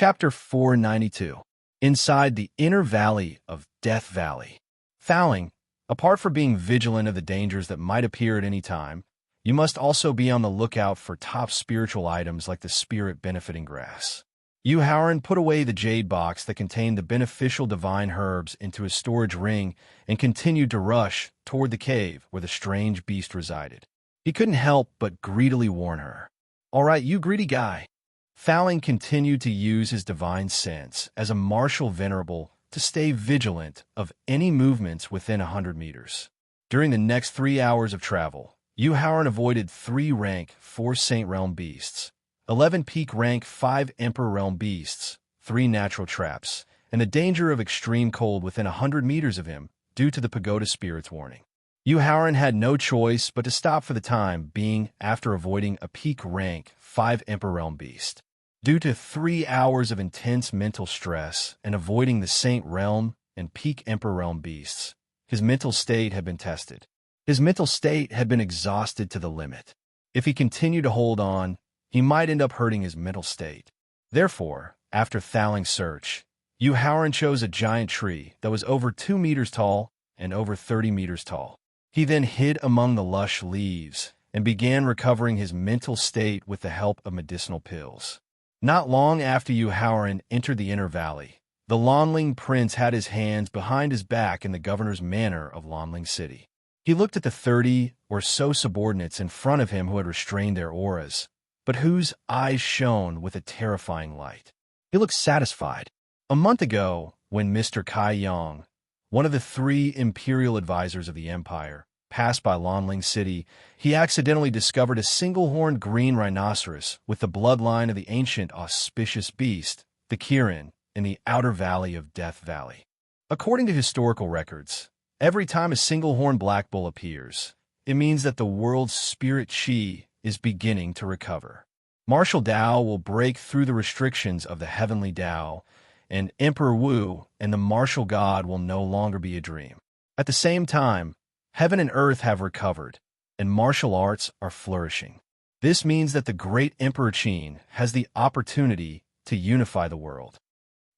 Chapter 492. Inside the Inner Valley of Death Valley. Fouling, apart from being vigilant of the dangers that might appear at any time, you must also be on the lookout for top spiritual items like the spirit-benefiting grass. Howard put away the jade box that contained the beneficial divine herbs into his storage ring and continued to rush toward the cave where the strange beast resided. He couldn't help but greedily warn her. "All right, you greedy guy." Fouling continued to use his divine sense as a martial venerable to stay vigilant of any movements within 100 meters. During the next 3 hours of travel, Howard avoided 3 rank 4 Saint Realm beasts, 11 peak rank 5 Emperor Realm beasts, 3 natural traps, and the danger of extreme cold within 100 meters of him due to the pagoda spirit's warning. Howard had no choice but to stop for the time being after avoiding a peak rank 5 Emperor Realm beast. Due to 3 hours of intense mental stress and avoiding the Saint Realm and peak Emperor Realm beasts, his mental state had been tested. His mental state had been exhausted to the limit. If he continued to hold on, he might end up hurting his mental state. Therefore, after Fouling's search, Howard chose a giant tree that was over 2 meters tall and over 30 meters tall. He then hid among the lush leaves and began recovering his mental state with the help of medicinal pills. Not long after Howard entered the Inner Valley, the Lonling Prince had his hands behind his back in the governor's manor of Lonling City. He looked at the 30 or so subordinates in front of him who had restrained their auras, but whose eyes shone with a terrifying light. He looked satisfied. A month ago, when Mr. Kai Yong, one of the 3 imperial advisors of the Empire, passed by Lonling City, he accidentally discovered a single-horned green rhinoceros with the bloodline of the ancient auspicious beast, the Kirin, in the outer valley of Death Valley. According to historical records, every time a single-horned black bull appears, it means that the world's spirit chi is beginning to recover. Martial Dao will break through the restrictions of the heavenly Dao, and Emperor Wu and the martial god will no longer be a dream. At the same time, heaven and earth have recovered, and martial arts are flourishing. This means that the great Emperor Qin has the opportunity to unify the world.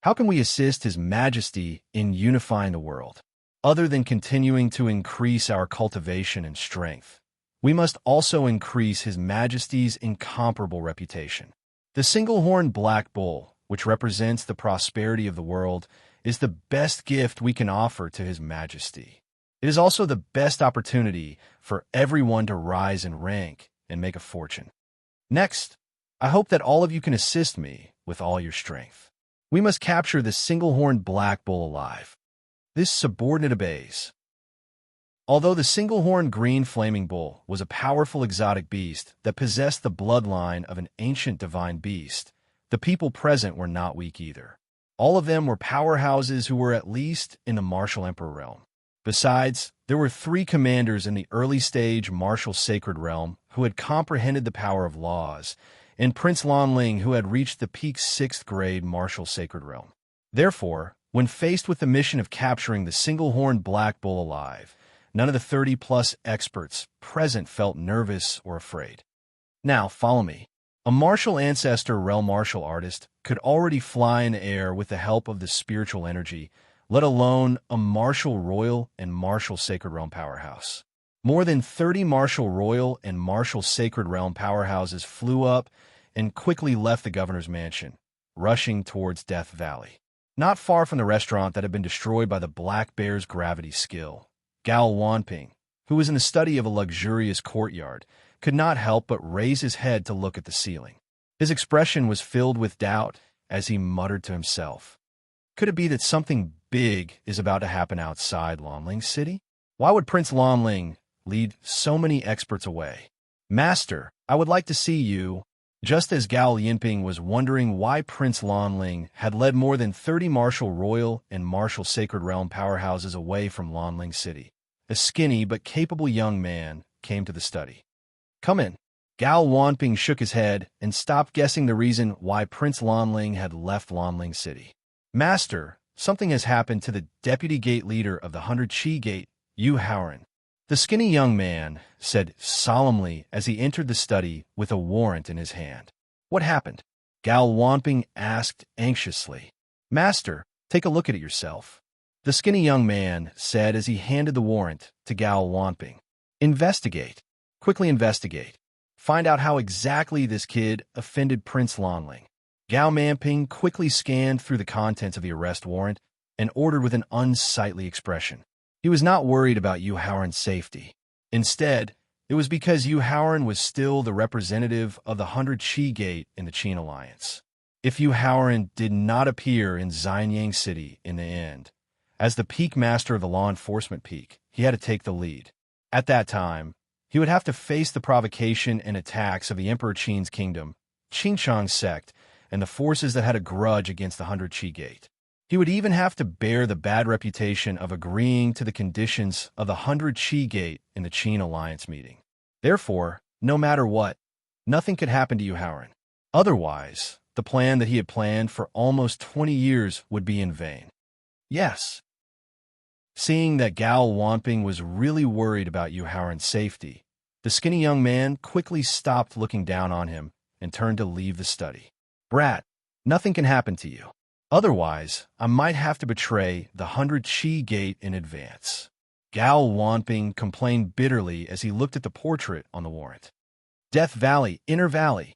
How can we assist His Majesty in unifying the world? Other than continuing to increase our cultivation and strength, we must also increase His Majesty's incomparable reputation. The single-horned black bull, which represents the prosperity of the world, is the best gift we can offer to His Majesty. It is also the best opportunity for everyone to rise in rank and make a fortune. Next, I hope that all of you can assist me with all your strength. We must capture the single-horned black bull alive. This subordinate obeys. Although the single-horned green flaming bull was a powerful exotic beast that possessed the bloodline of an ancient divine beast, the people present were not weak either. All of them were powerhouses who were at least in the martial Emperor realm. Besides, there were 3 commanders in the early-stage martial sacred realm who had comprehended the power of laws, and Prince Lonling who had reached the peak 6th grade martial sacred realm. Therefore, when faced with the mission of capturing the single-horned black bull alive, none of the 30-plus experts present felt nervous or afraid. Now, follow me. A martial ancestor realm martial artist could already fly in the air with the help of the spiritual energy, let alone a martial royal and martial sacred realm powerhouse. More than 30 martial royal and martial sacred realm powerhouses flew up and quickly left the governor's mansion, rushing towards Death Valley. Not far from the restaurant that had been destroyed by the Black Bear's gravity skill, Gao Wanping, who was in the study of a luxurious courtyard, could not help but raise his head to look at the ceiling. His expression was filled with doubt as he muttered to himself. Could it be that something big is about to happen outside Lonling City? Why would Prince Lonling lead so many experts away? Master, I would like to see you. Just as Gao Yinping was wondering why Prince Lonling had led more than 30 martial royal and martial sacred realm powerhouses away from Lonling City, a skinny but capable young man came to the study. Come in. Gao Wanping shook his head and stopped guessing the reason why Prince Lonling had left Lonling City. Master, something has happened to the deputy gate leader of the 100 Chi Gate, Howard. The skinny young man said solemnly as he entered the study with a warrant in his hand. What happened? Gal Wamping asked anxiously. Master, take a look at it yourself, the skinny young man said as he handed the warrant to Gal Wamping. Investigate. Quickly investigate. Find out how exactly this kid offended Prince Lonling. Gal Wamping quickly scanned through the contents of the arrest warrant and ordered with an unsightly expression. He was not worried about Yu Haoran's safety. Instead, it was because Yu Haoran was still the representative of the 100 Qi Gate in the Qin Alliance. If Yu Haoran did not appear in Xianyang City in the end, as the peak master of the law enforcement peak, he had to take the lead. At that time, he would have to face the provocation and attacks of the Emperor Qin's kingdom, Qingchang sect, and the forces that had a grudge against the 100 Qi Gate. He would even have to bear the bad reputation of agreeing to the conditions of the 100 Qi Gate in the Qin Alliance meeting. Therefore, no matter what, nothing could happen to Yu Haoran. Otherwise, the plan that he had planned for almost 20 years would be in vain. Yes. Seeing that Gal Wamping was really worried about Yu Haoran's safety, the skinny young man quickly stopped looking down on him and turned to leave the study. Brat, nothing can happen to you. Otherwise, I might have to betray the 100 Qi Gate in advance. Gal Wamping complained bitterly as he looked at the portrait on the warrant. Death Valley, Inner Valley.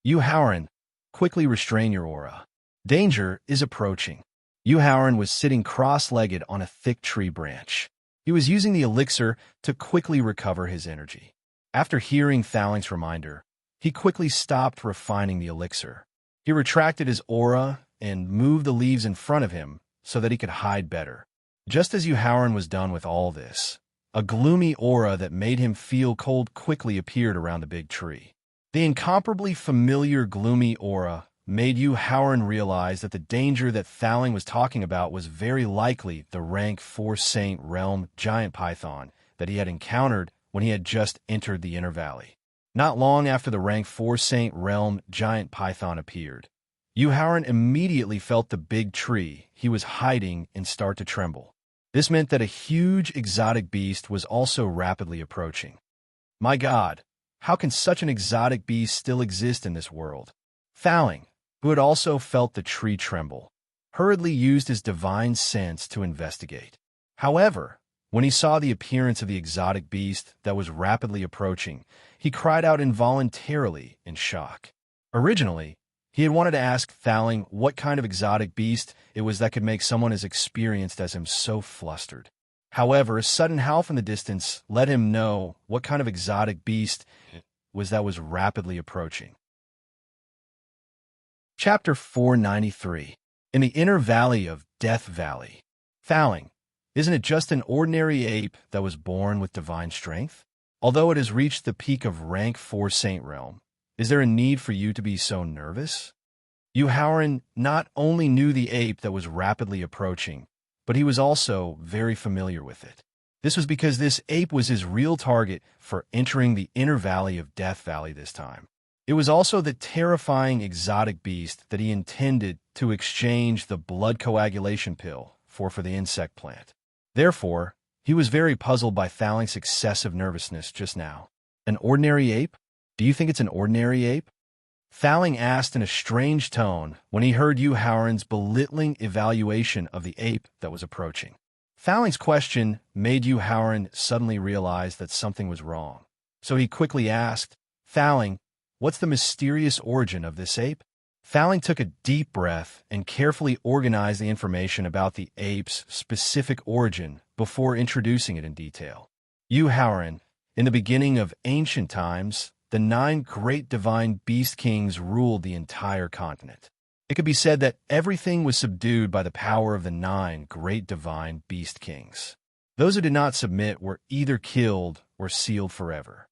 Yu Haoran, quickly restrain your aura. Danger is approaching. Yu Haoran was sitting cross-legged on a thick tree branch. He was using the elixir to quickly recover his energy. After hearing Thaling's reminder, he quickly stopped refining the elixir. He retracted his aura and moved the leaves in front of him so that he could hide better. Just as Yu Haoran was done with all this, a gloomy aura that made him feel cold quickly appeared around the big tree. The incomparably familiar gloomy aura made Yu Haoran realize that the danger that Thaling was talking about was very likely the rank 4 Saint Realm giant python that he had encountered when he had just entered the Inner Valley. Not long after the rank 4 Saint Realm giant python appeared, Yu Haoran immediately felt the big tree he was hiding in start to tremble. This meant that a huge exotic beast was also rapidly approaching. My God, how can such an exotic beast still exist in this world? Thaling, who had also felt the tree tremble, hurriedly used his divine sense to investigate. However, when he saw the appearance of the exotic beast that was rapidly approaching, he cried out involuntarily in shock. Originally, he had wanted to ask Thaling what kind of exotic beast it was that could make someone as experienced as him so flustered. However, a sudden howl from the distance let him know what kind of exotic beast it was that was rapidly approaching. Chapter 493. In the Inner Valley of Death Valley. Thaling, isn't it just an ordinary ape that was born with divine strength? Although it has reached the peak of rank 4 Saint Realm, is there a need for you to be so nervous? Yu Haoran not only knew the ape that was rapidly approaching, but he was also very familiar with it. This was because this ape was his real target for entering the Inner Valley of Death Valley this time. It was also the terrifying exotic beast that he intended to exchange the blood coagulation pill for the insect plant. Therefore, he was very puzzled by Thaling's excessive nervousness just now. An ordinary ape? Do you think it's an ordinary ape? Thaling asked in a strange tone when he heard Yu Haoran's belittling evaluation of the ape that was approaching. Thaling's question made Yu Haoran suddenly realize that something was wrong. So he quickly asked, Thaling, what's the mysterious origin of this ape? Thaling took a deep breath and carefully organized the information about the ape's specific origin before introducing it in detail. Yu Haoran, in the beginning of ancient times, the 9 great divine beast kings ruled the entire continent. It could be said that everything was subdued by the power of the 9 great divine beast kings. Those who did not submit were either killed or sealed forever.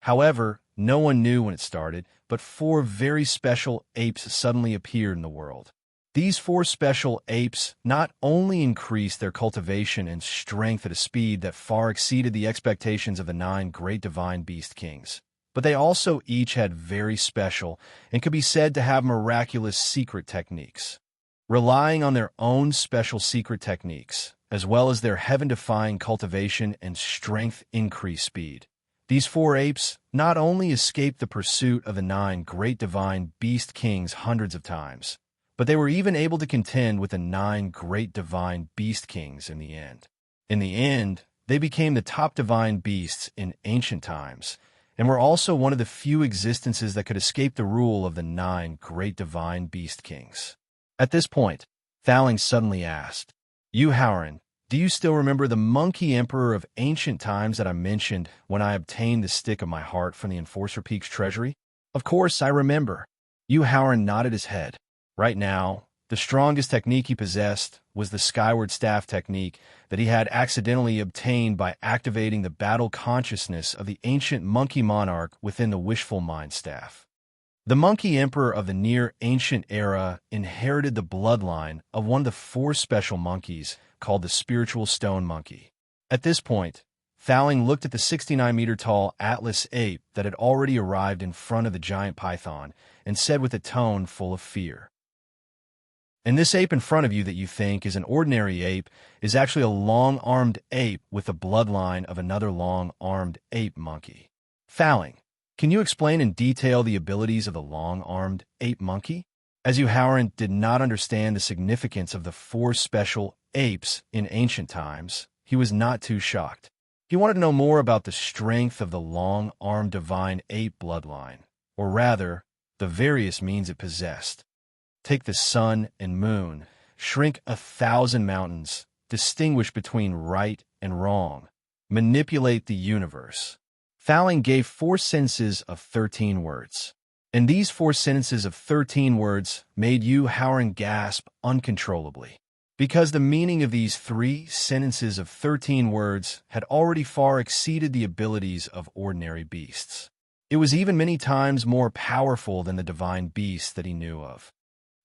However, no one knew when it started, but 4 very special apes suddenly appeared in the world. These 4 special apes not only increased their cultivation and strength at a speed that far exceeded the expectations of the 9 great divine beast kings, but they also each had very special and could be said to have miraculous secret techniques. Relying on their own special secret techniques, as well as their heaven-defying cultivation and strength increase speed, These four apes not only escaped the pursuit of the 9 great divine beast kings hundreds of times, but they were even able to contend with the 9 great divine beast kings in the end. In the end, they became the top divine beasts in ancient times, and were also one of the few existences that could escape the rule of the 9 great divine beast kings. At this point, Thaling suddenly asked, "You, Howren, do you still remember the monkey emperor of ancient times that I mentioned when I obtained the stick of my heart from the Enforcer Peak's treasury?" "Of course, I remember." Yu Howren nodded his head. Right now, the strongest technique he possessed was the Skyward Staff technique that he had accidentally obtained by activating the battle consciousness of the ancient monkey monarch within the Wishful Mind Staff. The monkey emperor of the near-ancient era inherited the bloodline of one of the 4 special monkeys called the Spiritual Stone Monkey. At this point, Thaling looked at the 69-meter-tall Atlas ape that had already arrived in front of the giant python and said with a tone full of fear, "And this ape in front of you that you think is an ordinary ape is actually a long-armed ape with the bloodline of another long-armed ape monkey. Thaling, can you explain in detail the abilities of the long-armed ape monkey?" As Yu Howren did not understand the significance of the 4 special apes in ancient times, he was not too shocked. He wanted to know more about the strength of the long-armed divine ape bloodline, or rather, the various means it possessed. Take the sun and moon, shrink 1,000 mountains, distinguish between right and wrong, manipulate the universe. Thaling gave 4 sentences of 13 words. And these 4 sentences of 13 words made Yu Howren gasp uncontrollably, because the meaning of these 3 sentences of 13 words had already far exceeded the abilities of ordinary beasts. It was even many times more powerful than the divine beasts that he knew of.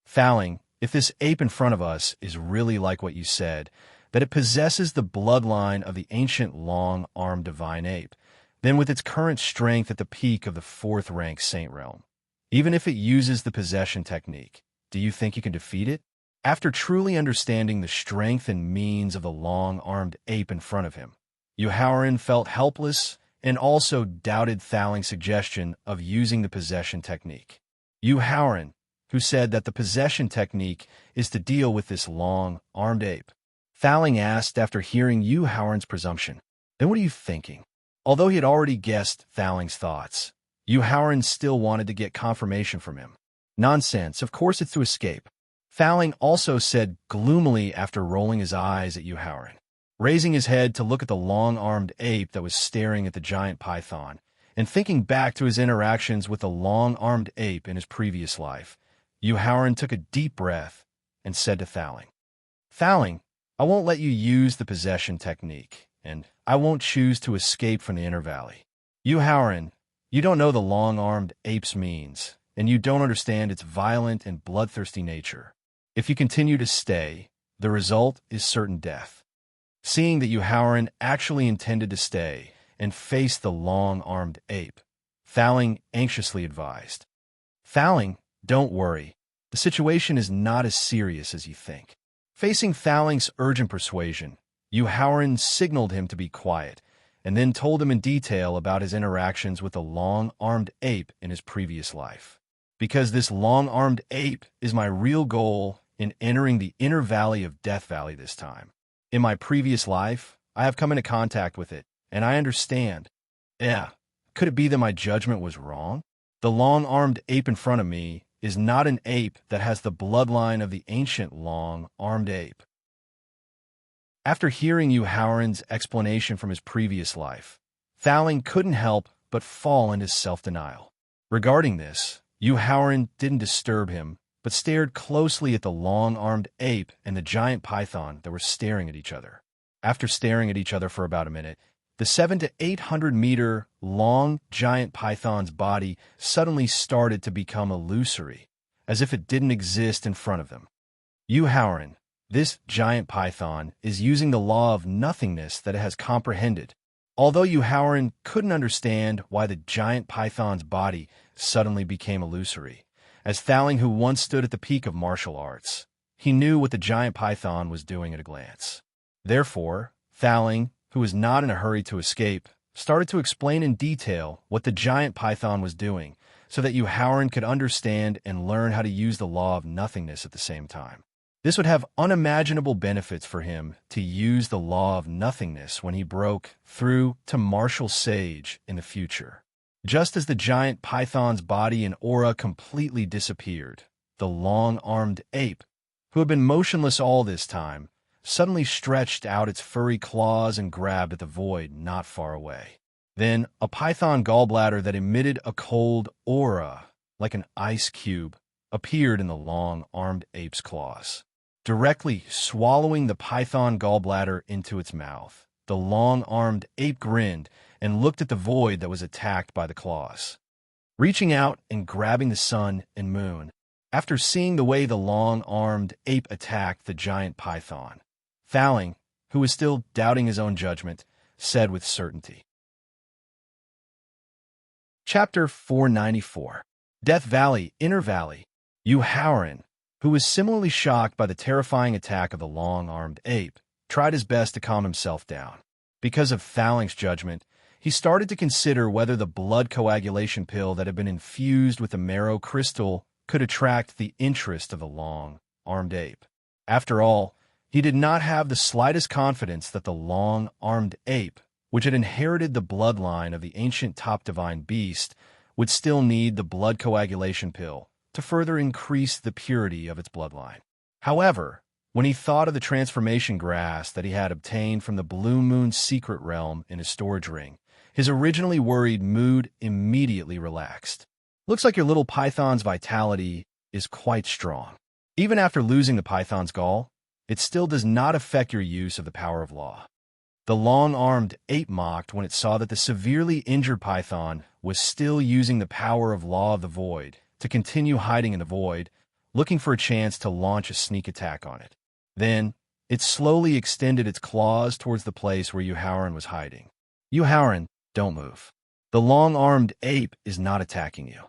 "Thaling, if this ape in front of us is really like what you said, that it possesses the bloodline of the ancient long-armed divine ape, then with its current strength at the peak of the 4th-rank Saint Realm, even if it uses the possession technique, do you think you can defeat it?" After truly understanding the strength and means of the long-armed ape in front of him, Yu Howren felt helpless and also doubted Thaling's suggestion of using the possession technique. Yu Howren, who said that the possession technique is to deal with this long-armed ape. Thaling asked after hearing Yu Howren's presumption, "Then what are you thinking?" Although he had already guessed Thaling's thoughts, Yu Howren still wanted to get confirmation from him. "Nonsense, of course it's to escape." Thaling also said gloomily after rolling his eyes at Yu Howren. Raising his head to look at the long-armed ape that was staring at the giant python, and thinking back to his interactions with the long-armed ape in his previous life, Yu Howren took a deep breath and said to Thaling, "Thaling, I won't let you use the possession technique, and I won't choose to escape from the Inner Valley. Yu Howren, you don't know the long-armed ape's means, and you don't understand its violent and bloodthirsty nature. If you continue to stay, the result is certain death." Seeing that Yu Howren actually intended to stay and face the long-armed ape, Thaling anxiously advised, "Thaling, don't worry. The situation is not as serious as you think." Facing Thaling's urgent persuasion, Yu Howren signaled him to be quiet, and then told him in detail about his interactions with the long-armed ape in his previous life. "Because this long-armed ape is my real goal in entering the Inner Valley of Death Valley this time. In my previous life, I have come into contact with it, and I understand. Could it be that my judgment was wrong? The long-armed ape in front of me is not an ape that has the bloodline of the ancient long-armed ape." After hearing Yu Howren's explanation from his previous life, Thaling couldn't help but fall into self-denial. Regarding this, Yu Howren didn't disturb him, but stared closely at the long-armed ape and the giant python that were staring at each other. After staring at each other for about a minute, the 700 to 800 meter long giant python's body suddenly started to become illusory, as if it didn't exist in front of them. "Yu Howren, this giant python is using the law of nothingness that it has comprehended." Although Yu Howren couldn't understand why the giant python's body suddenly became illusory, as Thaling, who once stood at the peak of martial arts, he knew what the giant python was doing at a glance. Therefore, Thaling, who was not in a hurry to escape, started to explain in detail what the giant python was doing so that Yuhauran could understand and learn how to use the law of nothingness at the same time. This would have unimaginable benefits for him to use the law of nothingness when he broke through to martial sage in the future. Just as the giant python's body and aura completely disappeared, the long-armed ape, who had been motionless all this time, suddenly stretched out its furry claws and grabbed at the void not far away. Then, a python gallbladder that emitted a cold aura, like an ice cube, appeared in the long-armed ape's claws. Directly swallowing the python gallbladder into its mouth, the long-armed ape grinned and looked at the void that was attacked by the claws. Reaching out and grabbing the sun and moon, after seeing the way the long-armed ape attacked the giant python, Thowling, who was still doubting his own judgment, said with certainty. Chapter 494. Death Valley, Inner Valley. Yuhauran, who was similarly shocked by the terrifying attack of the long-armed ape, tried his best to calm himself down. Because of Thowling's judgment, he started to consider whether the blood coagulation pill that had been infused with the marrow crystal could attract the interest of the long-armed ape. After all, he did not have the slightest confidence that the long-armed ape, which had inherited the bloodline of the ancient top divine beast, would still need the blood coagulation pill to further increase the purity of its bloodline. However, when he thought of the transformation grass that he had obtained from the Blue Moon's secret realm in his storage ring, his originally worried mood immediately relaxed. Looks like your little python's vitality is quite strong. Even after losing the python's gall, it still does not affect your use of the power of law. The long-armed ape mocked when it saw that the severely injured python was still using the power of law of the void to continue hiding in the void, looking for a chance to launch a sneak attack on it. Then, it slowly extended its claws towards the place where Yuhauran was hiding. Yuhauran, don't move. The long-armed ape is not attacking you.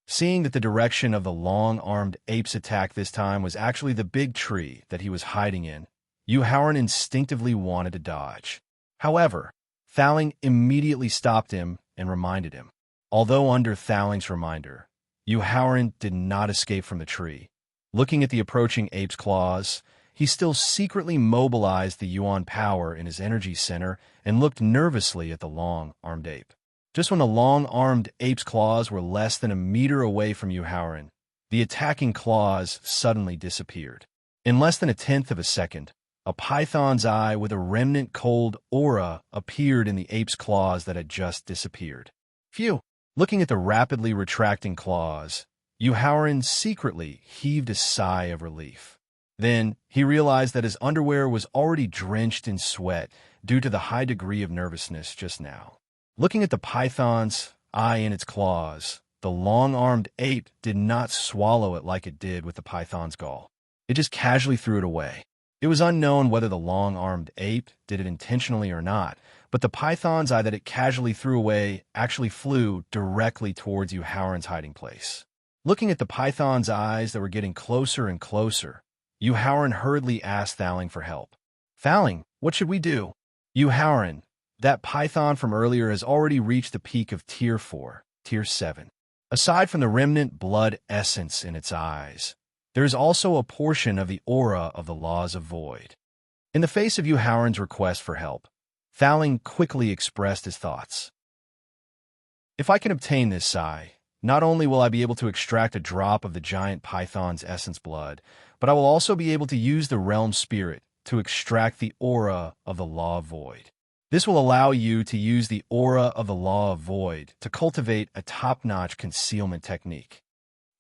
Seeing that the direction of the long-armed ape's attack this time was actually the big tree that he was hiding in, Yuhauran instinctively wanted to dodge. However, Thowling immediately stopped him and reminded him. Although under Thowling's reminder, Yuhauran did not escape from the tree. Looking at the approaching ape's claws, he still secretly mobilized the Yuan power in his energy center and looked nervously at the long-armed ape. Just when the long-armed ape's claws were less than a meter away from Yuhauran, the attacking claws suddenly disappeared. In less than a tenth of a second, a python's eye with a remnant cold aura appeared in the ape's claws that had just disappeared. Phew! Looking at the rapidly retracting claws, Yuhauran secretly heaved a sigh of relief. Then, he realized that his underwear was already drenched in sweat due to the high degree of nervousness just now. Looking at the python's eye in its claws, the long-armed ape did not swallow it like it did with the python's gall. It just casually threw it away. It was unknown whether the long-armed ape did it intentionally or not, but the python's eye that it casually threw away actually flew directly towards Yuhauran's hiding place. Looking at the python's eyes that were getting closer and closer, Yuhauran hurriedly asked Thowling for help. Thowling, what should we do? Yuhauran, that python from earlier has already reached the peak of Tier 4, Tier 7. Aside from the remnant blood essence in its eyes, there is also a portion of the aura of the laws of void. In the face of Yuhauran's request for help, Thowling quickly expressed his thoughts. If I can obtain this Sai, not only will I be able to extract a drop of the giant python's essence blood, but I will also be able to use the realm spirit to extract the aura of the law of void. This will allow you to use the aura of the law of void to cultivate a top-notch concealment technique.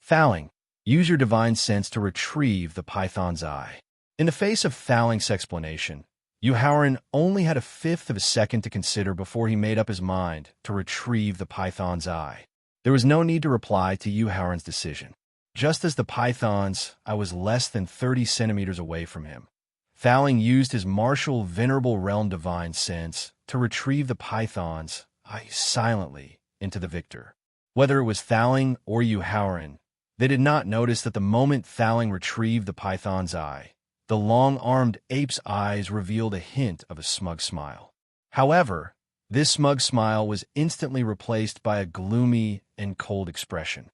Thowling, use your divine sense to retrieve the python's eye. In the face of Thowling's explanation, Yuhauran only had a fifth of a second to consider before he made up his mind to retrieve the python's eye. There was no need to reply to Yuhauran's decision. Just as the python's eye was less than 30 centimeters away from him, Thowling used his martial venerable realm divine sense to retrieve the python's eye silently into the victor. Whether it was Thowling or Yuhauran, they did not notice that the moment Thowling retrieved the python's eye, the long-armed ape's eyes revealed a hint of a smug smile. However, This smug smile was instantly replaced by a gloomy and cold expression.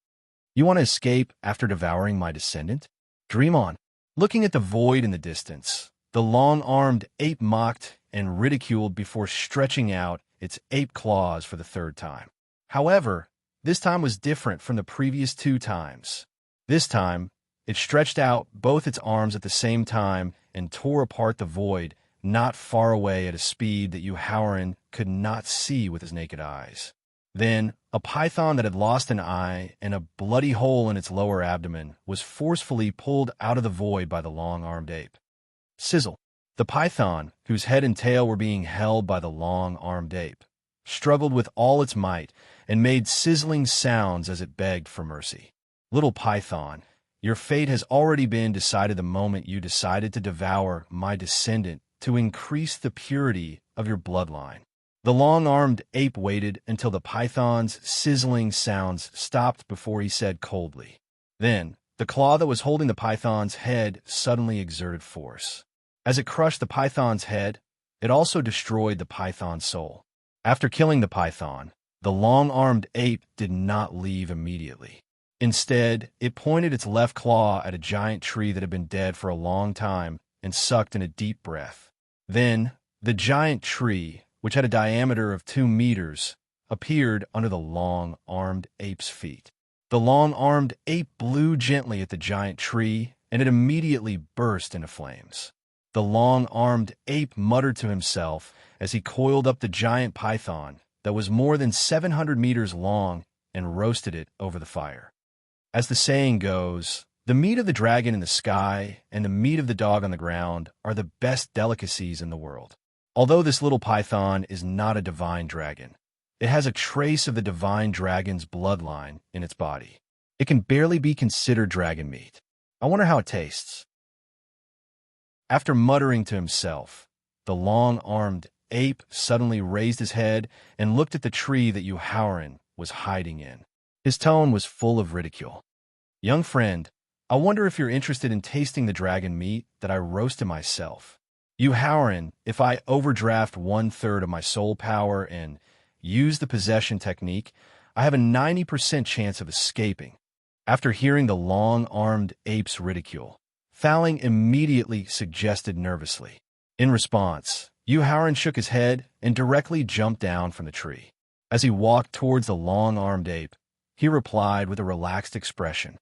You want to escape after devouring my descendant? Dream on. Looking at the void in the distance, the long-armed ape mocked and ridiculed before stretching out its ape claws for the third time. However, this time was different from the previous two times. This time, it stretched out both its arms at the same time and tore apart the void not far away at a speed that Howren could not see with his naked eyes. Then, a python that had lost an eye and a bloody hole in its lower abdomen was forcefully pulled out of the void by the long-armed ape. Sizzle. The python, whose head and tail were being held by the long-armed ape, struggled with all its might and made sizzling sounds as it begged for mercy. Little python, your fate has already been decided the moment you decided to devour my descendant to increase the purity of your bloodline. The long-armed ape waited until the python's sizzling sounds stopped before he said coldly. Then, the claw that was holding the python's head suddenly exerted force. As it crushed the python's head, it also destroyed the python's soul. After killing the python, the long-armed ape did not leave immediately. Instead, it pointed its left claw at a giant tree that had been dead for a long time and sucked in a deep breath. Then, the giant tree, which had a diameter of 2 meters, appeared under the long-armed ape's feet. The long-armed ape blew gently at the giant tree, and it immediately burst into flames. The long-armed ape muttered to himself as he coiled up the giant python that was more than 700 meters long and roasted it over the fire. As the saying goes, the meat of the dragon in the sky and the meat of the dog on the ground are the best delicacies in the world. Although this little python is not a divine dragon, it has a trace of the divine dragon's bloodline in its body. It can barely be considered dragon meat. I wonder how it tastes. After muttering to himself, the long-armed ape suddenly raised his head and looked at the tree that Howren was hiding in. His tone was full of ridicule. Young friend, I wonder if you're interested in tasting the dragon meat that I roasted myself. Howren, if I overdraft 1/3 of my soul power and use the possession technique, I have a 90% chance of escaping. After hearing the long-armed ape's ridicule, Fowling immediately suggested nervously. In response, Howren shook his head and directly jumped down from the tree. As he walked towards the long-armed ape, he replied with a relaxed expression.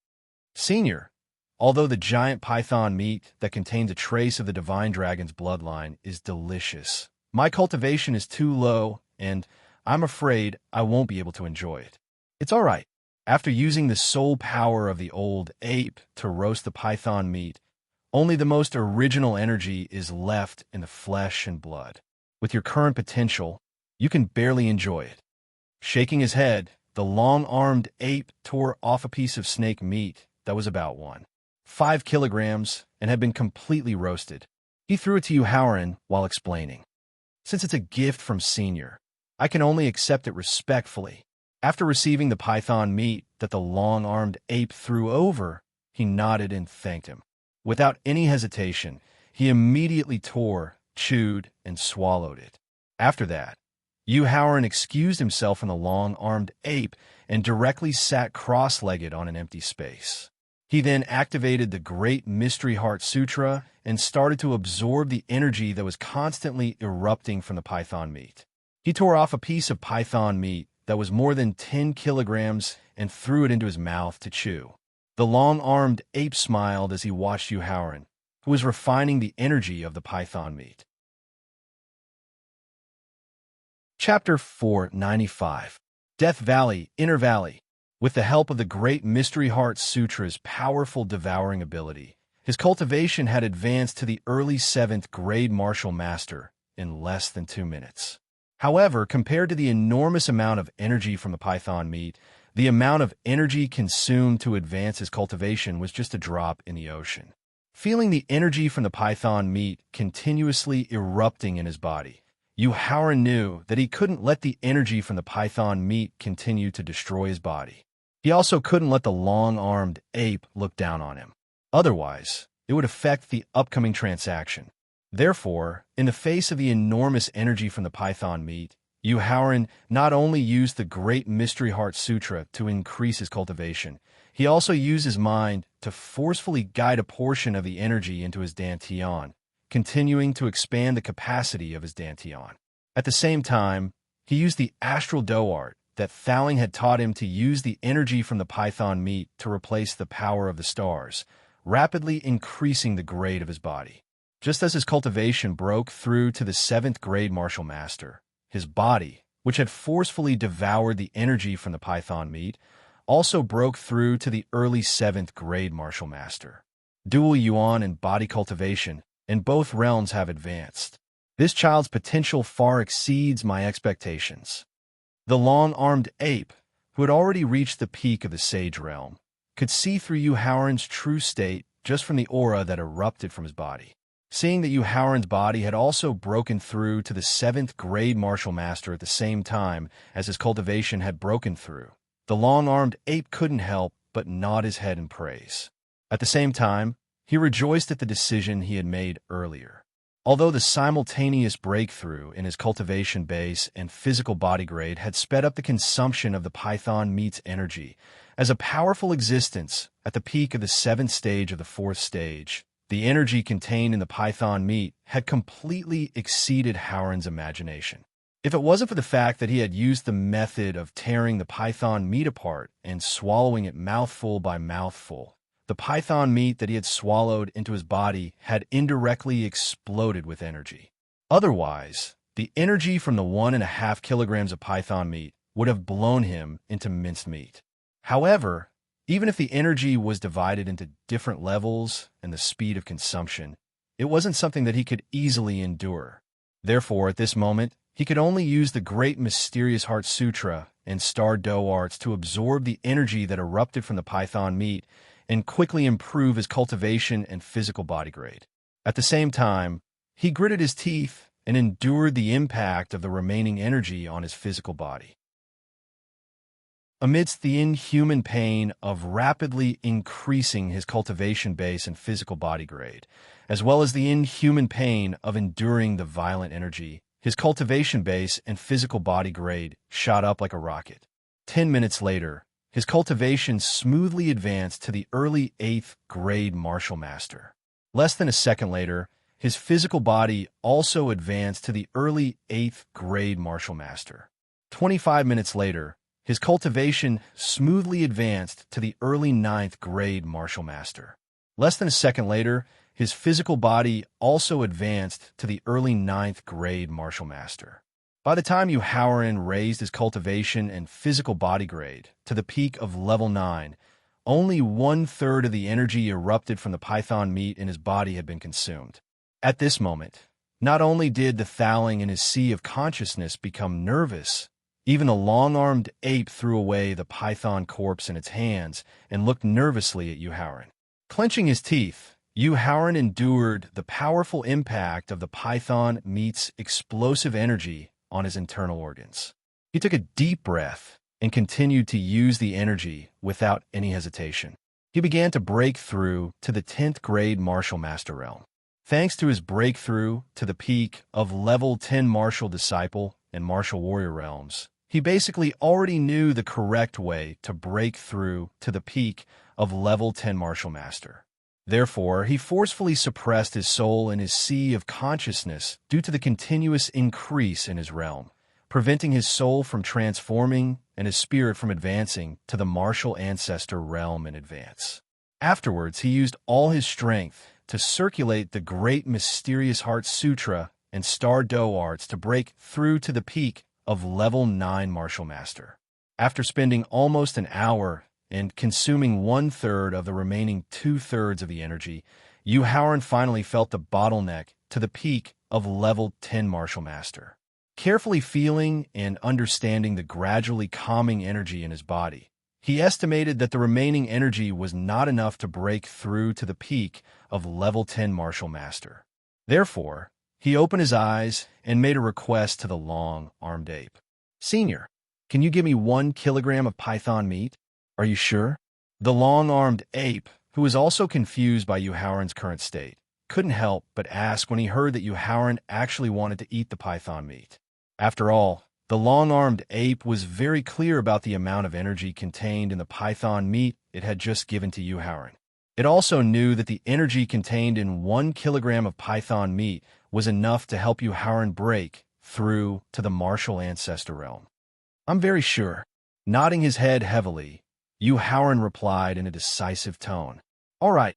Senior, although the giant python meat that contains a trace of the divine dragon's bloodline is delicious, my cultivation is too low, and I'm afraid I won't be able to enjoy it. It's all right. After using the soul power of the old ape to roast the python meat, only the most original energy is left in the flesh and blood. With your current potential, you can barely enjoy it. Shaking his head, the long-armed ape tore off a piece of snake meat that was about 1.5 kilograms and had been completely roasted. He threw it to Howren while explaining. Since it's a gift from Senior, I can only accept it respectfully. After receiving the python meat that the long-armed ape threw over, he nodded and thanked him. Without any hesitation, he immediately tore, chewed, and swallowed it. After that, Howren excused himself from the long-armed ape and directly sat cross-legged on an empty space. He then activated the Great Mystery Heart Sutra and started to absorb the energy that was constantly erupting from the python meat. He tore off a piece of python meat that was more than 10 kilograms and threw it into his mouth to chew. The long-armed ape smiled as he watched Howren, who was refining the energy of the python meat. Chapter 495. Death Valley, Inner Valley. With the help of the Great Mystery Heart Sutra's powerful devouring ability, his cultivation had advanced to the early 7th grade martial master in less than 2 minutes. However, compared to the enormous amount of energy from the python meat, the amount of energy consumed to advance his cultivation was just a drop in the ocean. Feeling the energy from the python meat continuously erupting in his body, Howren knew that he couldn't let the energy from the python meat continue to destroy his body. He also couldn't let the long-armed ape look down on him. Otherwise, it would affect the upcoming transaction. Therefore, in the face of the enormous energy from the python meat, Howard not only used the Great Mystery Heart Sutra to increase his cultivation, he also used his mind to forcefully guide a portion of the energy into his dantian, continuing to expand the capacity of his dantian. At the same time, he used the astral dough art that Thowling had taught him to use the energy from the python meat to replace the power of the stars, rapidly increasing the grade of his body. Just as his cultivation broke through to the 7th grade martial master, his body, which had forcefully devoured the energy from the python meat, also broke through to the early 7th grade martial master. Dual yuan and body cultivation in both realms have advanced. This child's potential far exceeds my expectations. The long-armed ape, who had already reached the peak of the sage realm, could see through Howard's true state just from the aura that erupted from his body. Seeing that Howard's body had also broken through to the 7th grade martial master at the same time as his cultivation had broken through, the long-armed ape couldn't help but nod his head in praise. At the same time, he rejoiced at the decision he had made earlier. Although the simultaneous breakthrough in his cultivation base and physical body grade had sped up the consumption of the python meat's energy, as a powerful existence at the peak of the 7th stage of the 4th stage, the energy contained in the python meat had completely exceeded Howard's imagination. If it wasn't for the fact that he had used the method of tearing the python meat apart and swallowing it mouthful by mouthful, the python meat that he had swallowed into his body had indirectly exploded with energy. Otherwise, the energy from the 1.5 kilograms of python meat would have blown him into minced meat. However, even if the energy was divided into different levels and the speed of consumption, it wasn't something that he could easily endure. Therefore, at this moment, he could only use the Great Mysterious Heart Sutra and Star Dough arts to absorb the energy that erupted from the python meat and quickly improve his cultivation and physical body grade. At the same time, he gritted his teeth and endured the impact of the remaining energy on his physical body. Amidst the inhuman pain of rapidly increasing his cultivation base and physical body grade, as well as the inhuman pain of enduring the violent energy, his cultivation base and physical body grade shot up like a rocket. 10 minutes later, his cultivation smoothly advanced to the early 8th grade martial master. Less than a second later, his physical body also advanced to the early 8th grade martial master. 25 minutes later, his cultivation smoothly advanced to the early 9th grade martial master. Less than a second later, his physical body also advanced to the early 9th grade martial master. By the time Howard raised his cultivation and physical body grade to the peak of level 9, only 1/3 of the energy erupted from the python meat in his body had been consumed. At this moment, not only did the Thowling in his sea of consciousness become nervous, even the long-armed ape threw away the python corpse in its hands and looked nervously at Howard. Clenching his teeth, Howard endured the powerful impact of the python meat's explosive energy on his internal organs. He took a deep breath and continued to use the energy without any hesitation. He began to break through to the 10th grade martial master realm. Thanks to his breakthrough to the peak of level 10 martial disciple and martial warrior realms, he basically already knew the correct way to break through to the peak of level 10 martial master. Therefore, he forcefully suppressed his soul in his sea of consciousness due to the continuous increase in his realm, preventing his soul from transforming and his spirit from advancing to the martial ancestor realm in advance. Afterwards, he used all his strength to circulate the Great Mysterious Heart Sutra and Star Dough arts to break through to the peak of level 9 martial master. After spending almost an hour and consuming 1/3 of the remaining 2/3 of the energy, Howard finally felt the bottleneck to the peak of level 10 martial master. Carefully feeling and understanding the gradually calming energy in his body, he estimated that the remaining energy was not enough to break through to the peak of level 10 martial master. Therefore, he opened his eyes and made a request to the long-armed ape. "Senior, can you give me 1 kilogram of python meat? Are you sure?" The long-armed ape, who was also confused by Howard's current state, couldn't help but ask when he heard that Howard actually wanted to eat the python meat. After all, The long-armed ape was very clear about the amount of energy contained in the python meat it had just given to Yuhauren. It also knew that the energy contained in 1 kilogram of python meat was enough to help Yuhauren break through to the martial ancestor realm. I'm very sure. Nodding his head heavily, Yuhauren replied in a decisive tone. All right.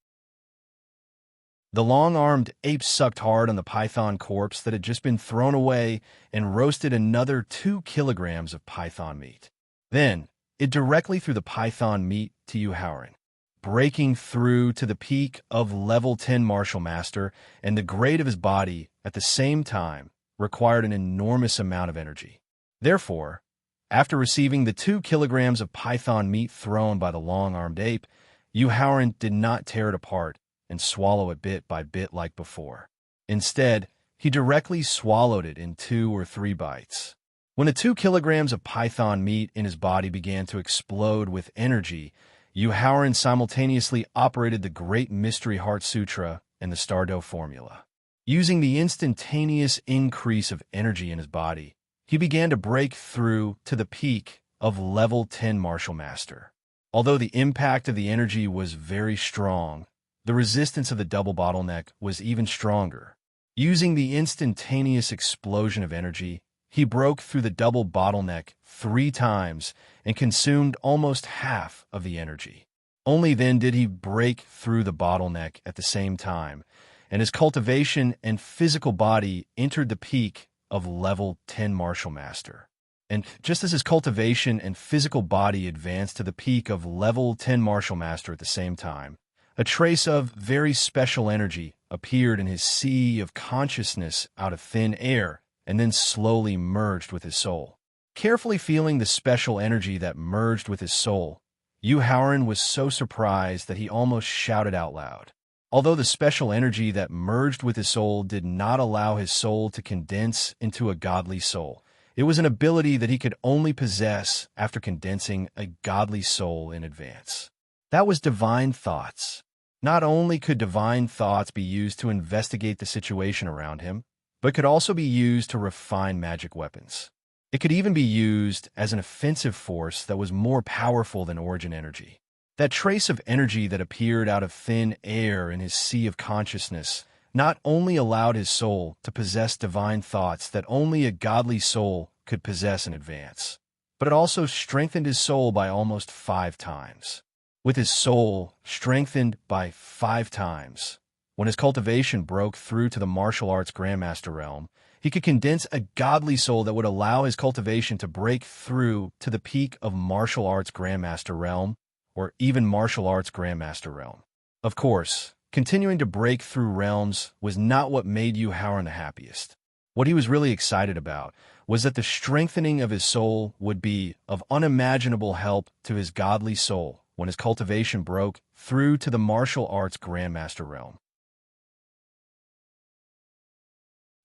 The long-armed ape sucked hard on the python corpse that had just been thrown away and roasted another 2 kilograms of python meat. Then, it directly threw the python meat to Yuhauren, breaking through to the peak of level 10 martial master, and the grade of his body at the same time required an enormous amount of energy. Therefore, after receiving the 2 kilograms of python meat thrown by the long-armed ape, Yuhauren did not tear it apart and swallow it bit by bit like before. Instead, he directly swallowed it in 2 or 3 bites. When the 2 kilograms of python meat in his body began to explode with energy, Yuhauren simultaneously operated the Great Mystery Heart Sutra and the Stardough formula. Using the instantaneous increase of energy in his body, he began to break through to the peak of level 10 martial master. Although the impact of the energy was very strong, the resistance of the double bottleneck was even stronger. Using the instantaneous explosion of energy, he broke through the double bottleneck 3 times and consumed almost half of the energy. Only then did he break through the bottleneck at the same time, and his cultivation and physical body entered the peak of level 10 martial master. And just as his cultivation and physical body advanced to the peak of level 10 martial master at the same time, a trace of very special energy appeared in his sea of consciousness out of thin air and then slowly merged with his soul. Carefully feeling the special energy that merged with his soul, Yuhauren was so surprised that he almost shouted out loud. Although the special energy that merged with his soul did not allow his soul to condense into a godly soul, it was an ability that he could only possess after condensing a godly soul in advance. That was divine thoughts. Not only could divine thoughts be used to investigate the situation around him, but could also be used to refine magic weapons. It could even be used as an offensive force that was more powerful than origin energy. That trace of energy that appeared out of thin air in his sea of consciousness not only allowed his soul to possess divine thoughts that only a godly soul could possess in advance, but it also strengthened his soul by almost 5 times. With his soul strengthened by 5 times, when his cultivation broke through to the martial arts grandmaster realm, he could condense a godly soul that would allow his cultivation to break through to the peak of martial arts grandmaster realm, or even martial arts grandmaster realm. Of course, continuing to break through realms was not what made Yuhauren the happiest. What he was really excited about was that the strengthening of his soul would be of unimaginable help to his godly soul when his cultivation broke through to the martial arts grandmaster realm.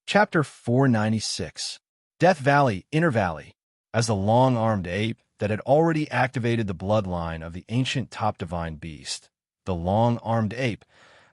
Chapter 496. Death Valley, Inner Valley. As the long-armed ape that had already activated the bloodline of the ancient top divine beast, the long-armed ape,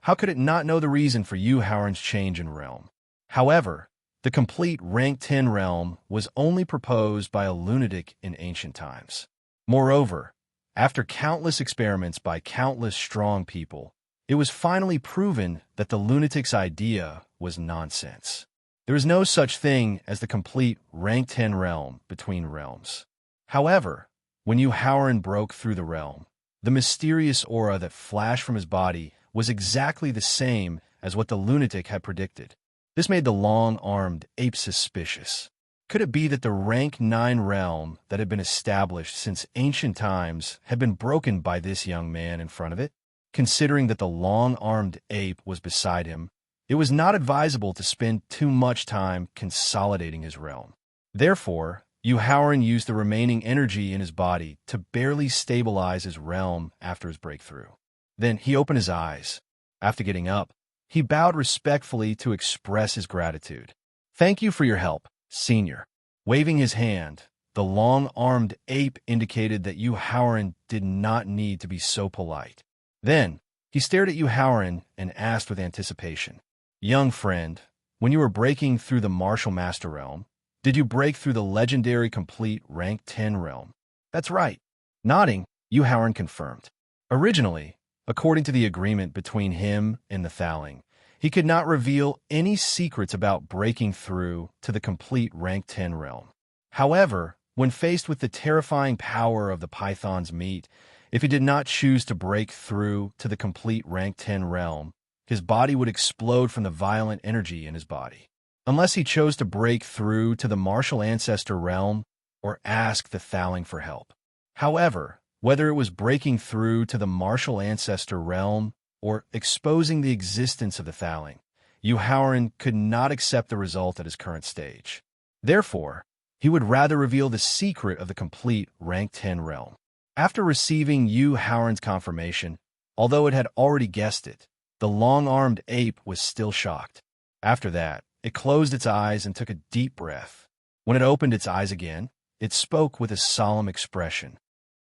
how could it not know the reason for Yuhauren's change in realm? However, the complete rank 10 realm was only proposed by a lunatic in ancient times. Moreover, after countless experiments by countless strong people, it was finally proven that the lunatic's idea was nonsense. There is no such thing as the complete rank 10 realm between realms. However, when Yuhauren broke through the realm, the mysterious aura that flashed from his body was exactly the same as what the lunatic had predicted. This made the long-armed ape suspicious. Could it be that the rank 9 realm that had been established since ancient times had been broken by this young man in front of it? Considering that the long-armed ape was beside him, it was not advisable to spend too much time consolidating his realm. Therefore, Yuhauren used the remaining energy in his body to barely stabilize his realm after his breakthrough. Then he opened his eyes. After getting up, he bowed respectfully to express his gratitude. "Thank you for your help, Senior." Waving his hand, the long-armed ape indicated that Yuhauren did not need to be so polite. Then, he stared at Yuhauren and asked with anticipation, "Young friend, when you were breaking through the martial master realm, Did you break through the legendary complete rank 10 realm? That's right. Nodding, Howard confirmed. Originally, according to the agreement between him and the Thaling, he could not reveal any secrets about breaking through to the complete rank 10 realm. However, when faced with the terrifying power of the Python's meat, if he did not choose to break through to the complete rank 10 realm, his body would explode from the violent energy in his body. Unless he chose to break through to the martial ancestor realm or ask the Thaling for help. However, whether it was breaking through to the martial ancestor realm or exposing the existence of the Thaling, Howard could not accept the result at his current stage. Therefore, he would rather reveal the secret of the complete rank 10 realm. After receiving Howard's confirmation, although it had already guessed it, the long-armed ape was still shocked. After that, it closed its eyes and took a deep breath. When it opened its eyes again, it spoke with a solemn expression.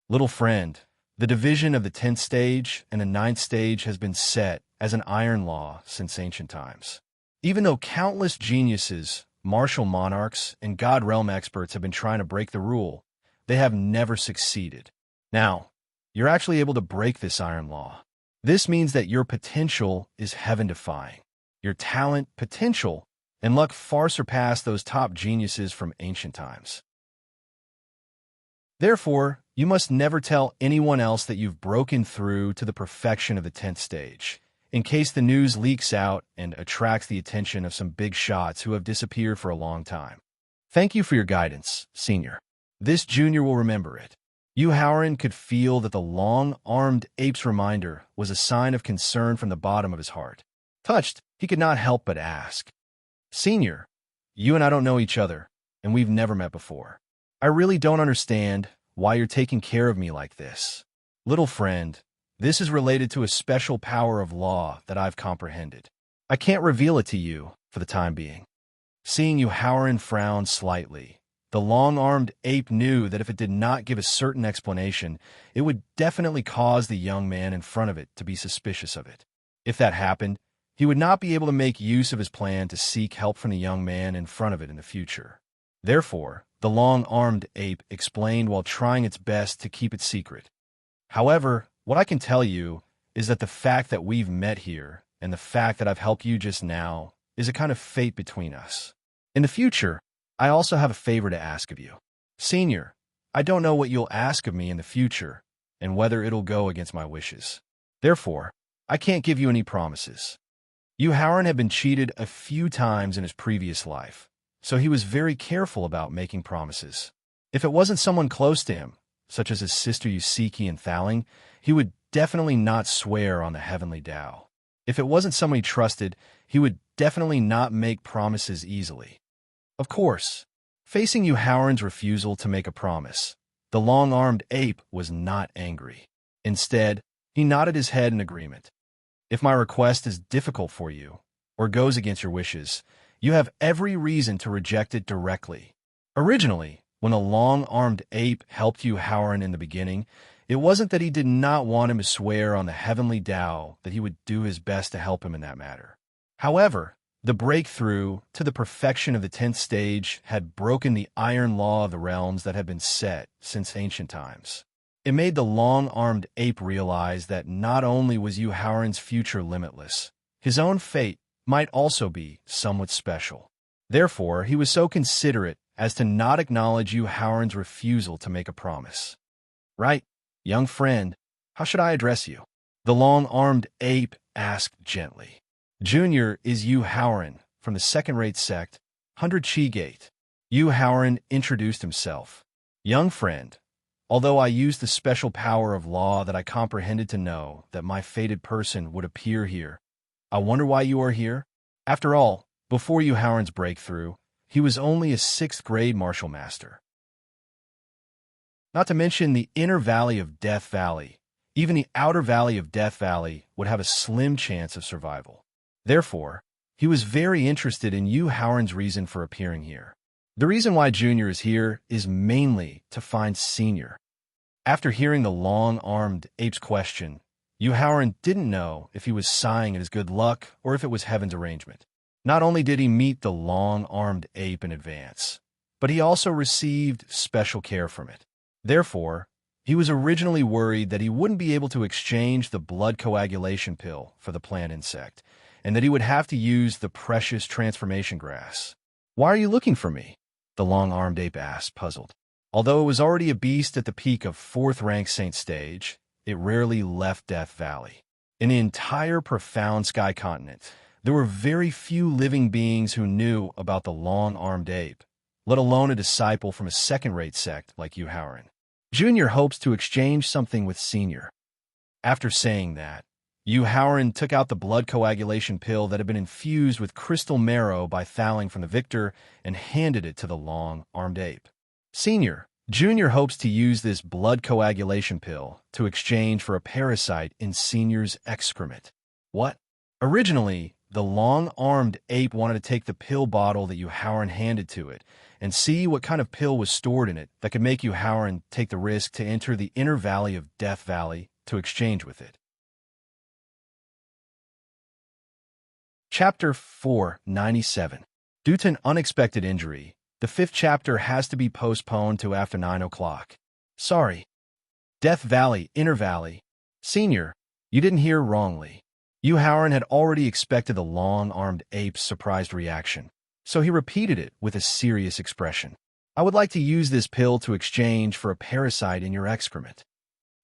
Little friend, the division of the 10th stage and the 9th stage has been set as an iron law since ancient times. Even though countless geniuses, martial monarchs, and God realm experts have been trying to break the rule, they have never succeeded. Now, you're actually able to break this iron law. This means that your potential is heaven-defying. Your talent, potential, and luck far surpass those top geniuses from ancient times. Therefore, you must never tell anyone else that you've broken through to the perfection of the 10th stage, in case the news leaks out and attracts the attention of some big shots who have disappeared for a long time. Thank you for your guidance, Senior. This junior will remember it. Howard could feel that the long-armed ape's reminder was a sign of concern from the bottom of his heart. Touched, he could not help but ask, Senior, you and I don't know each other, and we've never met before. I really don't understand why you're taking care of me like this. Little friend, this is related to a special power of law that I've comprehended. I can't reveal it to you for the time being. Seeing Howard frown slightly, the long-armed ape knew that if it did not give a certain explanation, it would definitely cause the young man in front of it to be suspicious of it. If that happened, he would not be able to make use of his plan to seek help from the young man in front of it in the future. Therefore, the long-armed ape explained while trying its best to keep it secret. However, what I can tell you is that the fact that we've met here and the fact that I've helped you just now is a kind of fate between us. In the future, I also have a favor to ask of you. Senior, I don't know what you'll ask of me in the future and whether it'll go against my wishes. Therefore, I can't give you any promises. Howard had been cheated a few times in his previous life, so he was very careful about making promises. If it wasn't someone close to him, such as his sister Yusiki and Thaling, he would definitely not swear on the heavenly Tao. If it wasn't someone he trusted, he would definitely not make promises easily. Of course, facing Howard's refusal to make a promise, the long-armed ape was not angry. Instead, he nodded his head in agreement. If my request is difficult for you, or goes against your wishes, you have every reason to reject it directly. Originally, when a long-armed ape helped Howard in the beginning, it wasn't that he did not want him to swear on the heavenly Tao that he would do his best to help him in that matter. However, the breakthrough to the perfection of the 10th stage had broken the iron law of the realms that had been set since ancient times. It made the long-armed ape realize that not only was Howard's future limitless, his own fate might also be somewhat special. Therefore, he was so considerate as to not acknowledge Howard's refusal to make a promise. Right, young friend, how should I address you? The long-armed ape asked gently. Junior is Howard from the second-rate sect, 100 Chi Gate. Howard introduced himself. Young friend, although I used the special power of law that I comprehended to know that my fated person would appear here, I wonder why you are here? After all, before Howard's breakthrough, he was only a 6th-grade martial master. Not to mention the inner valley of Death Valley, even the outer valley of Death Valley would have a slim chance of survival. Therefore, he was very interested in Howard's reason for appearing here. The reason why Junior is here is mainly to find Senior. After hearing the long-armed ape's question, Howard didn't know if he was sighing at his good luck or if it was heaven's arrangement. Not only did he meet the long-armed ape in advance, but he also received special care from it. Therefore, he was originally worried that he wouldn't be able to exchange the blood coagulation pill for the plant insect, and that he would have to use the precious transformation grass. "Why are you looking for me?" the long-armed ape asked, puzzled. Although it was already a beast at the peak of 4th rank Saint stage, it rarely left Death Valley. In the entire profound sky continent, there were very few living beings who knew about the long-armed ape, let alone a disciple from a second-rate sect like Howren. Junior hopes to exchange something with Senior. After saying that, Howren took out the blood coagulation pill that had been infused with crystal marrow by Thaling from the victor and handed it to the long-armed ape. Senior, Junior hopes to use this blood coagulation pill to exchange for a parasite in Senior's excrement. What? Originally, the long-armed ape wanted to take the pill bottle that Howren handed to it and see what kind of pill was stored in it that could make Howren take the risk to enter the inner valley of Death Valley to exchange with it. Chapter 497. Due to an unexpected injury, the 5th chapter has to be postponed to after 9 o'clock. Sorry. Death Valley, Inner Valley. Senior, you didn't hear wrongly. Howren had already expected the long-armed ape's surprised reaction, so he repeated it with a serious expression. "I would like to use this pill to exchange for a parasite in your excrement."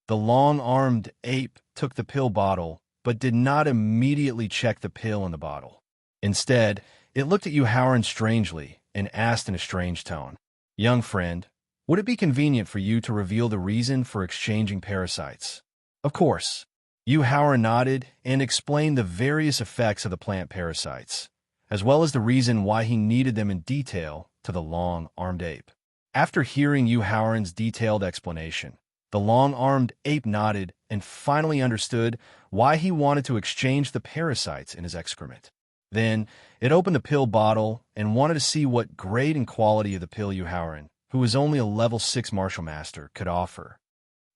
The long-armed ape took the pill bottle, but did not immediately check the pill in the bottle. Instead, it looked at Howren strangely and asked in a strange tone, "Young friend, would it be convenient for you to reveal the reason for exchanging parasites?" Of course. Howren nodded and explained the various effects of the plant parasites, as well as the reason why he needed them in detail to the long-armed ape. After hearing Howren's detailed explanation, the long-armed ape nodded and finally understood why he wanted to exchange the parasites in his excrement. Then, it opened the pill bottle and wanted to see what grade and quality of the pill Howren, who was only a level 6 martial master, could offer.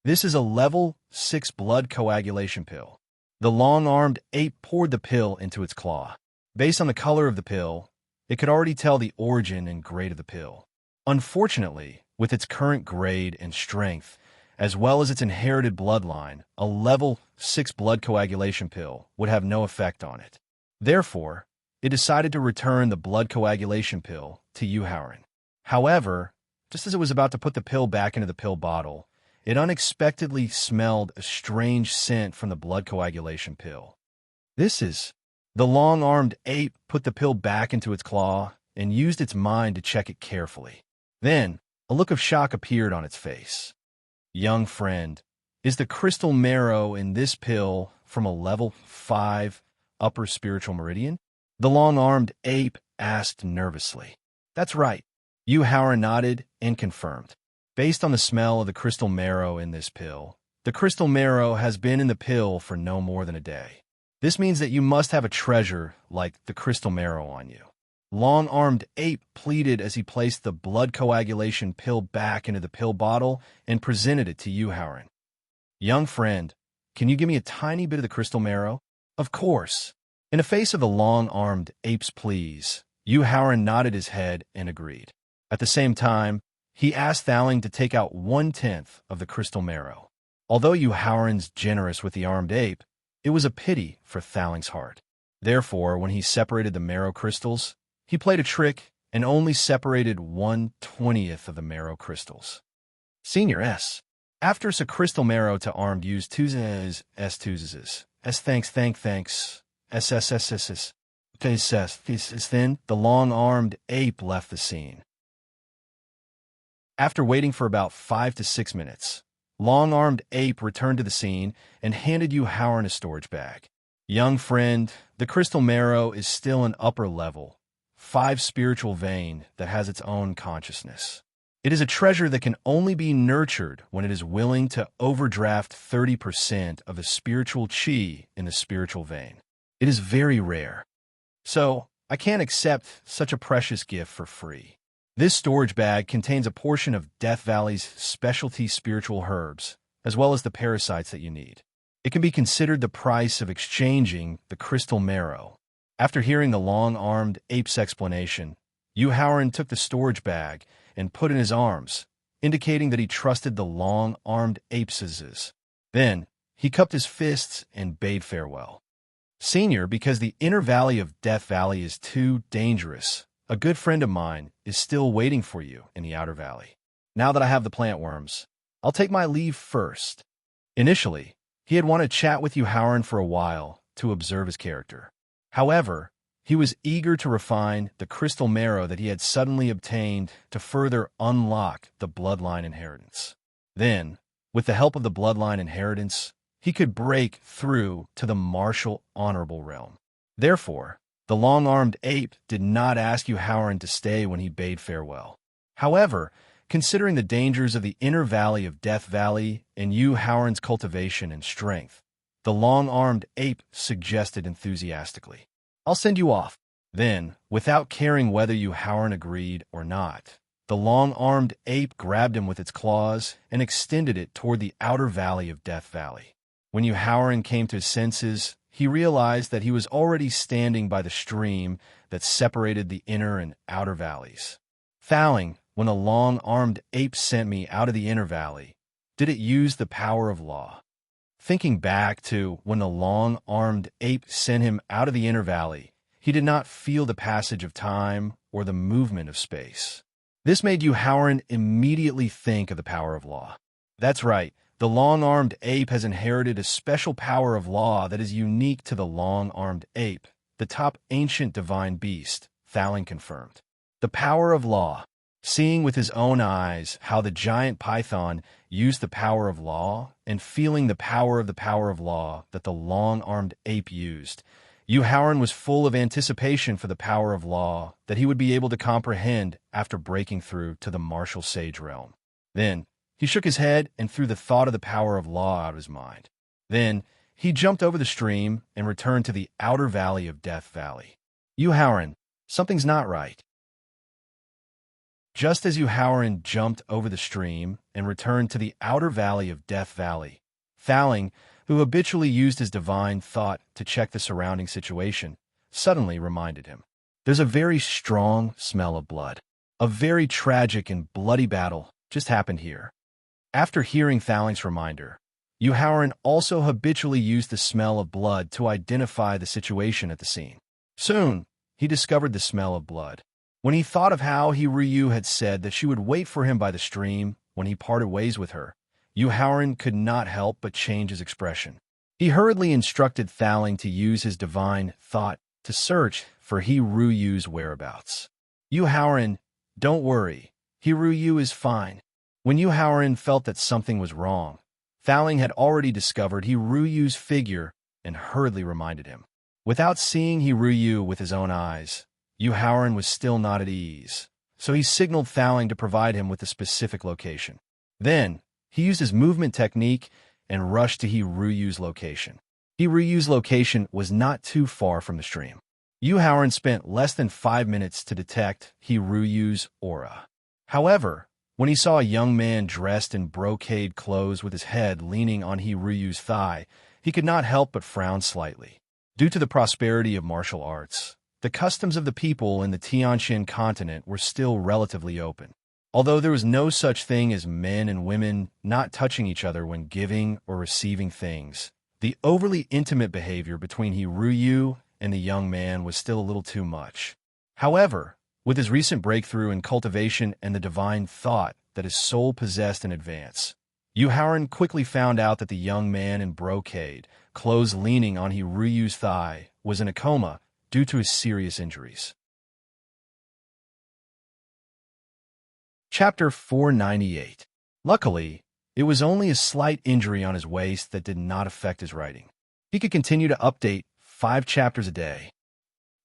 This is a level 6 blood coagulation pill. The long-armed ape poured the pill into its claw. Based on the color of the pill, it could already tell the origin and grade of the pill. Unfortunately, with its current grade and strength, as well as its inherited bloodline, a level 6 blood coagulation pill would have no effect on it. Therefore, it decided to return the blood coagulation pill to Howren. However, just as it was about to put the pill back into the pill bottle, it unexpectedly smelled a strange scent from the blood coagulation pill. "This is..." The long-armed ape put the pill back into its claw and used its mind to check it carefully. Then, a look of shock appeared on its face. "Young friend, is the crystal marrow in this pill from a level 5 upper spiritual meridian?" The long-armed ape asked nervously. "That's right." Howren nodded and confirmed. Based on the smell of the crystal marrow in this pill, the crystal marrow has been in the pill for no more than a day. This means that you must have a treasure like the crystal marrow on you. Long-armed ape pleaded as he placed the blood coagulation pill back into the pill bottle and presented it to Howren. "Young friend, can you give me a tiny bit of the crystal marrow?" "Of course." In the face of the long-armed ape's pleas, Howren nodded his head and agreed. At the same time, he asked Thaling to take out 1/10 of the crystal marrow. Although Howren's generous with the armed ape, it was a pity for Thaling's heart. Therefore, when he separated the marrow crystals, he played a trick and only separated 1/20th of the marrow crystals. Senior S. After a crystal marrow to armed used thanks, then the long-armed ape left the scene. After waiting for about 5 to 6 minutes, long-armed ape returned to the scene and handed Howren a storage bag. "Young friend, the crystal marrow is still an upper level 5 spiritual vein that has its own consciousness. It is a treasure that can only be nurtured when it is willing to overdraft 30% of the spiritual chi in the spiritual vein. It is very rare. So, I can't accept such a precious gift for free. This storage bag contains a portion of Death Valley's specialty spiritual herbs, as well as the parasites that you need. It can be considered the price of exchanging the crystal marrow." After hearing the long-armed ape's explanation, Howren took the storage bag and put in his arms, indicating that he trusted the long-armed apeses. Then, he cupped his fists and bade farewell. Senior, because the inner valley of Death Valley is too dangerous, a good friend of mine is still waiting for you in the outer valley. Now that I have the plant worms, I'll take my leave first. Initially, he had wanted to chat with you, Howard, for a while to observe his character. However, he was eager to refine the crystal marrow that he had suddenly obtained to further unlock the bloodline inheritance. Then, with the help of the bloodline inheritance, he could break through to the martial honorable realm. Therefore, the long-armed ape did not ask you, Howard, to stay when he bade farewell. However, considering the dangers of the inner valley of Death Valley and you, Howard's cultivation and strength, the long-armed ape suggested enthusiastically, "I'll send you off." Then, without caring whether you, Howard, agreed or not, the long-armed ape grabbed him with its claws and extended it toward the outer valley of Death Valley. When you, Howard, came to his senses, he realized that he was already standing by the stream that separated the inner and outer valleys. Fouling, when the long-armed ape sent me out of the inner valley, did it use the power of law? Thinking back to when the long-armed ape sent him out of the inner valley, he did not feel the passage of time or the movement of space. This made you, Howard, immediately think of the power of law. That's right. The long-armed ape has inherited a special power of law that is unique to the long-armed ape, the top ancient divine beast, Thaling confirmed. The power of law. Seeing with his own eyes how the giant python used the power of law and feeling the power of law that the long-armed ape used, Yu Howard was full of anticipation for the power of law that he would be able to comprehend after breaking through to the martial sage realm. Then, he shook his head and threw the thought of the power of law out of his mind. Then, he jumped over the stream and returned to the outer valley of Death Valley. Yu Howard, something's not right. Just as Yu Howard jumped over the stream and returned to the outer valley of Death Valley, Thaling, who habitually used his divine thought to check the surrounding situation, suddenly reminded him. There's a very strong smell of blood. A very tragic and bloody battle just happened here. After hearing Thaling's reminder, Yu Howard also habitually used the smell of blood to identify the situation at the scene. Soon, he discovered the smell of blood. When he thought of how Ryu had said that she would wait for him by the stream when he parted ways with her, Yu Howard could not help but change his expression. He hurriedly instructed Thaling to use his divine thought to search for Ryu's whereabouts. Yu Howard, don't worry, Ryu is fine. When Yu Howard felt that something was wrong, Thaling had already discovered Ryu's figure and hurriedly reminded him. Without seeing Ryu with his own eyes, Yu Howard was still not at ease, so he signaled Thaling to provide him with a specific location. Then, he used his movement technique and rushed to Ryu's location. Ryu's location was not too far from the stream. Yu Howard spent less than 5 minutes to detect Ryu's aura. However, when he saw a young man dressed in brocade clothes with his head leaning on Ryu's thigh, he could not help but frown slightly. Due to the prosperity of martial arts, the customs of the people in the Tianqian continent were still relatively open. Although there was no such thing as men and women not touching each other when giving or receiving things, the overly intimate behavior between Ryu and the young man was still a little too much. However, with his recent breakthrough in cultivation and the divine thought that his soul possessed in advance, Yu Howard quickly found out that the young man in brocade, clothes leaning on Ryu's thigh, was in a coma due to his serious injuries. Chapter 498. Luckily, it was only a slight injury on his waist that did not affect his writing. He could continue to update 5 chapters a day.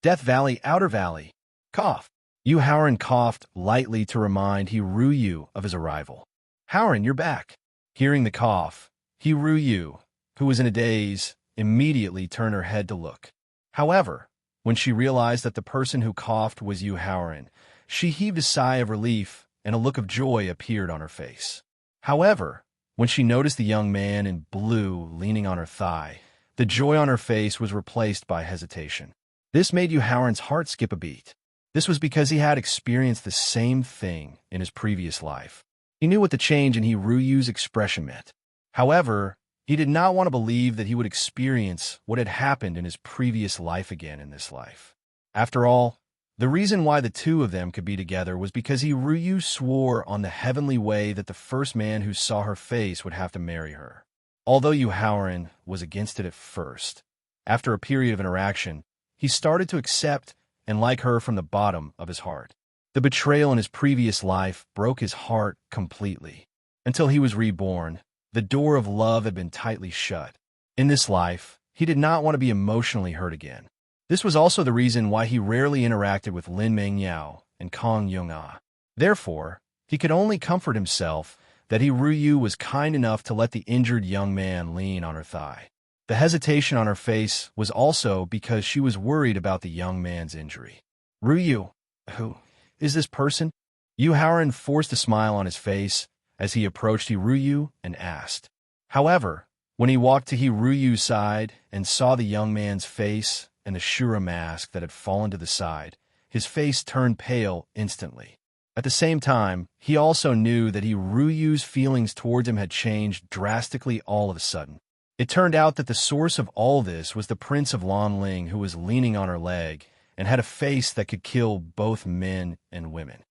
Death Valley, Outer Valley. Cough. Yu Howard coughed lightly to remind Ryu of his arrival. Howard, you're back. Hearing the cough, Ryu, who was in a daze, immediately turned her head to look. However, when she realized that the person who coughed was Yu Howard, she heaved a sigh of relief and a look of joy appeared on her face. However, when she noticed the young man in blue leaning on her thigh, the joy on her face was replaced by hesitation. This made Yu Howard's heart skip a beat. This was because he had experienced the same thing in his previous life. He knew what the change in Hiruyu's expression meant. However, he did not want to believe that he would experience what had happened in his previous life again in this life. After all, the reason why the two of them could be together was because Hiruyu swore on the heavenly way that the first man who saw her face would have to marry her. Although Yuhaoran was against it at first, after a period of interaction, he started to accept and like her from the bottom of his heart. The betrayal in his previous life broke his heart completely. Until he was reborn, the door of love had been tightly shut. In this life, he did not want to be emotionally hurt again. This was also the reason why he rarely interacted with Lin Mengyao and Kong Yong-ah. Therefore, he could only comfort himself that Hiryu was kind enough to let the injured young man lean on her thigh. The hesitation on her face was also because she was worried about the young man's injury. Ryu, who is this person? Yuhaoran forced a smile on his face as he approached Hiryu and asked. However, when he walked to Hiruyu's side and saw the young man's face and the Shura mask that had fallen to the side, his face turned pale instantly. At the same time, he also knew that Hiruyu's feelings towards him had changed drastically all of a sudden. It turned out that the source of all this was the Prince of Lanling, who was leaning on her leg and had a face that could kill both men and women.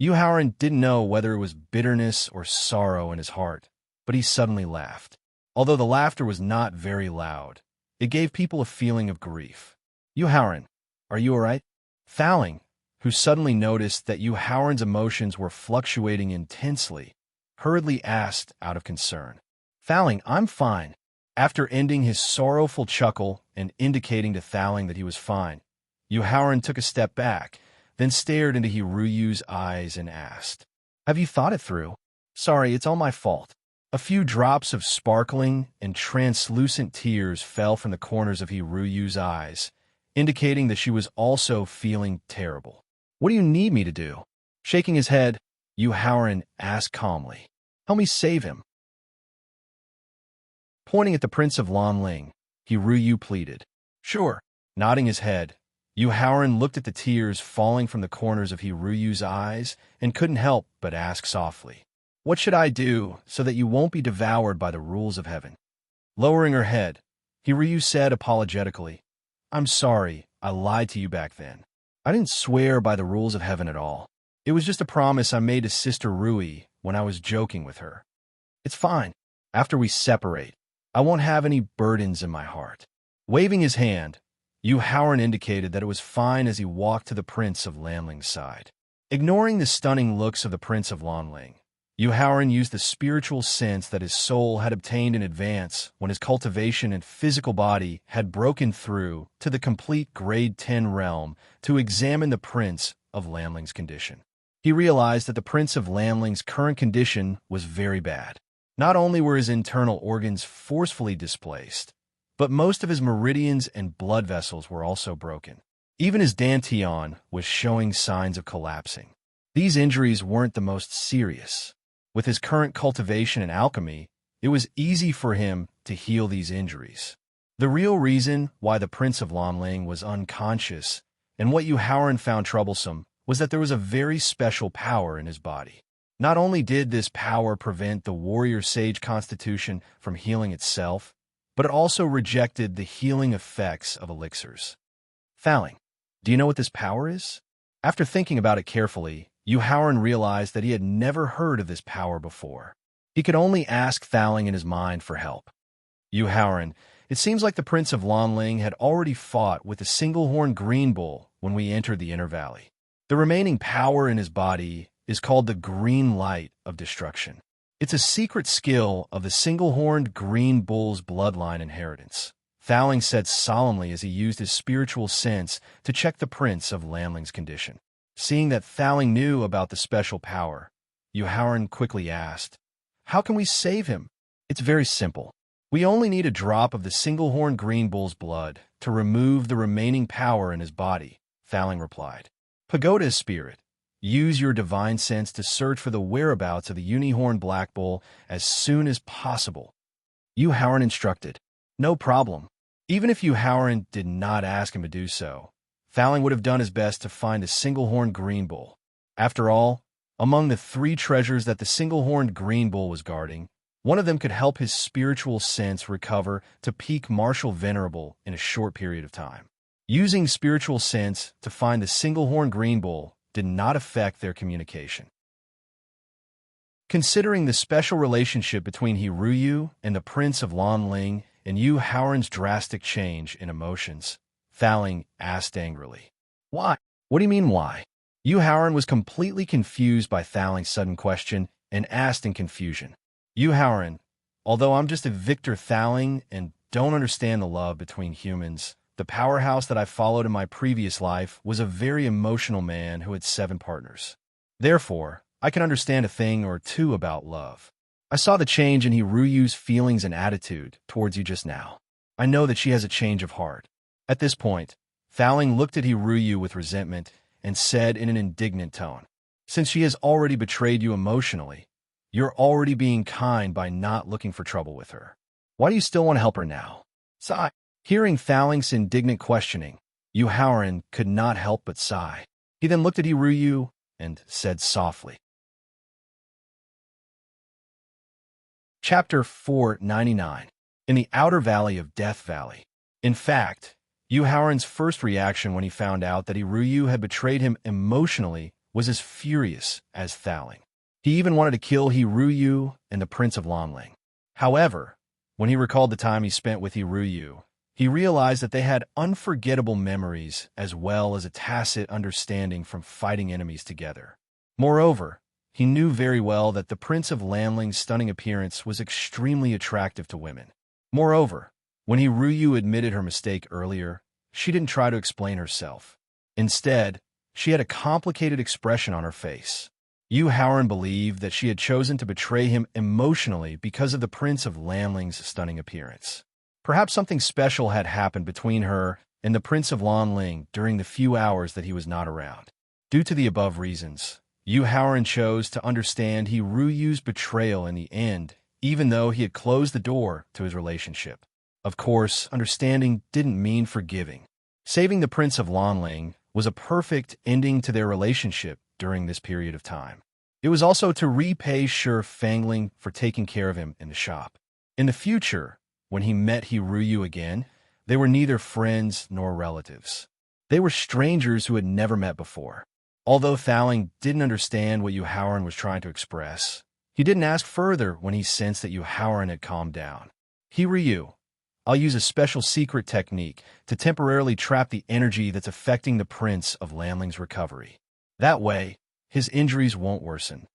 Yuhaoran didn't know whether it was bitterness or sorrow in his heart, but he suddenly laughed. Although the laughter was not very loud, it gave people a feeling of grief. Yuhaoran, are you all right? Thaling, who suddenly noticed that Yuhaoran's emotions were fluctuating intensely, hurriedly asked out of concern. Thaling, I'm fine. After ending his sorrowful chuckle and indicating to Thaling that he was fine, Yuhaoran took a step back, then stared into Hiruyu's eyes and asked, Have you thought it through? Sorry, it's all my fault. A few drops of sparkling and translucent tears fell from the corners of Hiruyu's eyes, indicating that she was also feeling terrible. What do you need me to do? Shaking his head, Yuhaoran asked calmly. Help me save him. Pointing at the Prince of Lanling, Hiryu pleaded. Sure. Nodding his head, Yuhaoran looked at the tears falling from the corners of Hiruyu's eyes and couldn't help but ask softly, What should I do so that you won't be devoured by the rules of heaven? Lowering her head, Hiryu said apologetically, I'm sorry, I lied to you back then. I didn't swear by the rules of heaven at all. It was just a promise I made to Sister Rui when I was joking with her. It's fine. After we separate, I won't have any burdens in my heart. Waving his hand, Yuhaoran indicated that it was fine as he walked to the Prince of Lanling's side. Ignoring the stunning looks of the Prince of Lanling, Yuhaoran used the spiritual sense that his soul had obtained in advance when his cultivation and physical body had broken through to the complete Grade 10 realm to examine the Prince of Lanling's condition. He realized that the Prince of Lanling's current condition was very bad. Not only were his internal organs forcefully displaced, but most of his meridians and blood vessels were also broken. Even his dantian was showing signs of collapsing. These injuries weren't the most serious. With his current cultivation and alchemy, it was easy for him to heal these injuries. The real reason why the Prince of Lanling was unconscious and what Yuhaoran found troublesome was that there was a very special power in his body. Not only did this power prevent the warrior sage constitution from healing itself, but it also rejected the healing effects of elixirs. Thaling, do you know what this power is? After thinking about it carefully, Yuhaoran realized that he had never heard of this power before. He could only ask Thaling in his mind for help. Yuhaoran, it seems like the Prince of Lanling had already fought with the single-horned green bull when we entered the Inner Valley. The remaining power in his body is called the Green Light of Destruction. It's a secret skill of the single-horned green bull's bloodline inheritance, Thaling said solemnly as he used his spiritual sense to check the Prince of Lanling's condition. Seeing that Thaling knew about the special power, Yuhaoran quickly asked, How can we save him? It's very simple. We only need a drop of the single-horned green bull's blood to remove the remaining power in his body, Thaling replied. Pagoda spirit, use your divine sense to search for the whereabouts of the unihorn black bull as soon as possible. Yuhaoran instructed. No problem. Even if Yuhaoran did not ask him to do so, Thowling would have done his best to find a single-horned green bull. After all, among the 3 treasures that the single-horned green bull was guarding, one of them could help his spiritual sense recover to peak martial venerable in a short period of time. Using spiritual sense to find the single-horned green bull did not affect their communication. Considering the special relationship between Hiruyu and the Prince of Lanling and Yu Haoran's drastic change in emotions, Thowling asked angrily. Why? What do you mean, why? Yu Haoran was completely confused by Thowling's sudden question and asked in confusion. Yu Haoran, although I'm just a Victor Thowling and don't understand the love between humans, the powerhouse that I followed in my previous life was a very emotional man who had 7 partners. Therefore, I can understand a thing or two about love. I saw the change in Hiruyu's feelings and attitude towards you just now. I know that she has a change of heart. At this point, Thowling looked at Hiruyu with resentment and said in an indignant tone, Since she has already betrayed you emotionally, you're already being kind by not looking for trouble with her. Why do you still want to help her now? Sigh. Hearing Thowling's indignant questioning, Yu Haoran could not help but sigh. He then looked at Hiruyu and said softly, Chapter 499. In the Outer Valley of Death Valley. In fact, Yu Haoran's first reaction when he found out that Hiruyu had betrayed him emotionally was as furious as Thowling. He even wanted to kill Hiruyu and the Prince of Lanling. However, when he recalled the time he spent with Hiruyu, he realized that they had unforgettable memories as well as a tacit understanding from fighting enemies together. Moreover, he knew very well that the Prince of Lanling's stunning appearance was extremely attractive to women. Moreover, when Hiruyu admitted her mistake earlier, she didn't try to explain herself. Instead, she had a complicated expression on her face. Yu Haoran believed that she had chosen to betray him emotionally because of the Prince of Lanling's stunning appearance. Perhaps something special had happened between her and the Prince of Lanling during the few hours that he was not around. Due to the above reasons, Yu Haoran chose to understand Hiruyu's betrayal in the end, even though he had closed the door to his relationship. Of course, understanding didn't mean forgiving. Saving the Prince of Lanling was a perfect ending to their relationship during this period of time. It was also to repay Shi Fangling for taking care of him in the shop. In the future, when he met Hiruyu again, they were neither friends nor relatives. They were strangers who had never met before. Although Thowling didn't understand what Yu Haoran was trying to express, he didn't ask further when he sensed that Yu Haoran had calmed down. Hiruyu, I'll use a special secret technique to temporarily trap the energy that's affecting the Prince of Lanling's recovery. That way, his injuries won't worsen.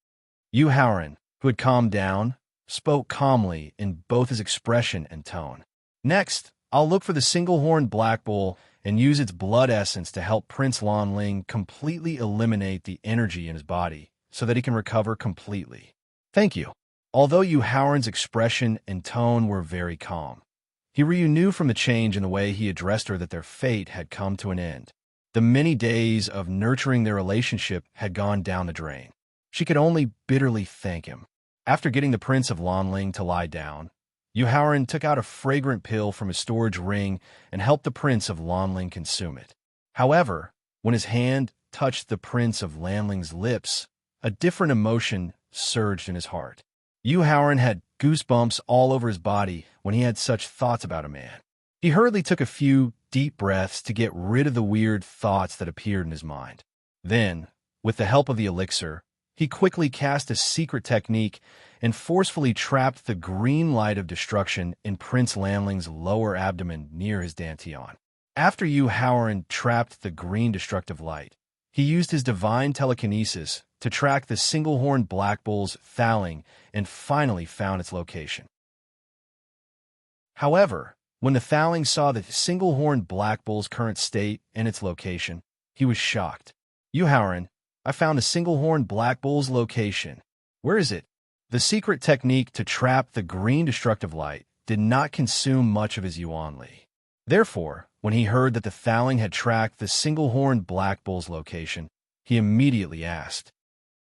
Yu Haoran, who had calmed down, spoke calmly in both his expression and tone. Next, I'll look for the single-horned black bull and use its blood essence to help Prince Lanling completely eliminate the energy in his body so that he can recover completely. Thank you. Although Yu Haoran's expression and tone were very calm, Hiryu knew from the change in the way he addressed her that their fate had come to an end. The many days of nurturing their relationship had gone down the drain. She could only bitterly thank him. After getting the Prince of Lanling to lie down, Yu Haoran took out a fragrant pill from his storage ring and helped the Prince of Lanling consume it. However, when his hand touched the Prince of Lanling's lips, a different emotion surged in his heart. Yu Haoran had goosebumps all over his body when he had such thoughts about a man. He hurriedly took a few deep breaths to get rid of the weird thoughts that appeared in his mind. Then, with the help of the elixir, he quickly cast a secret technique and forcefully trapped the green light of destruction in Prince Lanling's lower abdomen near his dantian. After Yu Haoran trapped the green destructive light, he used his divine telekinesis to track the single-horned black bull's Thowling and finally found its location. However, when the Thowling saw the single-horned black bull's current state and its location, he was shocked. Yu Haoran, I found the single-horned black bull's location. Where is it? The secret technique to trap the green destructive light did not consume much of his Yuan Li. Therefore, when he heard that the Thowling had tracked the single-horned black bull's location, he immediately asked,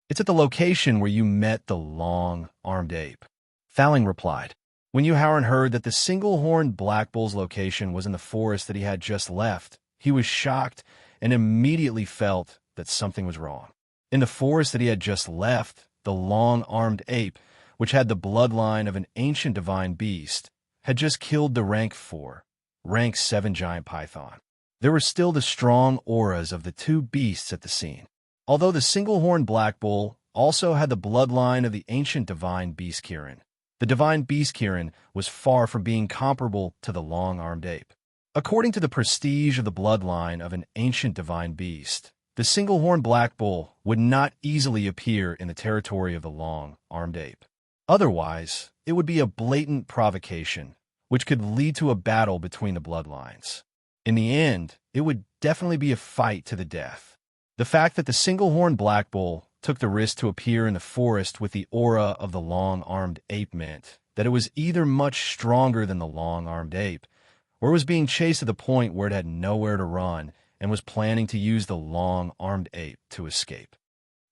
It's at the location where you met the long-armed ape. Thowling replied. When Yu Haoran heard that the single-horned black bull's location was in the forest that he had just left, he was shocked and immediately felt that something was wrong. In the forest that he had just left, the long-armed ape, which had the bloodline of an ancient divine beast, had just killed the rank 4, rank 7 giant python. There were still the strong auras of the two beasts at the scene. Although the single-horned black bull also had the bloodline of the ancient divine beast Kirin, the divine beast Kirin was far from being comparable to the long-armed ape. According to the prestige of the bloodline of an ancient divine beast, the single-horned black bull would not easily appear in the territory of the long-armed ape. Otherwise, it would be a blatant provocation, which could lead to a battle between the bloodlines. In the end, it would definitely be a fight to the death. The fact that the single-horned black bull took the risk to appear in the forest with the aura of the long-armed ape meant that it was either much stronger than the long-armed ape, or was being chased to the point where it had nowhere to run and was planning to use the long-armed ape to escape.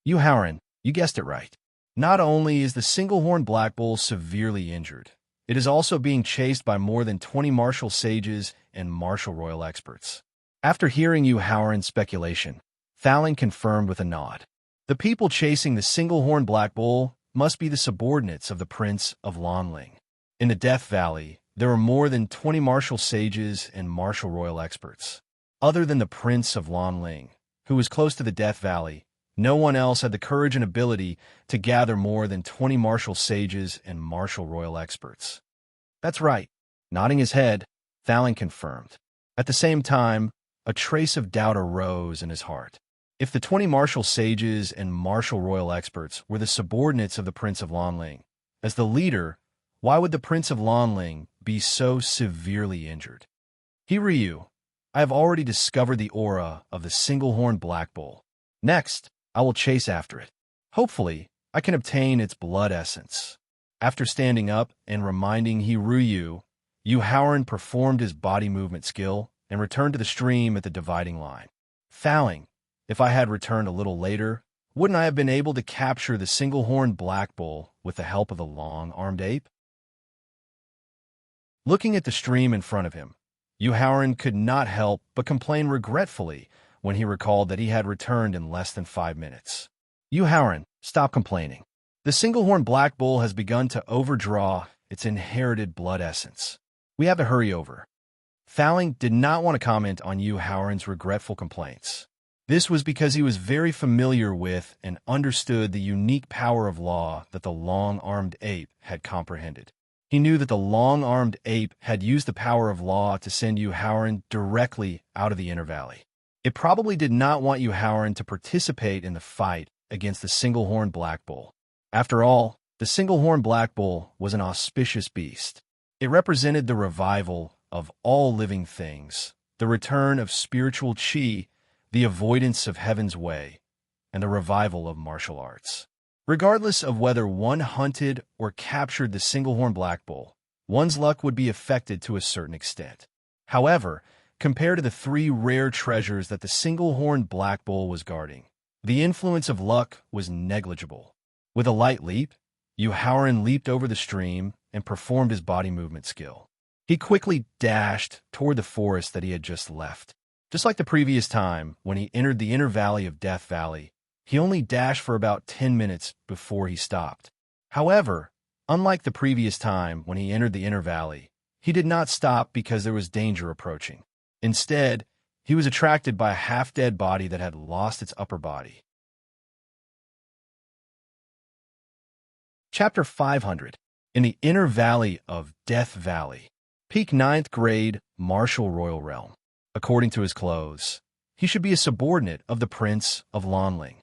Howren, you guessed it right. Not only is the single-horned black bull severely injured, it is also being chased by more than 20 martial sages and martial royal experts. After hearing Howren's speculation, Thalling confirmed with a nod. The people chasing the single-horned black bull must be the subordinates of the Prince of Lonling. In the Death Valley, there are more than 20 martial sages and martial royal experts. Other than the Prince of Lonling, who was close to the Death Valley, no one else had the courage and ability to gather more than 20 martial sages and martial royal experts. That's right. Nodding his head, Thalling confirmed. At the same time, a trace of doubt arose in his heart. If the 20 martial sages and martial royal experts were the subordinates of the Prince of Lonling, as the leader, why would the Prince of Lonling be so severely injured? Ryu, I have already discovered the aura of the single-horned black bull. Next, I will chase after it. Hopefully, I can obtain its blood essence. After standing up and reminding Ryu, Howren performed his body movement skill and returned to the stream at the dividing line. Thalling, if I had returned a little later, wouldn't I have been able to capture the single-horned black bull with the help of the long-armed ape? Looking at the stream in front of him, Howren could not help but complain regretfully when he recalled that he had returned in less than 5 minutes. Howren, stop complaining. The single-horned black bull has begun to overdraw its inherited blood essence. We have to hurry over. Thalling did not want to comment on Howren's regretful complaints. This was because he was very familiar with and understood the unique power of law that the long-armed ape had comprehended. He knew that the long-armed ape had used the power of law to send Howren directly out of the Inner Valley. It probably did not want Howren to participate in the fight against the single-horned black bull. After all, the single-horned black bull was an auspicious beast. It represented the revival of all living things, the return of spiritual chi, the avoidance of heaven's way, and the revival of martial arts. Regardless of whether one hunted or captured the single-horned black bull, one's luck would be affected to a certain extent. However, compared to the 3 rare treasures that the single-horned black bull was guarding, the influence of luck was negligible. With a light leap, Howren leaped over the stream and performed his body movement skill. He quickly dashed toward the forest that he had just left. Just like the previous time when he entered the Inner Valley of Death Valley, he only dashed for about 10 minutes before he stopped. However, unlike the previous time when he entered the Inner Valley, he did not stop because there was danger approaching. Instead, he was attracted by a half-dead body that had lost its upper body. Chapter 500. In the Inner Valley of Death Valley. Peak 9th grade Martial Royal Realm. According to his clothes, he should be a subordinate of the Prince of Lonling.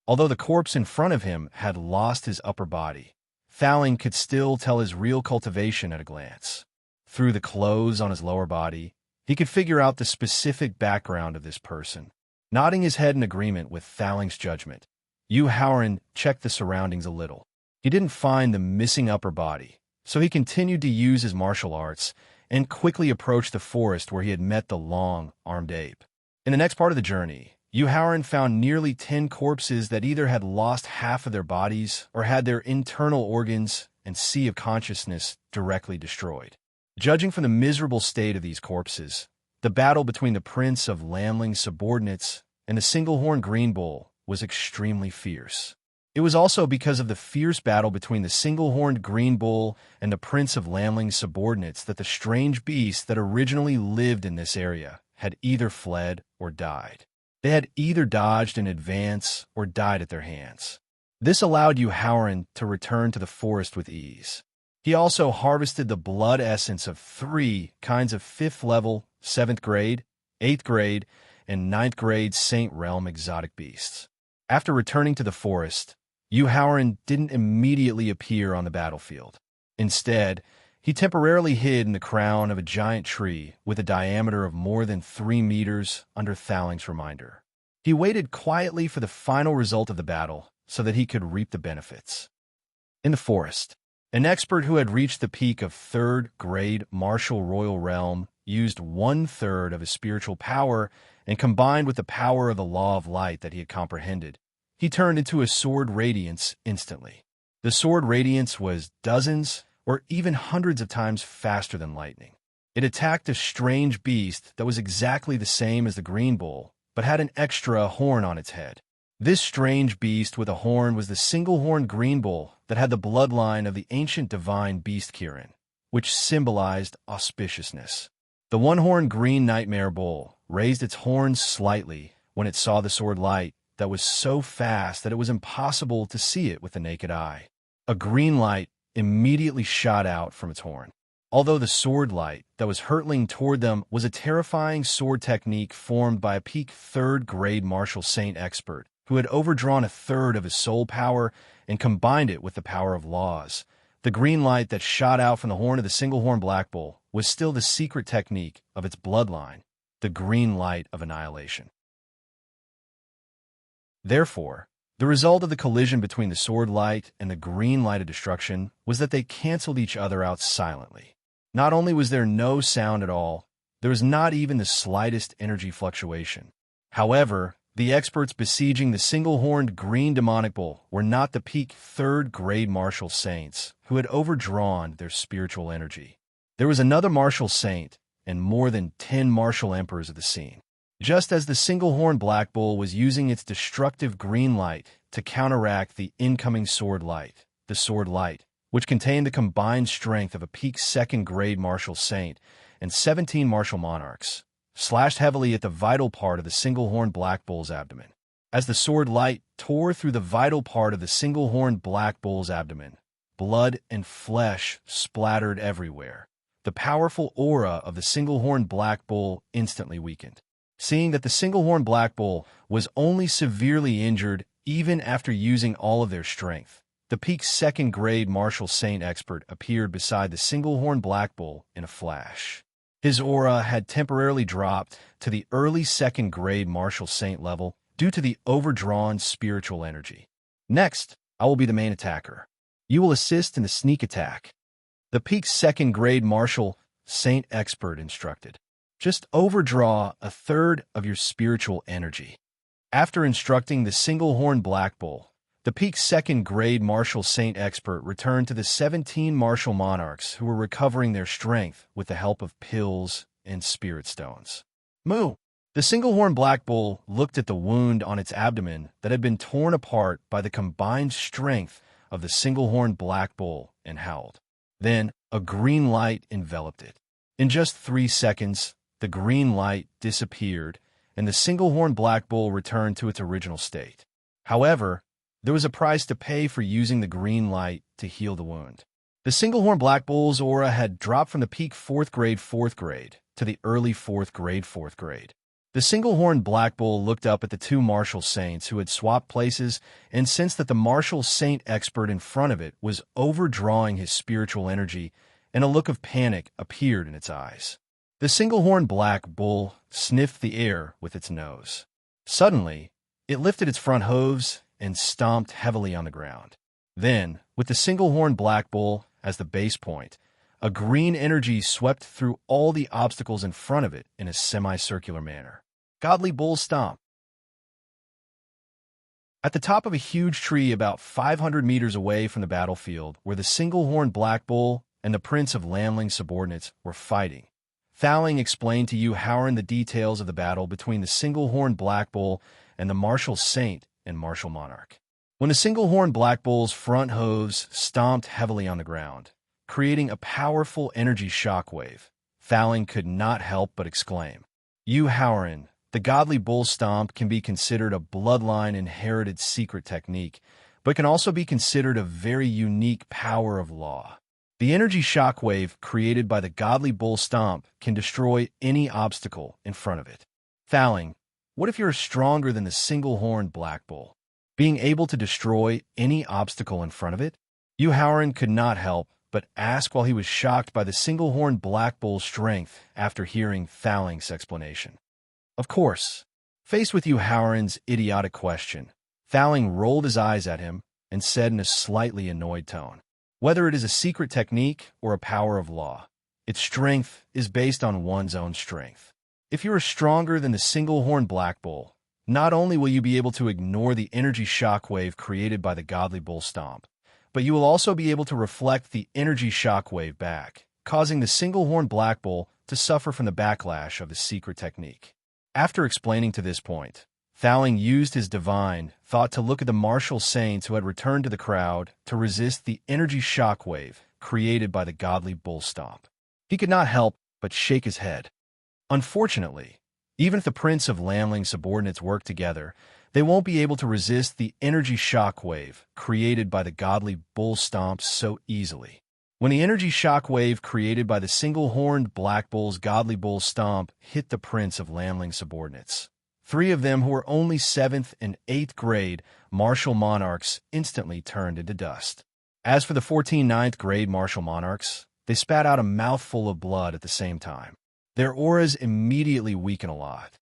Although the corpse in front of him had lost his upper body, Thalling could still tell his real cultivation at a glance. Through the clothes on his lower body, he could figure out the specific background of this person. Nodding his head in agreement with Thalling's judgment, Howren checked the surroundings a little. He didn't find the missing upper body, so he continued to use his martial arts and quickly approached the forest where he had met the long-armed ape. In the next part of the journey, Howren found nearly 10 corpses that either had lost half of their bodies or had their internal organs and sea of consciousness directly destroyed. Judging from the miserable state of these corpses, The battle between the Prince of Lamling's subordinates and the single-horned green bull was extremely fierce. It was also because of the fierce battle between the single-horned green bull and the Prince of Lamling's subordinates that the strange beasts that originally lived in this area had either fled or died. They had either dodged in advance or died at their hands. This allowed Howren to return to the forest with ease. He also harvested the blood essence of 3 kinds of 5th level, 7th grade, 8th grade, and 9th grade Saint Realm exotic beasts. After returning to the forest, Howren didn't immediately appear on the battlefield. Instead, he temporarily hid in the crown of a giant tree with a diameter of more than 3 meters under Thaling's reminder. He waited quietly for the final result of the battle so that he could reap the benefits. In the forest, an expert who had reached the peak of 3rd grade martial royal realm used 1/3 of his spiritual power and combined with the power of the law of light that he had comprehended, he turned into a sword radiance instantly. The sword radiance was dozens or even hundreds of times faster than lightning. It attacked a strange beast that was exactly the same as the green bull, but had an extra horn on its head. This strange beast with a horn was the single-horned green bull that had the bloodline of the ancient divine beast Kirin, which symbolized auspiciousness. The one-horned green nightmare bull raised its horns slightly when it saw the sword light that was so fast that it was impossible to see it with the naked eye. A green light immediately shot out from its horn. Although the sword light that was hurtling toward them was a terrifying sword technique formed by a peak 3rd grade martial saint expert who had overdrawn 1/3 of his soul power and combined it with the power of laws, the green light that shot out from the horn of the single-horned black bull was still the secret technique of its bloodline, the green light of annihilation. Therefore, the result of the collision between the sword light and the green light of destruction was that they canceled each other out silently. Not only was there no sound at all, there was not even the slightest energy fluctuation. However, the experts besieging the single-horned green demonic bull were not the peak 3rd grade martial saints who had overdrawn their spiritual energy. There was another martial saint and more than 10 martial emperors of the scene. Just as the single-horned black bull was using its destructive green light to counteract the incoming sword light, the sword light, which contained the combined strength of a peak 2nd grade martial saint and 17 martial monarchs, slashed heavily at the vital part of the single-horned black bull's abdomen. As the sword light tore through the vital part of the single-horned black bull's abdomen, blood and flesh splattered everywhere. The powerful aura of the single-horned black bull instantly weakened. Seeing that the single-horned black bull was only severely injured even after using all of their strength, the peak 2nd grade martial saint expert appeared beside the single-horned black bull in a flash. His aura had temporarily dropped to the early 2nd grade martial saint level due to the overdrawn spiritual energy. Next, I will be the main attacker. You will assist in the sneak attack. The peak 2nd grade martial saint expert instructed. Just overdraw 1/3 of your spiritual energy. After instructing the single-horned black bull, the peak 2nd grade martial saint expert returned to the 17 martial monarchs who were recovering their strength with the help of pills and spirit stones. Moo! The single-horned black bull looked at the wound on its abdomen that had been torn apart by the combined strength of the single-horned black bull and howled. Then a green light enveloped it. In just 3 seconds, the green light disappeared, and the single-horned black bull returned to its original state. However, there was a price to pay for using the green light to heal the wound. The single-horned black bull's aura had dropped from the peak 4th grade to the early 4th grade. The single-horned black bull looked up at the 2 martial saints who had swapped places and sensed that the martial saint expert in front of it was overdrawing his spiritual energy, and a look of panic appeared in its eyes. The single-horned black bull sniffed the air with its nose. Suddenly, it lifted its front hooves and stomped heavily on the ground. Then, with the single-horned black bull as the base point, a green energy swept through all the obstacles in front of it in a semicircular manner. Godly bull stomp. At the top of a huge tree about 500 meters away from the battlefield, where the single-horned black bull and the Prince of Lamling's subordinates were fighting, Thowling explained to Howard the details of the battle between the single-horned black bull and the martial saint and martial monarch. When the single-horned black bull's front hooves stomped heavily on the ground, creating a powerful energy shockwave, Thowling could not help but exclaim, Howard, the godly bull stomp can be considered a bloodline-inherited secret technique, but can also be considered a very unique power of law. The energy shockwave created by the godly bull stomp can destroy any obstacle in front of it. Thowling, what if you're stronger than the single-horned black bull, being able to destroy any obstacle in front of it? Howard could not help but ask while he was shocked by the single-horned black bull's strength after hearing Thowling's explanation. Of course, faced with Howard's idiotic question, Thowling rolled his eyes at him and said in a slightly annoyed tone, whether it is a secret technique or a power of law, its strength is based on one's own strength. If you are stronger than the single-horned black bull, not only will you be able to ignore the energy shockwave created by the godly bull stomp, but you will also be able to reflect the energy shockwave back, causing the single-horned black bull to suffer from the backlash of the secret technique. After explaining to this point, Thowling used his divine thought to look at the martial saints who had returned to the crowd to resist the energy shockwave created by the godly bull stomp. He could not help but shake his head. Unfortunately, even if the Prince of Lamling's subordinates work together, they won't be able to resist the energy shockwave created by the godly bull stomp so easily. When the energy shockwave created by the single-horned black bull's godly bull stomp hit the Prince of Lamling's subordinates, 3 of them who were only 7th and 8th grade martial monarchs instantly turned into dust. As for the 14 9th grade martial monarchs, they spat out a mouthful of blood at the same time. Their auras immediately weakened a lot.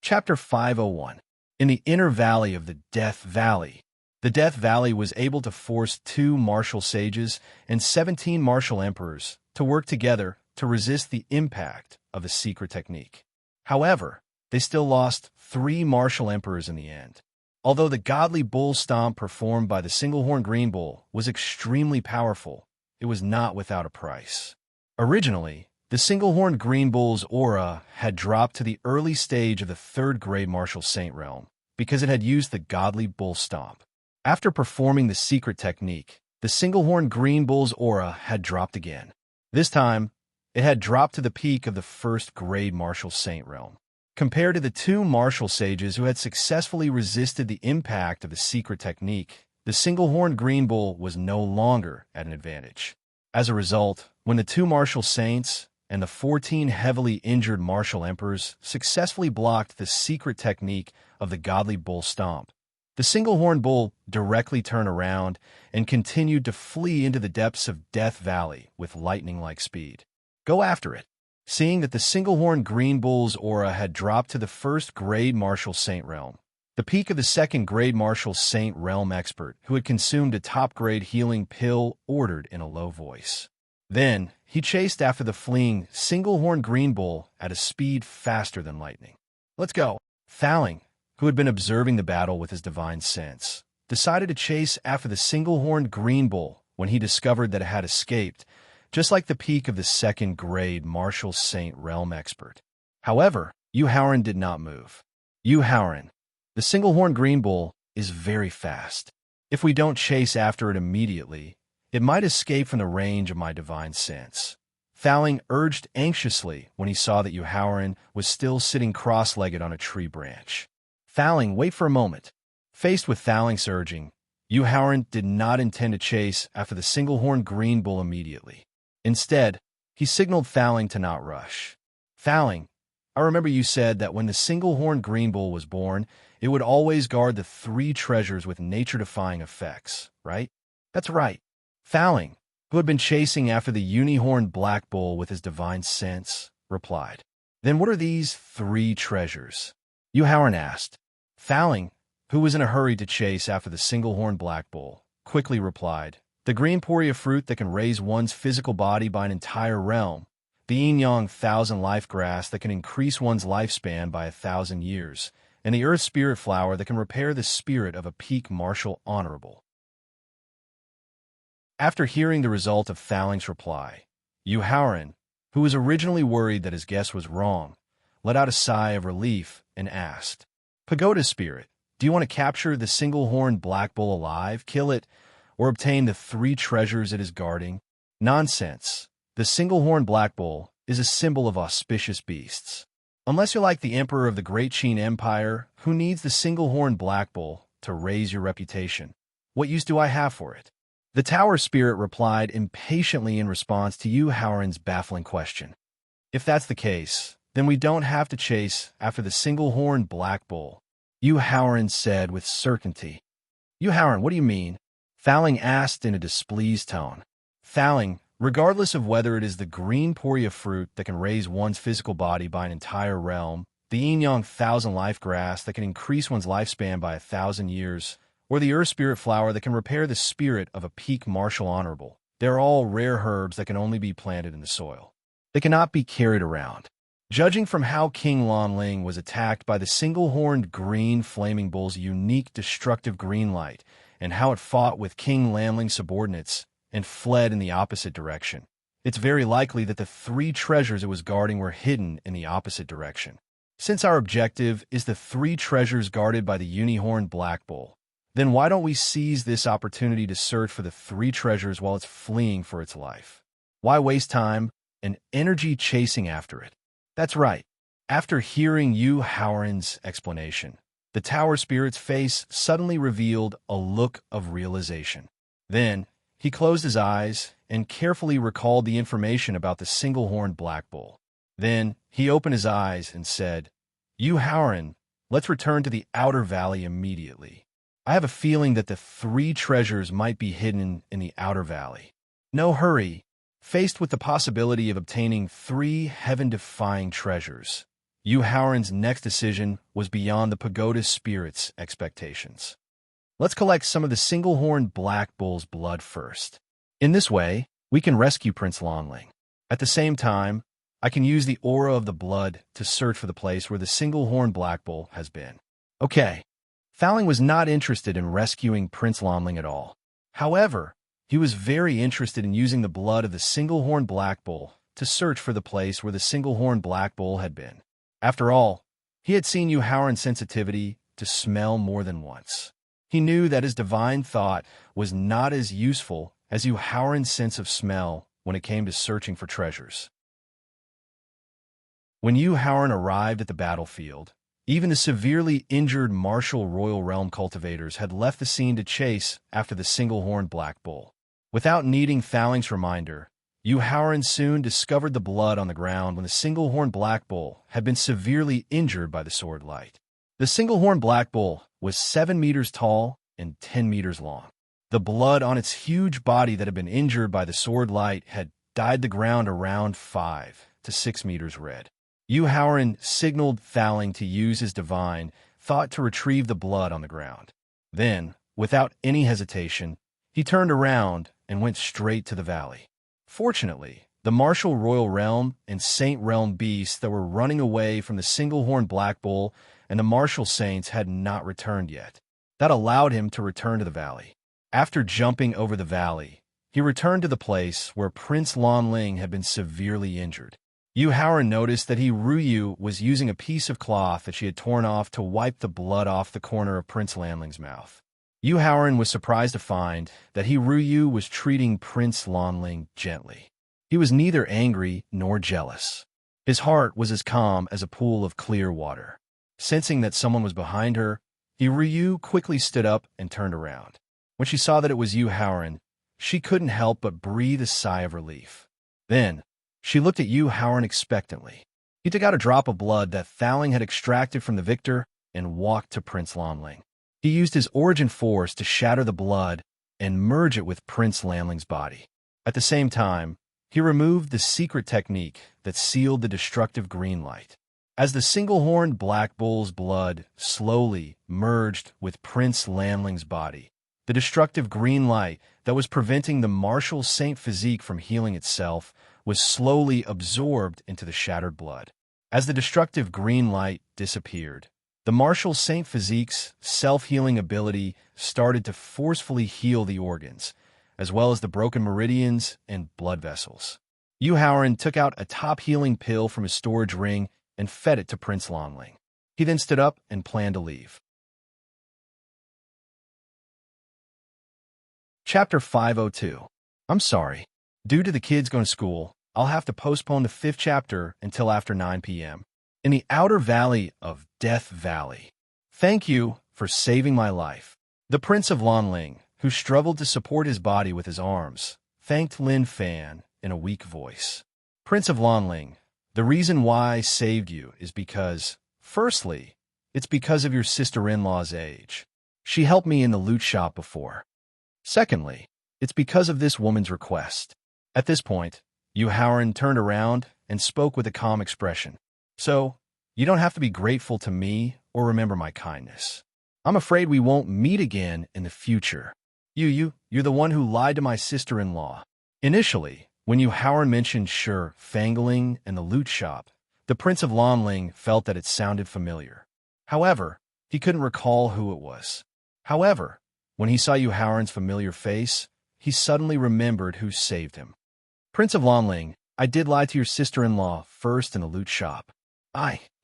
Chapter 501. In the inner valley of the Death Valley. The Death Valley was able to force 2 martial sages and 17 martial emperors to work together to resist the impact of a secret technique. However, they still lost 3 martial emperors in the end. Although the godly bull stomp performed by the single-horned green bull was extremely powerful, it was not without a price. Originally, the single-horned green bull's aura had dropped to the early stage of the 3rd grade martial saint realm because it had used the godly bull stomp. After performing the secret technique, the single-horned green bull's aura had dropped again. This time, it had dropped to the peak of the 1st grade martial saint realm. Compared to the 2 martial sages who had successfully resisted the impact of the secret technique, the single-horned green bull was no longer at an advantage. As a result, when the 2 martial saints and the 14 heavily injured martial emperors successfully blocked the secret technique of the godly bull stomp, the single-horned bull directly turned around and continued to flee into the depths of Death Valley with lightning-like speed. Go after it. Seeing that the single-horned green bull's aura had dropped to the 1st grade martial saint realm, the peak of the 2nd grade martial saint realm expert who had consumed a top-grade healing pill ordered in a low voice. Then, he chased after the fleeing single-horned green bull at a speed faster than lightning. Let's go. Thowling, who had been observing the battle with his divine sense, decided to chase after the single-horned green bull when he discovered that it had escaped, just like the peak of the 2nd grade martial saint realm expert. However, Howard did not move. Howard, the single-horned green bull, is very fast. If we don't chase after it immediately, it might escape from the range of my divine sense. Thowling urged anxiously when he saw that Howard was still sitting cross-legged on a tree branch. Thowling, wait for a moment. Faced with Thowling's urging, Howard did not intend to chase after the single-horned green bull immediately. Instead, he signaled Thowling to not rush. Thowling, I remember you said that when the single-horned green bull was born, it would always guard the 3 treasures with nature-defying effects, right? That's right. Thowling, who had been chasing after the uni-horned black bull with his divine sense, replied. Then what are these 3 treasures? Howard asked. Thowling, who was in a hurry to chase after the single-horned black bull, quickly replied, the green poria fruit that can raise one's physical body by an entire realm, the yin-yang 1,000 life grass that can increase one's lifespan by 1,000 years, and the earth spirit flower that can repair the spirit of a peak martial honorable. After hearing the result of Thaling's reply, Howren, who was originally worried that his guess was wrong, let out a sigh of relief and asked, Pagoda Spirit, do you want to capture the single-horned black bull alive, kill it, or obtain the 3 treasures it is guarding? Nonsense. The single-horned black bull is a symbol of auspicious beasts. Unless you're like the Emperor of the Great Qin Empire, who needs the single-horned black bull to raise your reputation. What use do I have for it? The tower spirit replied impatiently in response to Howren's baffling question. If that's the case, then we don't have to chase after the single-horned black bull, Howren said with certainty. Howren, what do you mean? Thaling asked in a displeased tone. Thaling, regardless of whether it is the green poria fruit that can raise one's physical body by an entire realm, the Yin-Yang 1,000-life grass that can increase one's lifespan by 1,000 years, or the Earth Spirit flower that can repair the spirit of a peak martial honorable, they're all rare herbs that can only be planted in the soil. They cannot be carried around. Judging from how King Lanling was attacked by the single-horned green flaming bull's unique destructive green light, and how it fought with King Lanling's subordinates and fled in the opposite direction, it's very likely that the 3 treasures it was guarding were hidden in the opposite direction. Since our objective is the 3 treasures guarded by the uni-horned black bull, then why don't we seize this opportunity to search for the 3 treasures while it's fleeing for its life? Why waste time and energy chasing after it? That's right. After hearing Howren's explanation, the tower spirit's face suddenly revealed a look of realization. Then, he closed his eyes and carefully recalled the information about the single-horned black bull. Then, he opened his eyes and said, Howren, let's return to the outer valley immediately. I have a feeling that the 3 treasures might be hidden in the outer valley. No hurry. Faced with the possibility of obtaining 3 heaven-defying treasures, Howren's next decision was beyond the pagoda spirit's expectations. Let's collect some of the single-horned black bull's blood first. In this way, we can rescue Prince Lanling. At the same time, I can use the aura of the blood to search for the place where the single-horned black bull has been. Okay. Thaling was not interested in rescuing Prince Lanling at all. However, he was very interested in using the blood of the single-horned black bull to search for the place where the single-horned black bull had been. After all, he had seen Howren's sensitivity to smell more than once. He knew that his divine thought was not as useful as Howren's sense of smell when it came to searching for treasures. When Howren arrived at the battlefield, even the severely injured martial royal realm cultivators had left the scene to chase after the single-horned black bull. Without needing Thaling's reminder, Howren soon discovered the blood on the ground when the single-horned black bull had been severely injured by the sword light. The single-horned black bull was 7 meters tall and 10 meters long. The blood on its huge body that had been injured by the sword light had dyed the ground around 5 to 6 meters red. Howren signaled Thaling to use his divine thought to retrieve the blood on the ground. Then, without any hesitation, he turned around and went straight to the valley. Fortunately, the martial royal realm and saint realm beasts that were running away from the single-horned black bull and the martial saints had not returned yet. That allowed him to return to the valley. After jumping over the valley, he returned to the place where Prince Lanling had been severely injured. Howren noticed that Ryu was using a piece of cloth that she had torn off to wipe the blood off the corner of Prince Lanling's mouth. Howren was surprised to find that Ryu was treating Prince Lanling gently. He was neither angry nor jealous. His heart was as calm as a pool of clear water. Sensing that someone was behind her, Ryu quickly stood up and turned around. When she saw that it was Howren, she couldn't help but breathe a sigh of relief. Then, she looked at Howren expectantly. He took out a drop of blood that Thaling had extracted from the victor and walked to Prince Lanling. He used his origin force to shatter the blood and merge it with Prince Lanling's body. At the same time, he removed the secret technique that sealed the destructive green light. As the single-horned black bull's blood slowly merged with Prince Lanling's body, the destructive green light that was preventing the martial saint physique from healing itself was slowly absorbed into the shattered blood. As the destructive green light disappeared, the martial saint physique's self-healing ability started to forcefully heal the organs, as well as the broken meridians and blood vessels. Yu Haoran took out a top-healing pill from his storage ring and fed it to Prince Longling. He then stood up and planned to leave. Chapter 502. I'm sorry. Due to the kids going to school, I'll have to postpone the 5th chapter until after 9 p.m. In the outer valley of Death Valley. Thank you for saving my life. The Prince of Longling, who struggled to support his body with his arms, thanked Lin Fan in a weak voice. Prince of Longling, the reason why I saved you is because, firstly, it's because of your sister-in-law's age. She helped me in the loot shop before. Secondly, it's because of this woman's request. At this point, Yu Haoran turned around and spoke with a calm expression. So, you don't have to be grateful to me or remember my kindness. I'm afraid we won't meet again in the future. You're the one who lied to my sister-in-law. Initially, when Yu Haoran mentioned Fangling and the loot shop, the Prince of Longling felt that it sounded familiar. However, he couldn't recall who it was. However, when he saw Yu Haoran's familiar face, he suddenly remembered who saved him. Prince of Longling, I did lie to your sister-in-law first in the loot shop.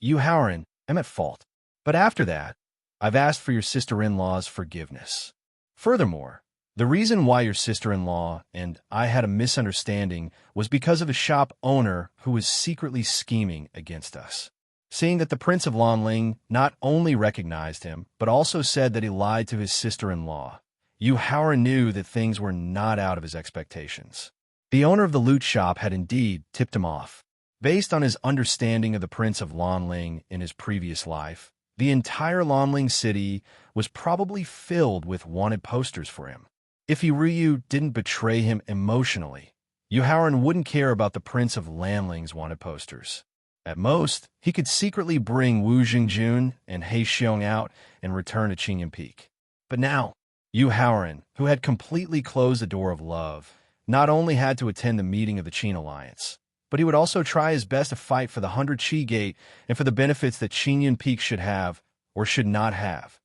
Yu Haoran, am at fault. But after that, I've asked for your sister-in-law's forgiveness. Furthermore, the reason why your sister-in-law and I had a misunderstanding was because of a shop owner who was secretly scheming against us. Seeing that the Prince of Longling not only recognized him, but also said that he lied to his sister-in-law, Yu Haoran knew that things were not out of his expectations. The owner of the loot shop had indeed tipped him off. Based on his understanding of the Prince of Longling in his previous life, the entire Longling city was probably filled with wanted posters for him. If Hiryu didn't betray him emotionally, Yu Haoran wouldn't care about the Prince of Lanling's wanted posters. At most, he could secretly bring Wu Jingjun and He Xiong out and return to Qingyun Peak. But now, Yu Haoran, who had completely closed the door of love, not only had to attend the meeting of the Qin Alliance, but he would also try his best to fight for the 100 Qi Gate and for the benefits that Qingyun Peak should have or should not have,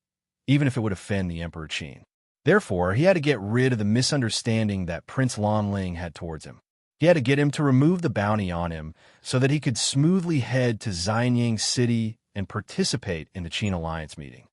even if it would offend the Emperor Qin. Therefore, he had to get rid of the misunderstanding that Prince Longling had towards him. He had to get him to remove the bounty on him so that he could smoothly head to Xianyang City and participate in the Qin Alliance meeting.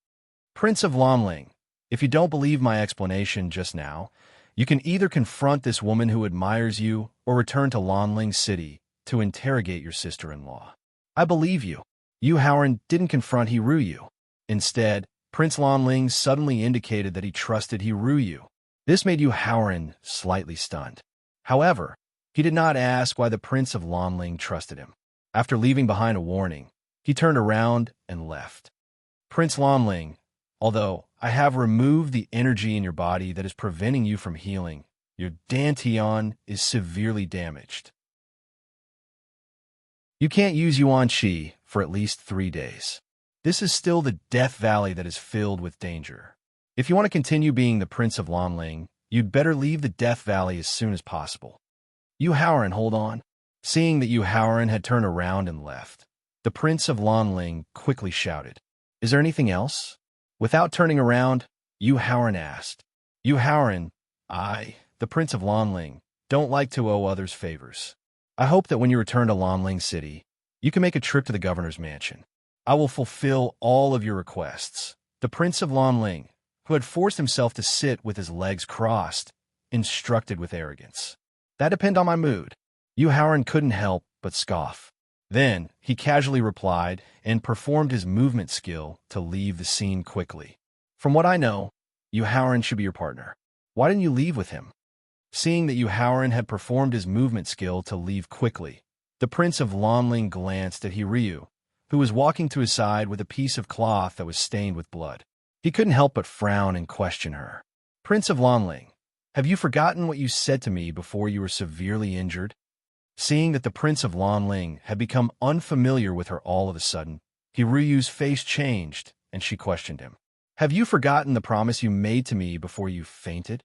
Prince of Longling, if you don't believe my explanation just now, you can either confront this woman who admires you or return to Longling City to interrogate your sister-in-law. I believe you. Yu Haoran didn't confront Hiryu. Instead, Prince Longling suddenly indicated that he trusted Hiryu. This made Yu Haoran slightly stunned. However, he did not ask why the Prince of Longling trusted him. After leaving behind a warning, he turned around and left. Prince Longling, although I have removed the energy in your body that is preventing you from healing, your dantian is severely damaged. You can't use Yuan Qi for at least 3 days. This is still the Death Valley that is filled with danger. If you want to continue being the Prince of Longling, you'd better leave the Death Valley as soon as possible. Yu Haoran, hold on. Seeing that Yu Haoran had turned around and left, the Prince of Longling quickly shouted, Is there anything else? Without turning around, Yu Haoran asked. Yu Haoran, I, the Prince of Longling, don't like to owe others favors. I hope that when you return to Longling City, you can make a trip to the governor's mansion. I will fulfill all of your requests. The Prince of Longling, who had forced himself to sit with his legs crossed, instructed with arrogance. That depends on my mood. Yu Haoran couldn't help but scoff. Then, he casually replied and performed his movement skill to leave the scene quickly. From what I know, Yu Haoran should be your partner. Why didn't you leave with him? Seeing that Yu Haoran had performed his movement skill to leave quickly, the Prince of Longling glanced at Hiryu, who was walking to his side with a piece of cloth that was stained with blood. He couldn't help but frown and question her. Prince of Longling, have you forgotten what you said to me before you were severely injured? Seeing that the Prince of Longling had become unfamiliar with her all of a sudden, Hiryu's face changed, and she questioned him. Have you forgotten the promise you made to me before you fainted?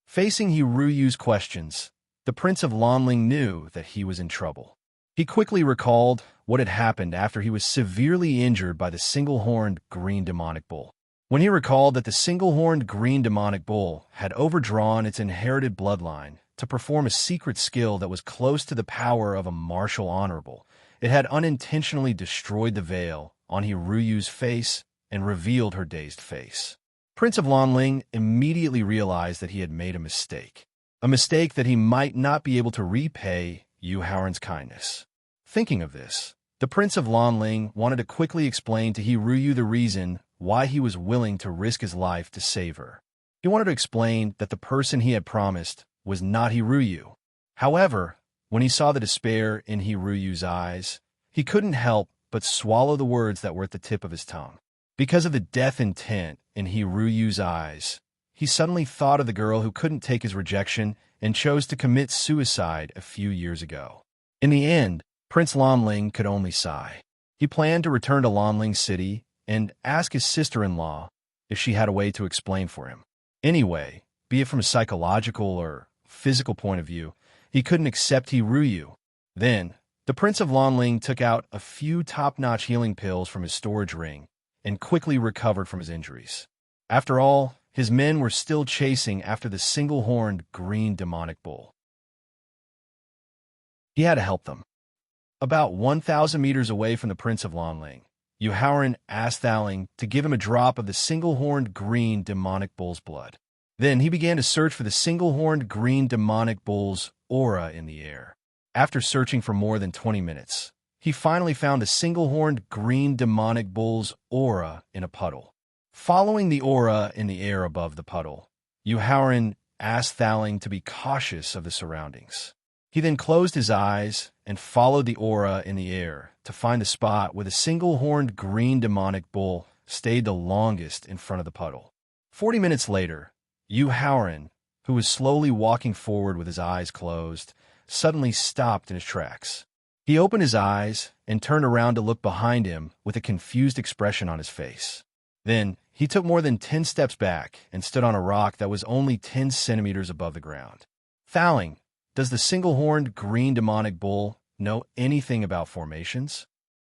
Facing Hiryu's questions, the Prince of Longling knew that he was in trouble. He quickly recalled what had happened after he was severely injured by the single-horned green demonic bull. When he recalled that the single-horned green demonic bull had overdrawn its inherited bloodline to perform a secret skill that was close to the power of a martial honorable, it had unintentionally destroyed the veil on Hiruyu's face and revealed her dazed face. Prince of Lanling immediately realized that he had made a mistake that he might not be able to repay Yu Haoran's kindness. Thinking of this, the Prince of Lanling wanted to quickly explain to Hiruyu the reason why he was willing to risk his life to save her. He wanted to explain that the person he had promised was not Hiruyu. However, when he saw the despair in Hiruyu's eyes, he couldn't help but swallow the words that were at the tip of his tongue. Because of the death intent in Hiruyu's eyes, he suddenly thought of the girl who couldn't take his rejection and chose to commit suicide a few years ago. In the end, Prince Lanling could only sigh. He planned to return to Lanling City and ask his sister-in-law if she had a way to explain for him. Anyway, be it from a psychological or physical point of view, he couldn't accept Hiruyu. Then, the Prince of Lanling took out a few top-notch healing pills from his storage ring and quickly recovered from his injuries. After all, his men were still chasing after the single-horned green demonic bull. He had to help them. About 1,000 meters away from the Prince of Lanling, Yu Haoran asked Thaling to give him a drop of the single-horned green demonic bull's blood. Then he began to search for the single-horned green demonic bull's aura in the air. After searching for more than 20 minutes, he finally found the single-horned green demonic bull's aura in a puddle. Following the aura in the air above the puddle, Yu Haoran asked Thaling to be cautious of the surroundings. He then closed his eyes and followed the aura in the air to find the spot where the single-horned green demonic bull stayed the longest in front of the puddle. 40 minutes later, Yu Haoran, who was slowly walking forward with his eyes closed, suddenly stopped in his tracks. He opened his eyes and turned around to look behind him with a confused expression on his face. Then, he took more than 10 steps back and stood on a rock that was only 10 centimeters above the ground. Thaling, does the single-horned green demonic bull know anything about formations?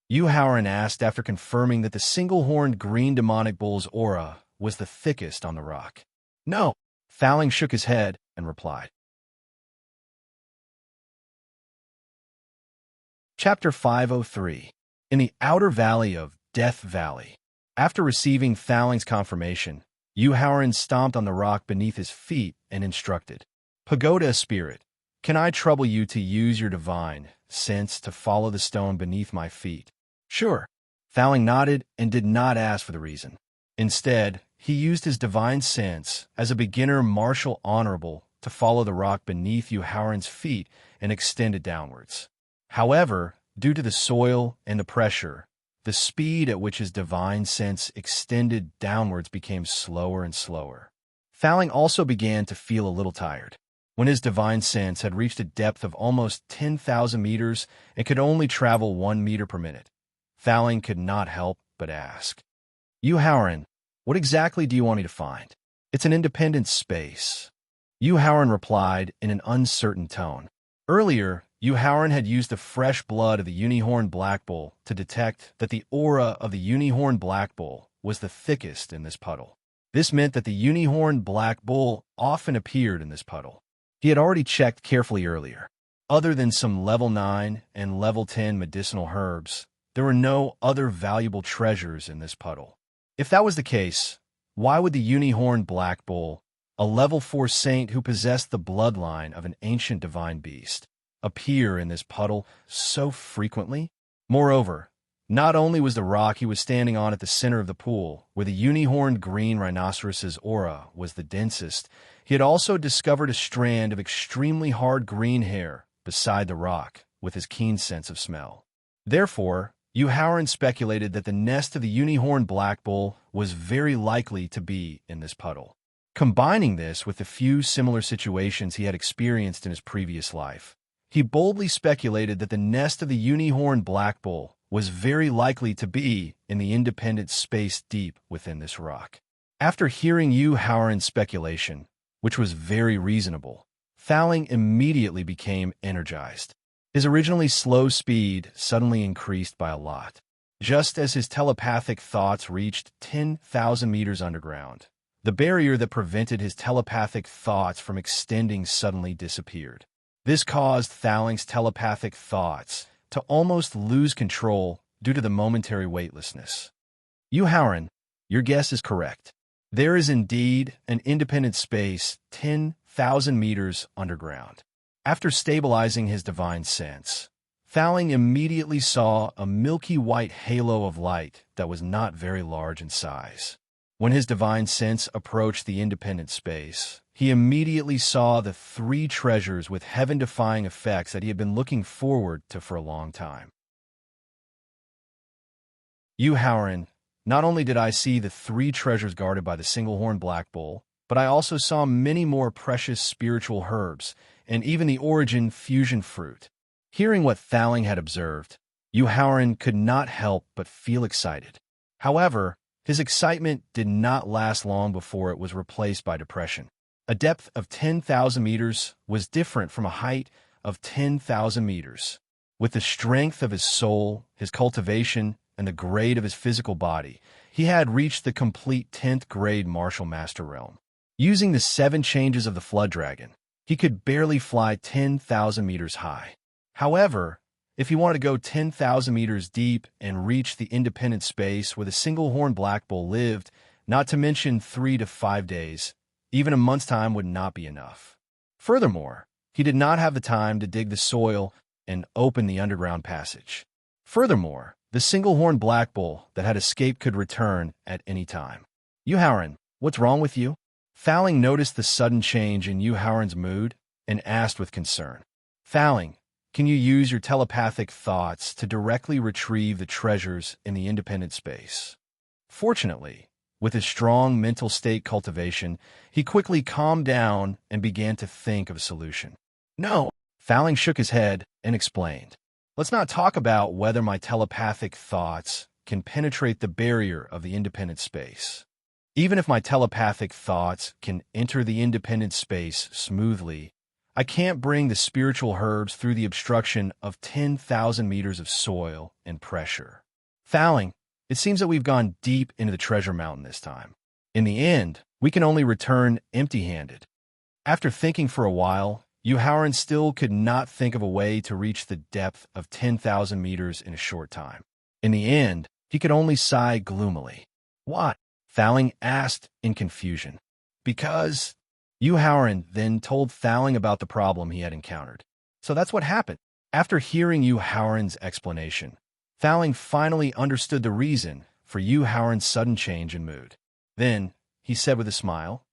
Yu Haoran asked after confirming that the single-horned green demonic bull's aura was the thickest on the rock. No. Thaling shook his head and replied. Chapter 503. In the outer valley of Death Valley. After receiving Thaling's confirmation, Yu Haoran stomped on the rock beneath his feet and instructed, Pagoda Spirit, can I trouble you to use your divine sense to follow the stone beneath my feet? Sure. Thaling nodded and did not ask for the reason. Instead, he used his divine sense as a beginner martial honorable to follow the rock beneath Yu Haoran's feet and extend it downwards. However, due to the soil and the pressure, the speed at which his divine sense extended downwards became slower and slower. Thaling also began to feel a little tired. When his divine sense had reached a depth of almost 10,000 meters and could only travel 1 meter per minute, Thaling could not help but ask, Yu Haoran, what exactly do you want me to find? It's an independent space. Yu Haoran replied in an uncertain tone. Earlier, Yu Haoran had used the fresh blood of the Unihorn Black Bull to detect that the aura of the Unihorn Black Bull was the thickest in this puddle. This meant that the Unihorn Black Bull often appeared in this puddle. He had already checked carefully earlier. Other than some level 9 and level 10 medicinal herbs, there were no other valuable treasures in this puddle. If that was the case, why would the Unihorn Black Bull, a level 4 saint who possessed the bloodline of an ancient divine beast, appear in this puddle so frequently? Moreover, not only was the rock he was standing on at the center of the pool, where the unihorned green rhinoceros's aura was the densest, he had also discovered a strand of extremely hard green hair beside the rock with his keen sense of smell. Therefore, Yu Haoran speculated that the nest of the unihorned black bull was very likely to be in this puddle. Combining this with the few similar situations he had experienced in his previous life, he boldly speculated that the nest of the unihorned black bull was very likely to be in the independent space deep within this rock. After hearing Yu Haoran's speculation, which was very reasonable, Thaling immediately became energized. His originally slow speed suddenly increased by a lot. just as his telepathic thoughts reached 10,000 meters underground. The barrier that prevented his telepathic thoughts from extending suddenly disappeared. This caused Thaling's telepathic thoughts to almost lose control due to the momentary weightlessness. Howren, your guess is correct. There is indeed an independent space 10,000 meters underground. After stabilizing his divine sense, Thaling immediately saw a milky white halo of light that was not very large in size. When his divine sense approached the independent space, he immediately saw the three treasures with heaven-defying effects that he had been looking forward to for a long time. Howren, not only did I see the three treasures guarded by the single-horned black bull, but I also saw many more precious spiritual herbs, and even the origin fusion fruit. Hearing what Thaling had observed, Howren could not help but feel excited. However, his excitement did not last long before it was replaced by depression. A depth of 10,000 meters was different from a height of 10,000 meters. With the strength of his soul, his cultivation, and the grade of his physical body, he had reached the complete 10th grade martial master realm. Using the 7 changes of the Flood Dragon, he could barely fly 10,000 meters high. However, if he wanted to go 10,000 meters deep and reach the independent space where the single-horned black bull lived, not to mention 3 to 5 days, even a month's time would not be enough. Furthermore, he did not have the time to dig the soil and open the underground passage. Furthermore, the single-horned black bull that had escaped could return at any time. Howren, what's wrong with you? Thaling noticed the sudden change in Howren's mood and asked with concern. Thaling, can you use your telepathic thoughts to directly retrieve the treasures in the independent space? Fortunately, with his strong mental state cultivation, he quickly calmed down and began to think of a solution. No, Thaling shook his head and explained. Let's not talk about whether my telepathic thoughts can penetrate the barrier of the independent space. Even if my telepathic thoughts can enter the independent space smoothly, I can't bring the spiritual herbs through the obstruction of 10,000 meters of soil and pressure. Thaling, it seems that we've gone deep into the treasure mountain this time. In the end, we can only return empty-handed. After thinking for a while, Howren still could not think of a way to reach the depth of 10,000 meters in a short time. In the end, he could only sigh gloomily. What? Thaling asked in confusion. Because Howren then told Thaling about the problem he had encountered. So that's what happened. After hearing Howren's explanation, Thaling finally understood the reason for Howren's sudden change in mood. Then, he said with a smile,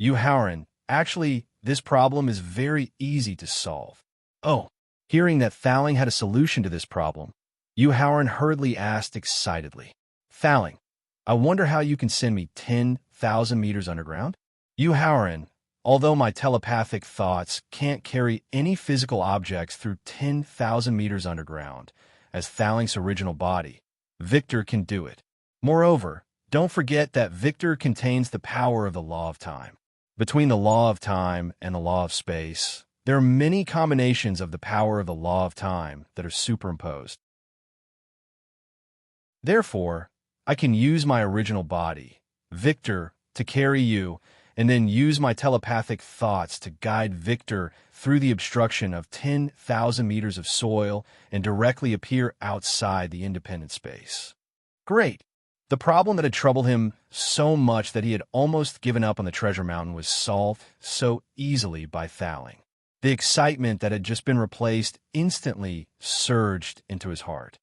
Howren, actually, this problem is very easy to solve. Oh, hearing that Thaling had a solution to this problem, Howren hurriedly asked excitedly, Thaling, I wonder how you can send me 10,000 meters underground? Howren, although my telepathic thoughts can't carry any physical objects through 10,000 meters underground, as Thaling's original body, Victor can do it. Moreover, don't forget that Victor contains the power of the law of time. Between the law of time and the law of space, there are many combinations of the power of the law of time that are superimposed. Therefore, I can use my original body, Victor, to carry you, and then use my telepathic thoughts to guide Victor through the obstruction of 10,000 meters of soil and directly appear outside the independent space. Great! The problem that had troubled him so much that he had almost given up on the treasure mountain was solved so easily by Thaling. The excitement that had just been replaced instantly surged into his heart.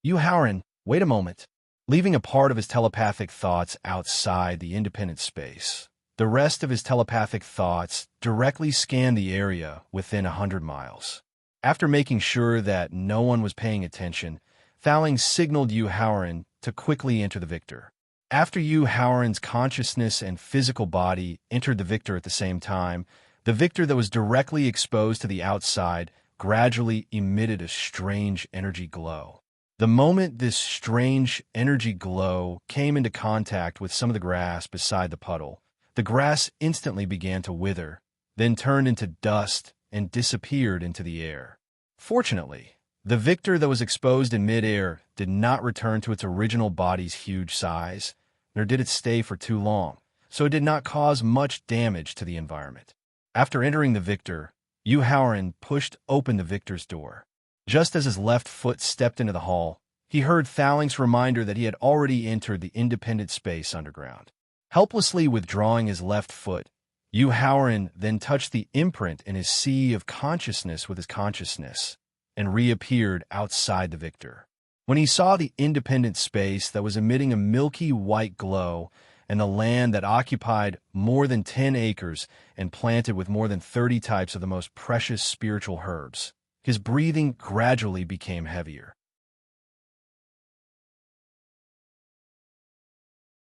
Howren, wait a moment. Leaving a part of his telepathic thoughts outside the independent space, the rest of his telepathic thoughts directly scanned the area within 100 miles. After making sure that no one was paying attention, Thaling signaled Howren to quickly enter the Victor. After Howren's consciousness and physical body entered the Victor at the same time, the Victor that was directly exposed to the outside gradually emitted a strange energy glow. The moment this strange energy glow came into contact with some of the grass beside the puddle, the grass instantly began to wither, then turned into dust and disappeared into the air. Fortunately, The victor that was exposed in midair did not return to its original body's huge size, nor did it stay for too long, so it did not cause much damage to the environment. After entering the victor, Yu Haoran pushed open the victor's door. Just as his left foot stepped into the hall, he heard Thaling's reminder that he had already entered the independent space underground. Helplessly withdrawing his left foot, Yu Haoran then touched the imprint in his sea of consciousness with his consciousness and reappeared outside the victor. When he saw the independent space that was emitting a milky white glow and the land that occupied more than 10 acres and planted with more than 30 types of the most precious spiritual herbs, his breathing gradually became heavier.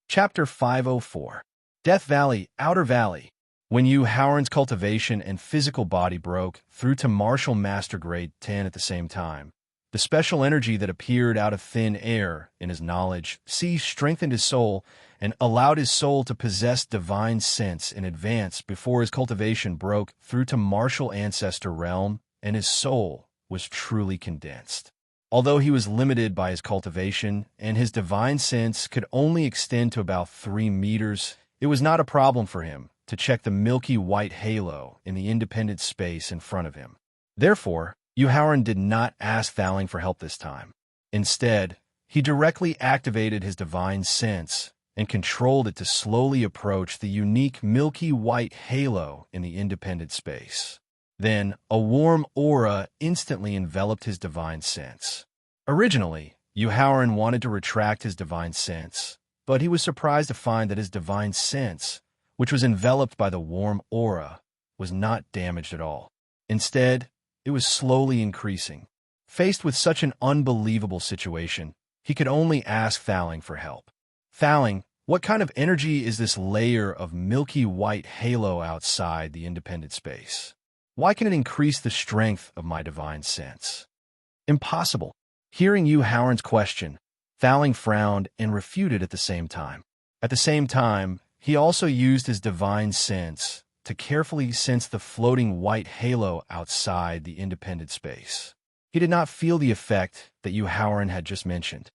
Chapter 504. Death Valley, Outer Valley. When Yu Haoran's cultivation and physical body broke through to Martial Master Grade 10 at the same time, the special energy that appeared out of thin air in his knowledge strengthened his soul and allowed his soul to possess divine sense in advance before his cultivation broke through to Martial Ancestor Realm and his soul was truly condensed. Although he was limited by his cultivation and his divine sense could only extend to about 3 meters, it was not a problem for him to check the milky white halo in the independent space in front of him. Therefore, Yu Haoran did not ask Thaling for help this time. Instead, he directly activated his divine sense and controlled it to slowly approach the unique milky white halo in the independent space. Then, a warm aura instantly enveloped his divine sense. Originally, Yu Haoran wanted to retract his divine sense, but he was surprised to find that his divine sense, which was enveloped by the warm aura, was not damaged at all. Instead, it was slowly increasing. Faced with such an unbelievable situation, he could only ask Thaling for help. Thaling, what kind of energy is this layer of milky white halo outside the independent space? Why can it increase the strength of my divine sense? Impossible. Hearing Yu Haoran's question, Thaling frowned and refuted at the same time. At the same time, he also used his divine sense to carefully sense the floating white halo outside the independent space. He did not feel the effect that Yu Haoran had just mentioned.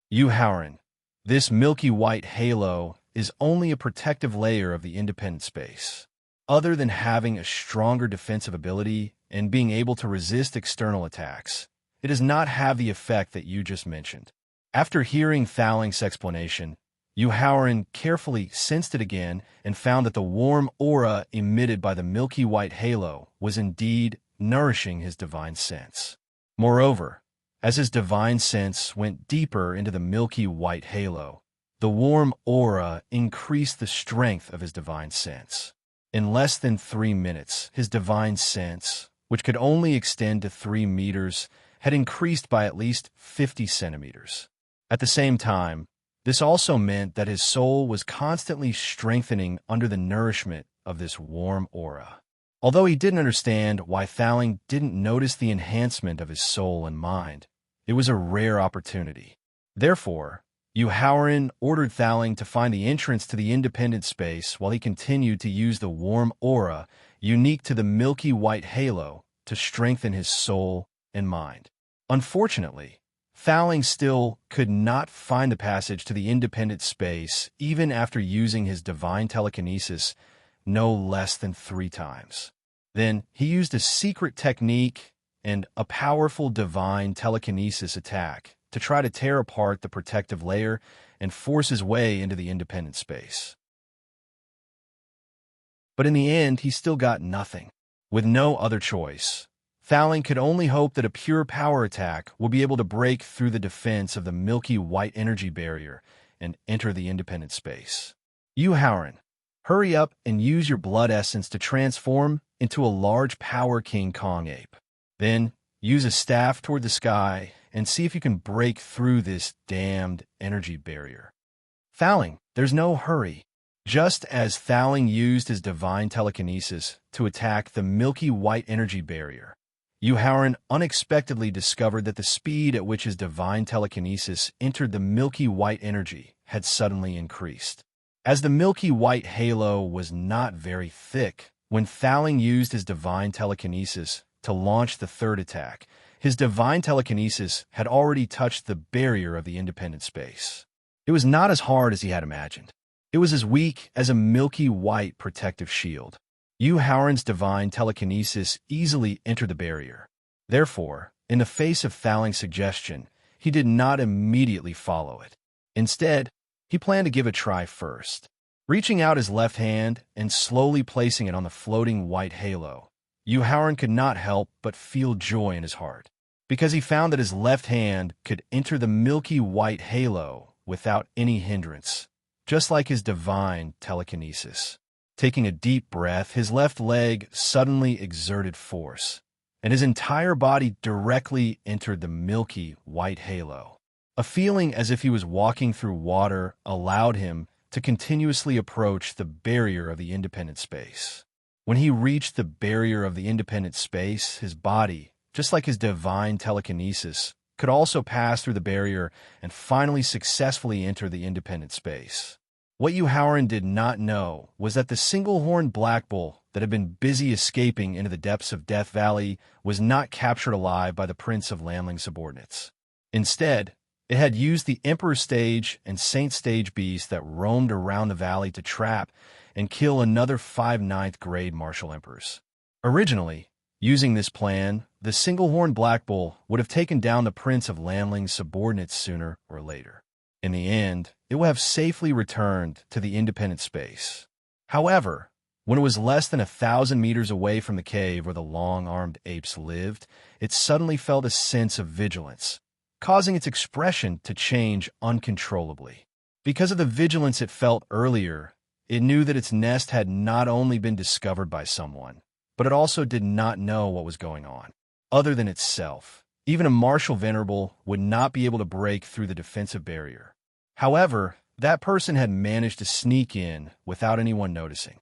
Yu Haoran, this milky white halo is only a protective layer of the independent space. Other than having a stronger defensive ability and being able to resist external attacks, it does not have the effect that you just mentioned. After hearing Thaling's explanation, Yu Haoran carefully sensed it again and found that the warm aura emitted by the milky white halo was indeed nourishing his divine sense. Moreover, as his divine sense went deeper into the milky white halo, the warm aura increased the strength of his divine sense. In less than 3 minutes, his divine sense, which could only extend to 3 meters, had increased by at least 50 centimeters. At the same time, this also meant that his soul was constantly strengthening under the nourishment of this warm aura. Although he didn't understand why Thaling didn't notice the enhancement of his soul and mind, it was a rare opportunity. Therefore, Yu Haoran ordered Thaling to find the entrance to the independent space while he continued to use the warm aura unique to the milky white halo to strengthen his soul and mind. Unfortunately, Thaling still could not find the passage to the independent space even after using his divine telekinesis no less than 3 times. Then he used a secret technique and a powerful divine telekinesis attack to try to tear apart the protective layer and force his way into the independent space. But in the end, he still got nothing. With no other choice, Thaling could only hope that a pure power attack will be able to break through the defense of the milky white energy barrier and enter the independent space. Yu Haoran, hurry up and use your blood essence to transform into a large power King Kong ape. Then use a staff toward the sky and see if you can break through this damned energy barrier. Thaling, there's no hurry. Just as Thaling used his divine telekinesis to attack the milky white energy barrier, Yu Haoran unexpectedly discovered that the speed at which his divine telekinesis entered the milky white energy had suddenly increased. As the milky white halo was not very thick, when Thaling used his divine telekinesis to launch the third attack, His divine telekinesis had already touched the barrier of the independent space. It was not as hard as he had imagined. It was as weak as a milky white protective shield. Yu Haoran's divine telekinesis easily entered the barrier. Therefore, in the face of Thaling's suggestion, he did not immediately follow it. Instead, he planned to give a try first. Reaching out his left hand and slowly placing it on the floating white halo, Yu Haoran could not help but feel joy in his heart, because he found that his left hand could enter the milky white halo without any hindrance, just like his divine telekinesis. Taking a deep breath, his left leg suddenly exerted force, and his entire body directly entered the milky white halo. A feeling as if he was walking through water allowed him to continuously approach the barrier of the independent space. When he reached the barrier of the independent space, his body, just like his divine telekinesis, could also pass through the barrier and finally successfully enter the independent space. What Yu Haoran did not know was that the single-horned black bull that had been busy escaping into the depths of Death Valley was not captured alive by the Prince of Lanling's subordinates. Instead, it had used the Emperor Stage and Saint Stage beasts that roamed around the valley to trap and kill another 5 ninth grade martial emperors. Originally, using this plan, the single-horned black bull would have taken down the Prince of Lanling's subordinates sooner or later. In the end, it would have safely returned to the independent space. However, when it was less than 1,000 meters away from the cave where the long-armed apes lived, it suddenly felt a sense of vigilance, causing its expression to change uncontrollably. Because of the vigilance it felt earlier, it knew that its nest had not only been discovered by someone, but it also did not know what was going on. Other than itself, even a martial venerable would not be able to break through the defensive barrier. However, that person had managed to sneak in without anyone noticing.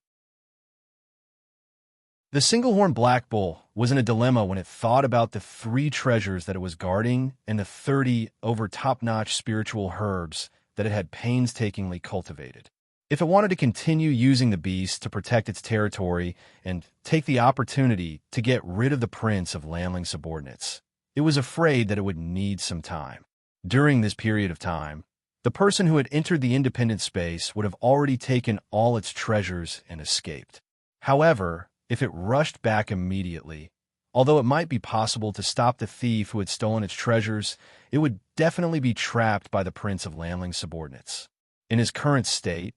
The single-horned black bull was in a dilemma when it thought about the 3 treasures that it was guarding and the 30 over top-notch spiritual herbs that it had painstakingly cultivated. If it wanted to continue using the beast to protect its territory and take the opportunity to get rid of the Prince of Lanling's subordinates, it was afraid that it would need some time. During this period of time, the person who had entered the independent space would have already taken all its treasures and escaped. However, if it rushed back immediately, although it might be possible to stop the thief who had stolen its treasures, it would definitely be trapped by the Prince of Lanling's subordinates. In his current state,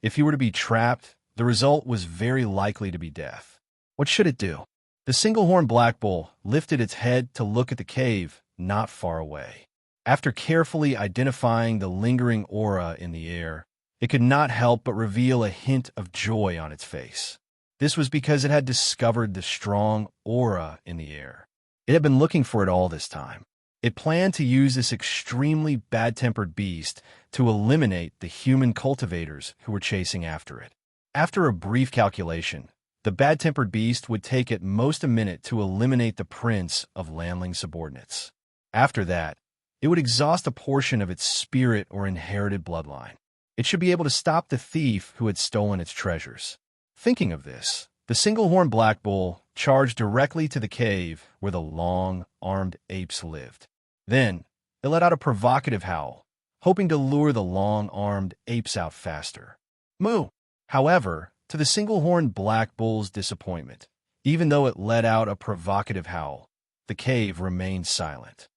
if he were to be trapped, the result was very likely to be death. What should it do? The single-horned black bull lifted its head to look at the cave not far away. After carefully identifying the lingering aura in the air, it could not help but reveal a hint of joy on its face. This was because it had discovered the strong aura in the air. It had been looking for it all this time. It planned to use this extremely bad-tempered beast to eliminate the human cultivators who were chasing after it. After a brief calculation, the bad-tempered beast would take at most a minute to eliminate the Prince of Lanling's subordinates. After that, it would exhaust a portion of its spirit or inherited bloodline. It should be able to stop the thief who had stolen its treasures. Thinking of this, the single-horned black bull charged directly to the cave where the long-armed apes lived. Then, it let out a provocative howl, hoping to lure the long-armed apes out faster. Moo! However, to the single-horned black bull's disappointment, even though it let out a provocative howl, the cave remained silent.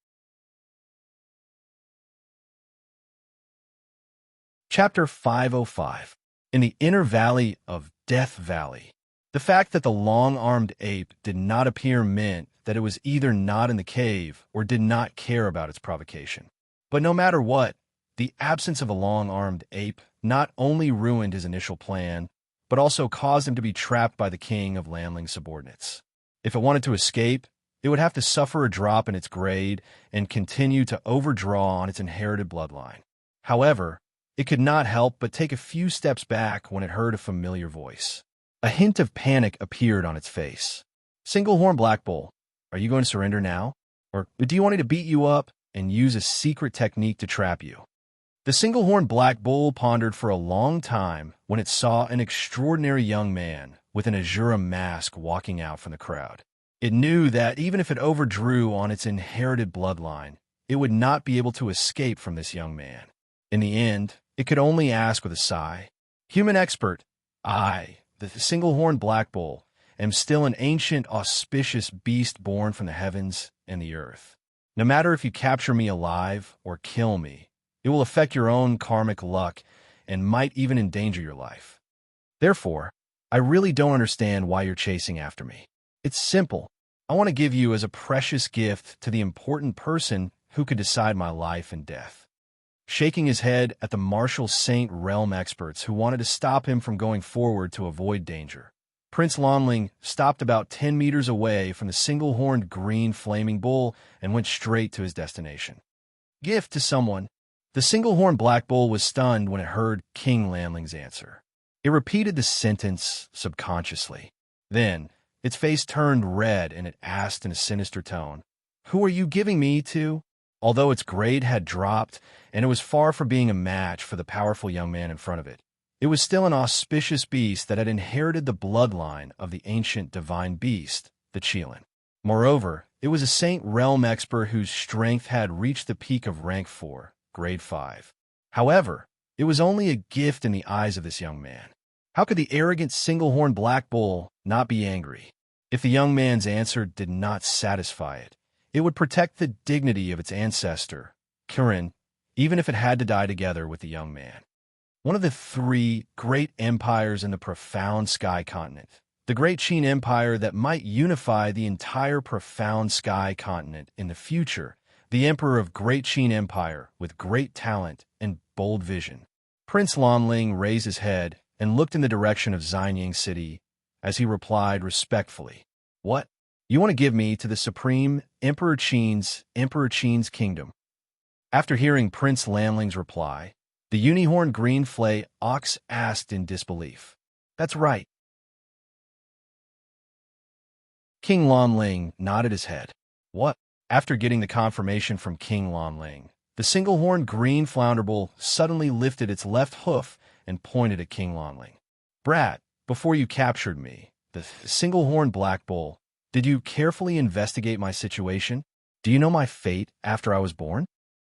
Chapter 505. In the inner valley of Death Valley. The fact that the long-armed ape did not appear meant that it was either not in the cave or did not care about its provocation. But no matter what, the absence of a long-armed ape not only ruined his initial plan, but also caused him to be trapped by the king of Lanling's subordinates. If it wanted to escape, it would have to suffer a drop in its grade and continue to overdraw on its inherited bloodline. However, it could not help but take a few steps back when it heard a familiar voice. A hint of panic appeared on its face. Single-horned black bull, are you going to surrender now? Or do you want me to beat you up and use a secret technique to trap you? The single-horned black bull pondered for a long time when it saw an extraordinary young man with an azure mask walking out from the crowd. It knew that even if it overdrew on its inherited bloodline, it would not be able to escape from this young man. In the end, it could only ask with a sigh, "Human expert, I, the single-horned black bull, am still an ancient, auspicious beast born from the heavens and the earth. No matter if you capture me alive or kill me, it will affect your own karmic luck and might even endanger your life. Therefore, I really don't understand why you're chasing after me. It's simple. I want to give you as a precious gift to the important person who could decide my life and death." Shaking his head at the martial saint realm experts who wanted to stop him from going forward to avoid danger, Prince Lonling stopped about 10 meters away from the single-horned green flaming bull and went straight to his destination. Gift to someone. The single-horned black bull was stunned when it heard King Lanling's answer. It repeated the sentence subconsciously. Then, its face turned red and it asked in a sinister tone, "Who are you giving me to?" Although its grade had dropped and it was far from being a match for the powerful young man in front of it, it was still an auspicious beast that had inherited the bloodline of the ancient divine beast, the Chelan. Moreover, it was a Saint Realm expert whose strength had reached the peak of rank 4, grade 5. However, it was only a gift in the eyes of this young man. How could the arrogant single-horned black bull not be angry? If the young man's answer did not satisfy it, it would protect the dignity of its ancestor, Kirin, even if it had to die together with the young man. One of the 3 great empires in the profound sky continent, the Great Qin Empire that might unify the entire profound sky continent in the future, the Emperor of Great Qin Empire with great talent and bold vision. Prince Lonling raised his head and looked in the direction of Xianyang City as he replied respectfully, "What? You want to give me to the Supreme Emperor Qin's kingdom?" After hearing Prince Lanling's reply, the unicorn green flay ox asked in disbelief, "That's right." King Lanling nodded his head. "What?" After getting the confirmation from King Lanling, the single-horned green flounderbull suddenly lifted its left hoof and pointed at King Lanling. "Brat, before you captured me, the single-horned black bull, did you carefully investigate my situation? Do you know my fate after I was born?"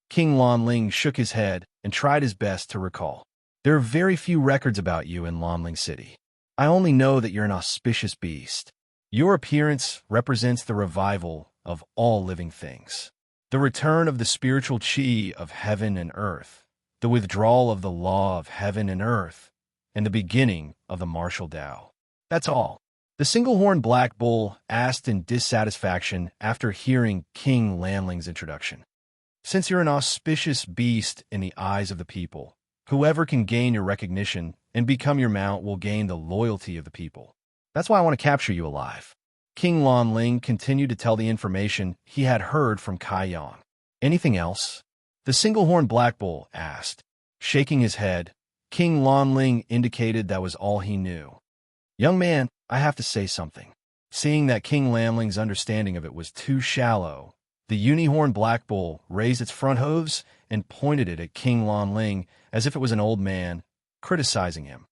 King Lanling shook his head and tried his best to recall. "There are very few records about you in Lanling City. I only know that you're an auspicious beast. Your appearance represents the revival of all living things, the return of the spiritual chi of heaven and earth, the withdrawal of the law of heaven and earth, and the beginning of the martial Tao. That's all." The single-horned black bull asked in dissatisfaction after hearing King Lanling's introduction. "Since you're an auspicious beast in the eyes of the people, whoever can gain your recognition and become your mount will gain the loyalty of the people. That's why I want to capture you alive." King Lanling continued to tell the information he had heard from Kai Yang. "Anything else?" the single-horned black bull asked. Shaking his head, King Lanling indicated that was all he knew. "Young man, I have to say something." Seeing that King Lanling's understanding of it was too shallow, the unicorn black bull raised its front hooves and pointed it at King Lanling as if it was an old man, criticizing him.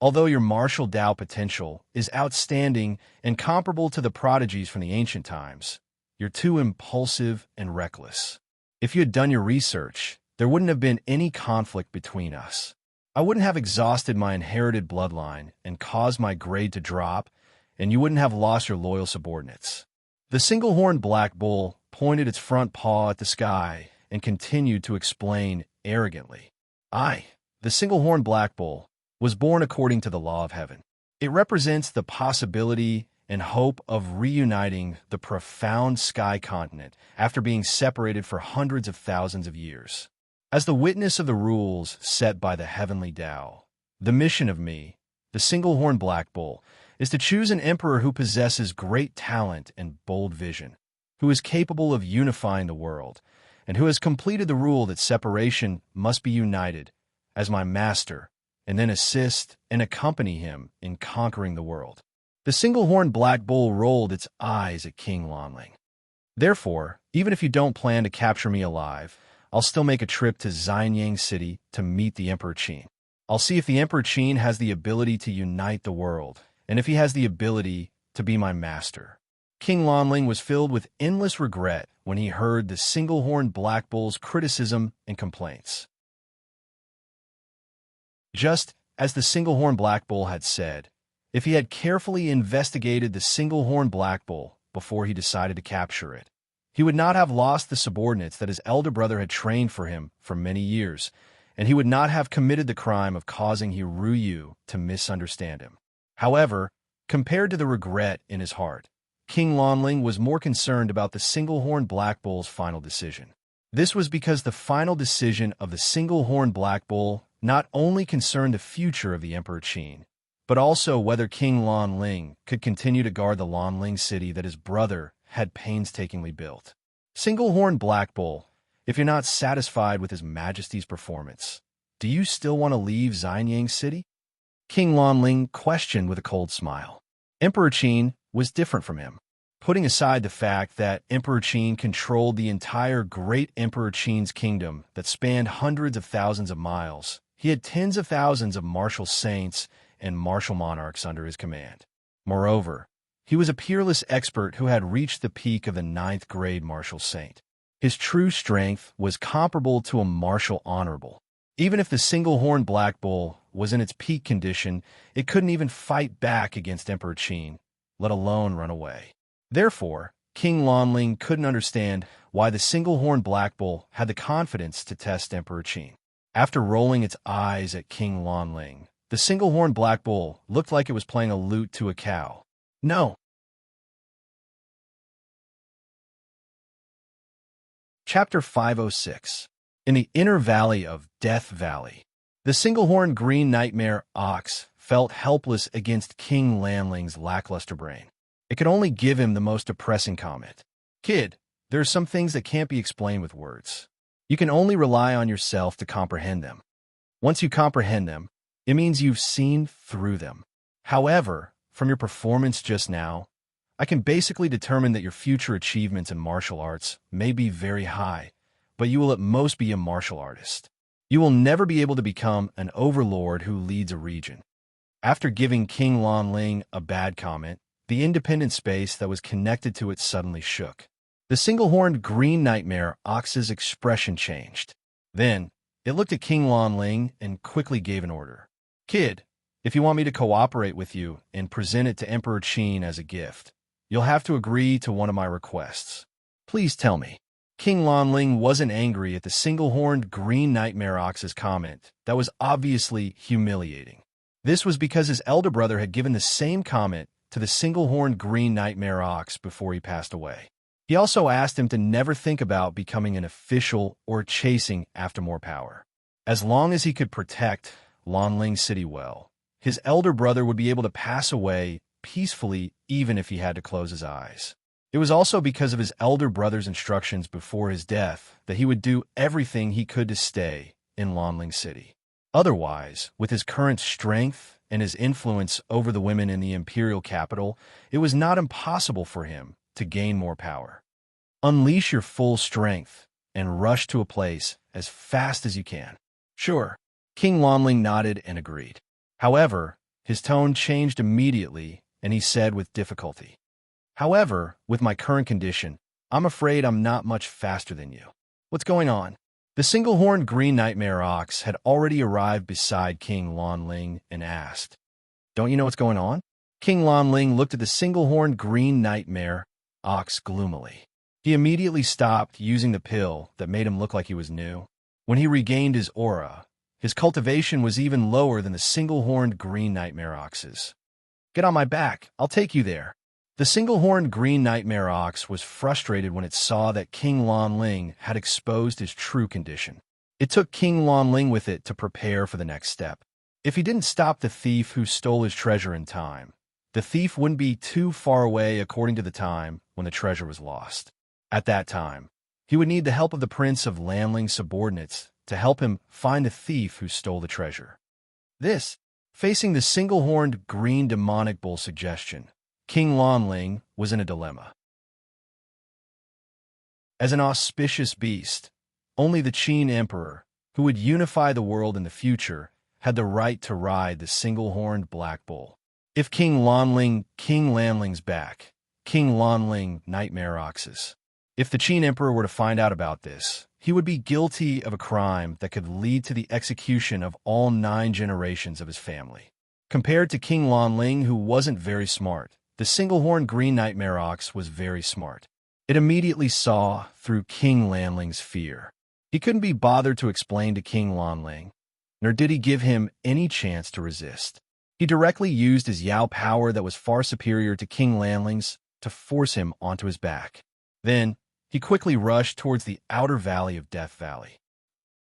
"Although your martial Tao potential is outstanding and comparable to the prodigies from the ancient times, you're too impulsive and reckless. If you had done your research, there wouldn't have been any conflict between us. I wouldn't have exhausted my inherited bloodline and caused my grade to drop, and you wouldn't have lost your loyal subordinates." The single-horned black bull pointed its front paw at the sky and continued to explain arrogantly. "I, the single-horned black bull, was born according to the law of heaven. It represents the possibility and hope of reuniting the profound sky continent after being separated for hundreds of thousands of years. As the witness of the rules set by the heavenly Tao, the mission of me, the single-horned black bull, is to choose an emperor who possesses great talent and bold vision, who is capable of unifying the world, and who has completed the rule that separation must be united, as my master, and then assist and accompany him in conquering the world." The single-horned black bull rolled its eyes at King Lanling. "Therefore, even if you don't plan to capture me alive, I'll still make a trip to Xianyang City to meet the Emperor Qin. I'll see if the Emperor Qin has the ability to unite the world, and if he has the ability to be my master. King Lanling was filled with endless regret when he heard the single-horned black bull's criticism and complaints. Just as the single-horned black bull had said, if he had carefully investigated the single-horned black bull before he decided to capture it, he would not have lost the subordinates that his elder brother had trained for him for many years, and he would not have committed the crime of causing Hiruyu to misunderstand him. However, compared to the regret in his heart, King Lanling was more concerned about the single-horned black bull's final decision. This was because the final decision of the single-horned black bull not only concerned the future of the Emperor Qin, but also whether King Lanling could continue to guard the Lanling city that his brother had painstakingly built. Single-horned black bull, if you're not satisfied with His Majesty's performance, do you still want to leave Xianyang City? King Lanling questioned with a cold smile. Emperor Qin was different from him. Putting aside the fact that Emperor Qin controlled the entire great Emperor Qin's kingdom that spanned hundreds of thousands of miles, he had tens of thousands of martial saints and martial monarchs under his command. Moreover, he was a peerless expert who had reached the peak of the 9th grade martial saint. His true strength was comparable to a martial honorable. Even if the single-horned black bull was in its peak condition, it couldn't even fight back against Emperor Qin, let alone run away. Therefore, King Lanling couldn't understand why the single-horned black bull had the confidence to test Emperor Qin. After rolling its eyes at King Lanling, the single-horned black bull looked like it was playing a lute to a cow. No. Chapter 506. In the inner valley of Death Valley, the single-horned green nightmare ox felt helpless against King Lanling's lackluster brain. It could only give him the most depressing comment. Kid, there are some things that can't be explained with words. You can only rely on yourself to comprehend them. Once you comprehend them, it means you've seen through them. However, from your performance just now, I can basically determine that your future achievements in martial arts may be very high, but you will at most be a martial artist. You will never be able to become an overlord who leads a region. After giving King Lanling a bad comment, the independent space that was connected to it suddenly shook. The single-horned green nightmare ox's expression changed. Then, it looked at King Lanling and quickly gave an order. Kid, if you want me to cooperate with you and present it to Emperor Qin as a gift, you'll have to agree to one of my requests. Please tell me. King Lanling wasn't angry at the single-horned green nightmare ox's comment that was obviously humiliating. This was because his elder brother had given the same comment to the single-horned green nightmare ox before he passed away. He also asked him to never think about becoming an official or chasing after more power. As long as he could protect Lanling City well, his elder brother would be able to pass away peacefully even if he had to close his eyes. It was also because of his elder brother's instructions before his death that he would do everything he could to stay in Lanling City. Otherwise, with his current strength and his influence over the women in the imperial capital, it was not impossible for him to gain more power. Unleash your full strength and rush to a place as fast as you can. Sure. King Lanling nodded and agreed. However, his tone changed immediately, and he said with difficulty, However, with my current condition, I'm afraid I'm not much faster than you. What's going on? The single-horned green nightmare ox had already arrived beside King Lanling and asked, Don't you know what's going on? King Lanling looked at the single-horned green nightmare ox gloomily. He immediately stopped using the pill that made him look like he was new. When he regained his aura, his cultivation was even lower than the single-horned green nightmare ox's. Get on my back, I'll take you there. The single-horned green nightmare ox was frustrated when it saw that King Lanling had exposed his true condition. It took King Lanling with it to prepare for the next step. If he didn't stop the thief who stole his treasure in time, the thief wouldn't be too far away according to the time when the treasure was lost. At that time, he would need the help of the Prince of Lanling's subordinates to help him find the thief who stole the treasure. This, facing the single-horned green demonic bull suggestion, King Lanling was in a dilemma. As an auspicious beast, only the Qin Emperor, who would unify the world in the future, had the right to ride the single-horned black bull. If King Lanling's back, King Lanling nightmare oxes. If the Qin Emperor were to find out about this, he would be guilty of a crime that could lead to the execution of all 9 generations of his family. Compared to King Lanling, who wasn't very smart, the single-horned green nightmare ox was very smart. It immediately saw through King Lanling's fear. He couldn't be bothered to explain to King Lanling, nor did he give him any chance to resist. He directly used his Yao power that was far superior to King Lanling's to force him onto his back. Then, he quickly rushed towards the outer valley of Death Valley.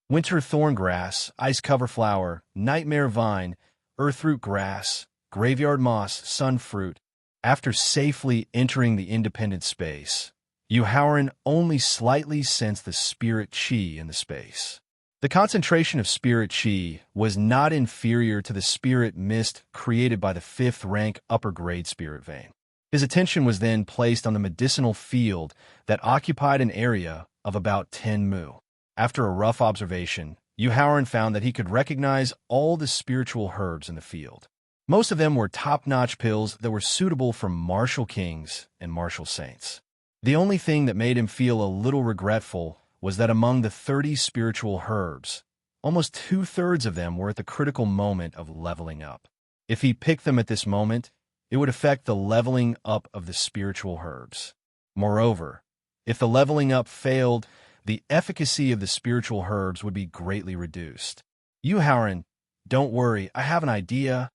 Winter thorn grass, ice cover flower, nightmare vine, earthroot grass, graveyard moss, sun fruit. After safely entering the independent space, Yuhaoran only slightly sensed the spirit qi in the space. The concentration of spirit qi was not inferior to the spirit mist created by the 5th rank upper grade spirit vein. His attention was then placed on the medicinal field that occupied an area of about 10 mu. After a rough observation, Yuhaoran found that he could recognize all the spiritual herbs in the field. Most of them were top-notch pills that were suitable for martial kings and martial saints. The only thing that made him feel a little regretful was that among the 30 spiritual herbs, almost 2/3 of them were at the critical moment of leveling up. If he picked them at this moment, it would affect the leveling up of the spiritual herbs. Moreover, if the leveling up failed, the efficacy of the spiritual herbs would be greatly reduced. Yuhaoran, don't worry, I have an idea.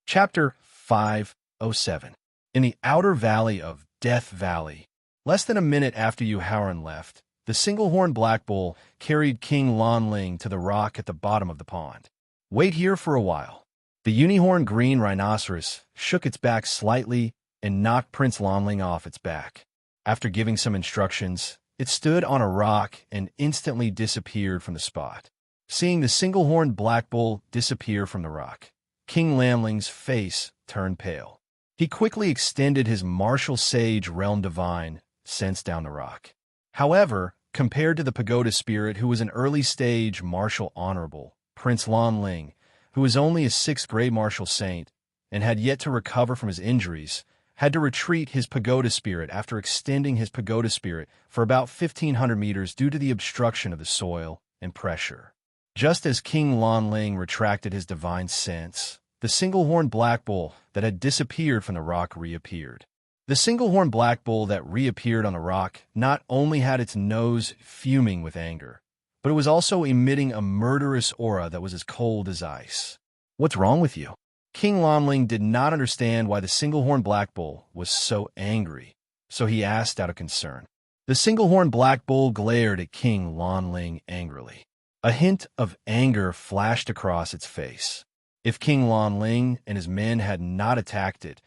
Chapter 507. In the outer valley of Death Valley, less than a minute after Yuhaoran left, the single-horned black bull carried King Lanling to the rock at the bottom of the pond. Wait here for a while. The unicorn green rhinoceros shook its back slightly and knocked Prince Lanling off its back. After giving some instructions, it stood on a rock and instantly disappeared from the spot. Seeing the single-horned black bull disappear from the rock, King Lanling's face turned pale. He quickly extended his martial sage realm divine sense down the rock. However, compared to the pagoda spirit who was an early-stage martial honorable, Prince Lanling, who was only a 6th grade martial saint and had yet to recover from his injuries, had to retreat his pagoda spirit after extending his pagoda spirit for about 1,500 meters due to the obstruction of the soil and pressure. Just as King Lanling retracted his divine sense, the single-horned black bull that had disappeared from the rock reappeared. The single-horned black bull that reappeared on the rock not only had its nose fuming with anger, but it was also emitting a murderous aura that was as cold as ice. What's wrong with you? King Lanling did not understand why the single-horned black bull was so angry, so he asked out of concern. The single-horned black bull glared at King Lanling angrily. A hint of anger flashed across its face. If King Lanling and his men had not attacked it,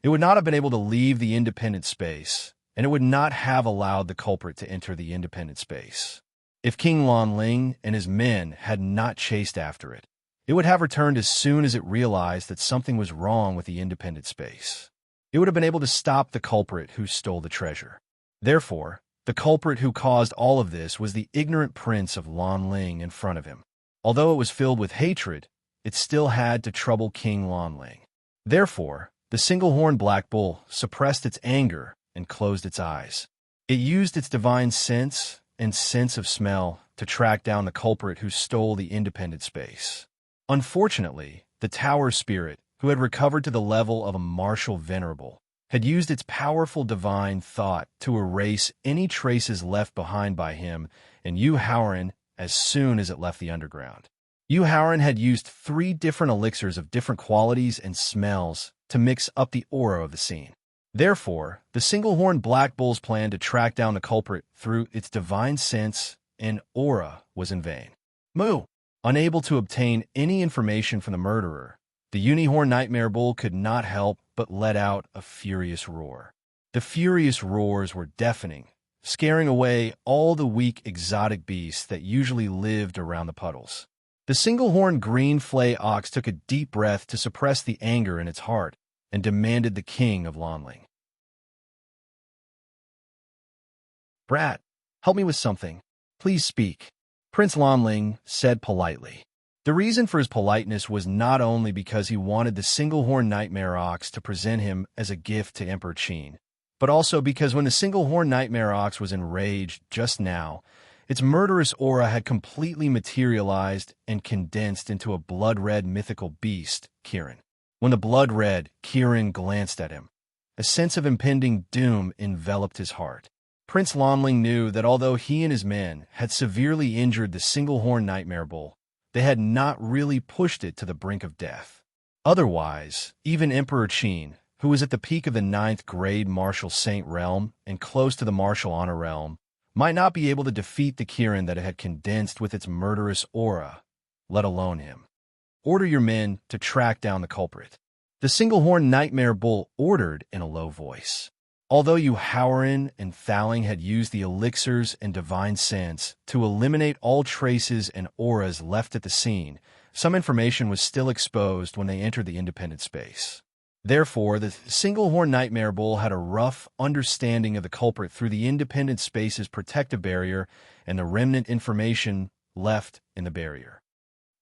it would not have been able to leave the independent space, and it would not have allowed the culprit to enter the independent space. If King Lanling and his men had not chased after it, it would have returned as soon as it realized that something was wrong with the independent space. It would have been able to stop the culprit who stole the treasure. Therefore, the culprit who caused all of this was the ignorant prince of Lanling in front of him. Although it was filled with hatred, it still had to trouble King Lanling. Therefore, the single-horned black bull suppressed its anger and closed its eyes. It used its divine sense and sense of smell to track down the culprit who stole the independent space. Unfortunately, the tower spirit, who had recovered to the level of a martial venerable, had used its powerful divine thought to erase any traces left behind by him and Yuhaoran as soon as it left the underground. Yuhaoran had used 3 different elixirs of different qualities and smells to mix up the aura of the scene. Therefore, the single-horned black bull's plan to track down the culprit through its divine sense and aura was in vain. Moo! Unable to obtain any information from the murderer, the unicorn nightmare bull could not help but let out a furious roar. The furious roars were deafening, scaring away all the weak exotic beasts that usually lived around the puddles. The single-horned green flay ox took a deep breath to suppress the anger in its heart and demanded the king of Lanling. Brat, help me with something. Please speak. Prince Lanling said politely. The reason for his politeness was not only because he wanted the single-horned nightmare ox to present him as a gift to Emperor Qin, but also because when the single-horned nightmare ox was enraged just now, its murderous aura had completely materialized and condensed into a blood-red mythical beast, Kirin. When the blood-red Kirin glanced at him, a sense of impending doom enveloped his heart. Prince Lanling knew that although he and his men had severely injured the single-horned nightmare bull, they had not really pushed it to the brink of death. Otherwise, even Emperor Qin, who was at the peak of the 9th grade martial saint realm and close to the martial honor realm, might not be able to defeat the Kirin that it had condensed with its murderous aura, let alone him. Order your men to track down the culprit. The single-horned nightmare bull ordered in a low voice. Although Yu Haoren and Thaling had used the elixirs and divine sense to eliminate all traces and auras left at the scene, some information was still exposed when they entered the independent space. Therefore, the single-horned nightmare bull had a rough understanding of the culprit through the independent space's protective barrier and the remnant information left in the barrier.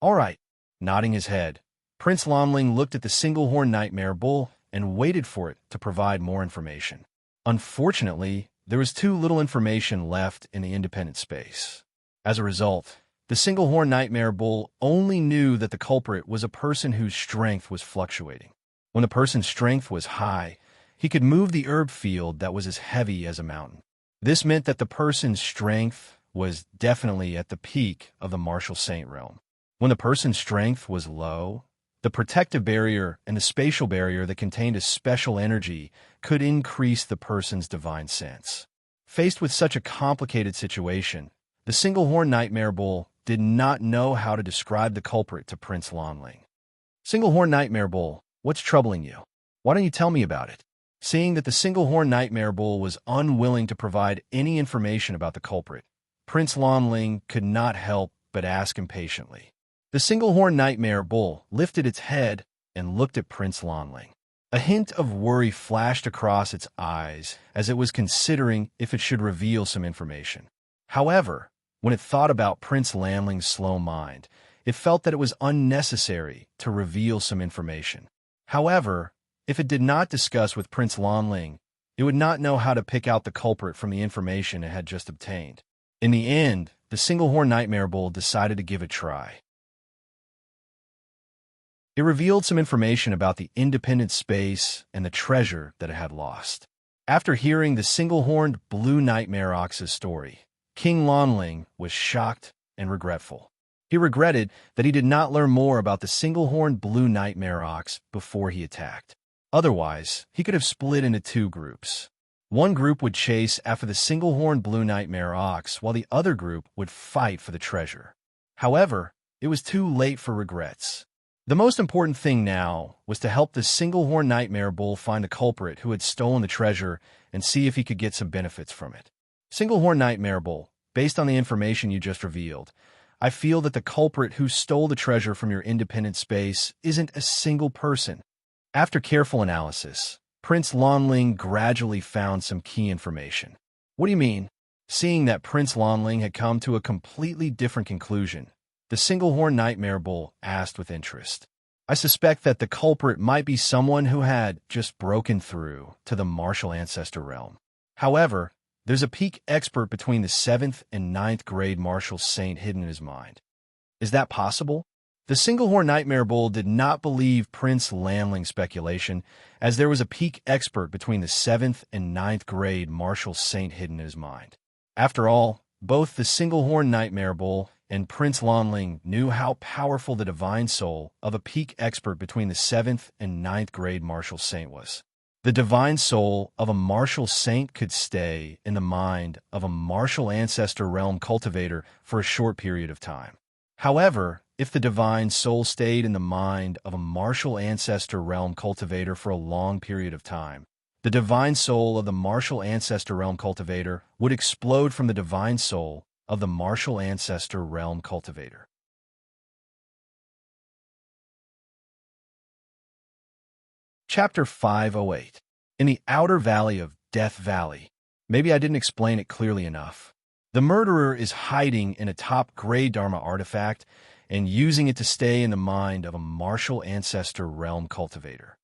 All right, nodding his head, Prince Lanling looked at the single-horned nightmare bull and waited for it to provide more information. Unfortunately, there was too little information left in the independent space. As a result, the single-horned nightmare bull only knew that the culprit was a person whose strength was fluctuating. When the person's strength was high, he could move the herb field that was as heavy as a mountain. This meant that the person's strength was definitely at the peak of the martial saint realm. When the person's strength was low, the protective barrier and the spatial barrier that contained a special energy could increase the person's divine sense. Faced with such a complicated situation, the single-horned nightmare bull did not know how to describe the culprit to Prince Lanling. Single-horned nightmare bull, what's troubling you? Why don't you tell me about it? Seeing that the single-horned nightmare bull was unwilling to provide any information about the culprit, Prince Lanling could not help but ask impatiently. The single-horned nightmare bull lifted its head and looked at Prince Lanling. A hint of worry flashed across its eyes as it was considering if it should reveal some information. However, when it thought about Prince Lanling's slow mind, it felt that it was unnecessary to reveal some information. However, if it did not discuss with Prince Lanling, it would not know how to pick out the culprit from the information it had just obtained. In the end, the single-horned nightmare bull decided to give it a try. It revealed some information about the independent space and the treasure that it had lost. After hearing the single-horned blue nightmare ox's story, King Lanling was shocked and regretful. He regretted that he did not learn more about the single-horned blue nightmare ox before he attacked. Otherwise, he could have split into two groups. One group would chase after the single-horned blue nightmare ox, while the other group would fight for the treasure. However, it was too late for regrets. The most important thing now was to help the single-horned nightmare bull find the culprit who had stolen the treasure and see if he could get some benefits from it. Single-horned nightmare bull, based on the information you just revealed, I feel that the culprit who stole the treasure from your independent space isn't a single person. After careful analysis, Prince Lanling gradually found some key information. What do you mean? Seeing that Prince Lanling had come to a completely different conclusion, the single-horned nightmare bull asked with interest. I suspect that the culprit might be someone who had just broken through to the martial ancestor realm. However, there's a peak expert between the 7th and 9th grade martial saint hidden in his mind. Is that possible? The single-horned nightmare bull did not believe Prince Lanling's speculation, as there was a peak expert between the 7th and 9th grade martial saint hidden in his mind. After all, both the single-horned nightmare bull and Prince Lanling knew how powerful the divine soul of a peak expert between the 7th and 9th grade martial saint was. The divine soul of a martial saint could stay in the mind of a martial ancestor realm cultivator for a short period of time. However, if the divine soul stayed in the mind of a martial ancestor realm cultivator for a long period of time, the divine soul of the martial ancestor realm cultivator would explode from the divine soul of the martial ancestor realm cultivator. Chapter 508. In the outer valley of Death Valley. Maybe I didn't explain it clearly enough. The murderer is hiding in a top-grade Dharma artifact and using it to stay in the mind of a martial ancestor realm cultivator.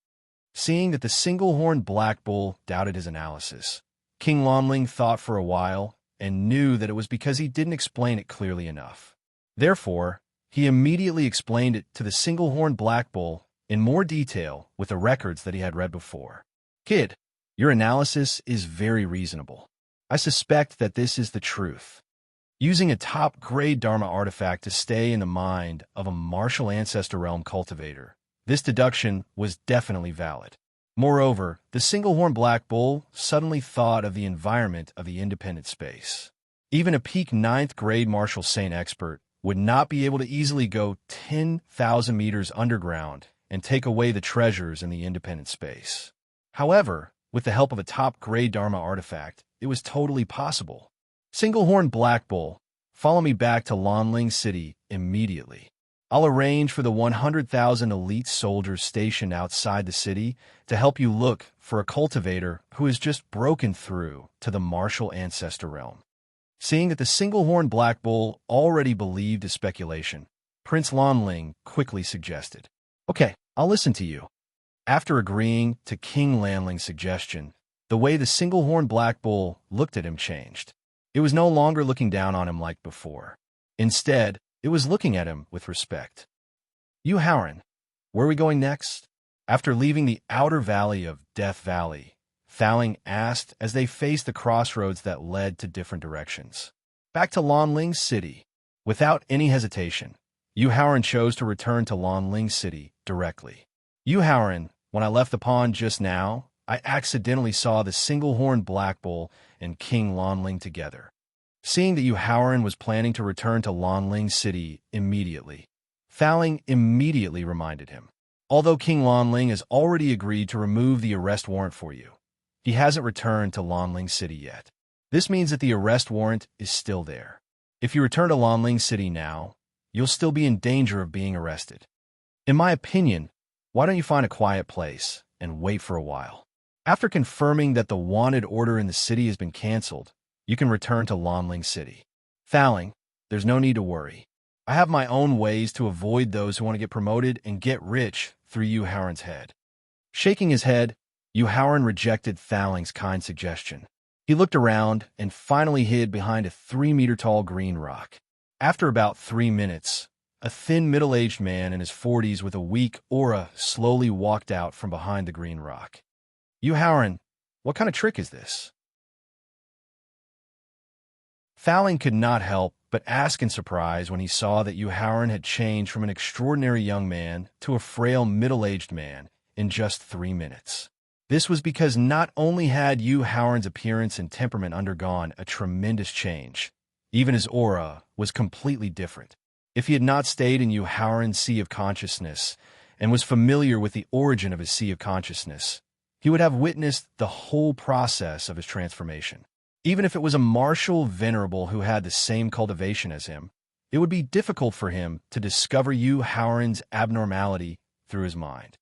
Seeing that the single-horned black bull doubted his analysis, King Lonling thought for a while and knew that it was because he didn't explain it clearly enough. Therefore, he immediately explained it to the single-horned black bull in more detail with the records that he had read before. Kid, your analysis is very reasonable. I suspect that this is the truth. Using a top-grade Dharma artifact to stay in the mind of a martial ancestor realm cultivator, this deduction was definitely valid. Moreover, the single-horned black bull suddenly thought of the environment of the independent space. Even a peak 9th grade martial saint expert would not be able to easily go 10,000 meters underground and take away the treasures in the independent space. However, with the help of a top-grade Dharma artifact, it was totally possible. Single-horned black bull, follow me back to Lonling City immediately. I'll arrange for the 100,000 elite soldiers stationed outside the city to help you look for a cultivator who has just broken through to the martial ancestor realm. Seeing that the single-horned black bull already believed his speculation, Prince Lonling quickly suggested, "Okay, I'll listen to you." After agreeing to King Lanling's suggestion, the way the single-horned black bull looked at him changed. It was no longer looking down on him like before. Instead, it was looking at him with respect. "You, Howren, where are we going next?" After leaving the outer valley of Death Valley, Thowling asked as they faced the crossroads that led to different directions. "Back to Lonling City." Without any hesitation, Yu Howren chose to return to Lonling City directly. "Yu Howren, when I left the pond just now, I accidentally saw the single-horned black bull and King Lonling together." Seeing that Yu Howren was planning to return to Lonling City immediately, Thowling immediately reminded him. "Although King Lonling has already agreed to remove the arrest warrant for you, he hasn't returned to Lonling City yet. This means that the arrest warrant is still there. If you return to Lonling City now, you'll still be in danger of being arrested. In my opinion, why don't you find a quiet place and wait for a while? After confirming that the wanted order in the city has been canceled, you can return to Lonling City." "Thowling, there's no need to worry. I have my own ways to avoid those who want to get promoted and get rich through Yu Howren's head." Shaking his head, Yu Howren rejected Thowling's kind suggestion. He looked around and finally hid behind a 3-meter-tall green rock. After about 3 minutes, a thin middle-aged man in his 40s with a weak aura slowly walked out from behind the green rock. "Yu Howren, what kind of trick is this?" Thowling could not help but ask in surprise when he saw that Yu Howren had changed from an extraordinary young man to a frail middle-aged man in just 3 minutes. This was because not only had Yu Howren's appearance and temperament undergone a tremendous change, even his aura was completely different. If he had not stayed in Yu Howren's sea of consciousness and was familiar with the origin of his sea of consciousness, he would have witnessed the whole process of his transformation. Even if it was a martial venerable who had the same cultivation as him, it would be difficult for him to discover Yu Howren's abnormality through his mind.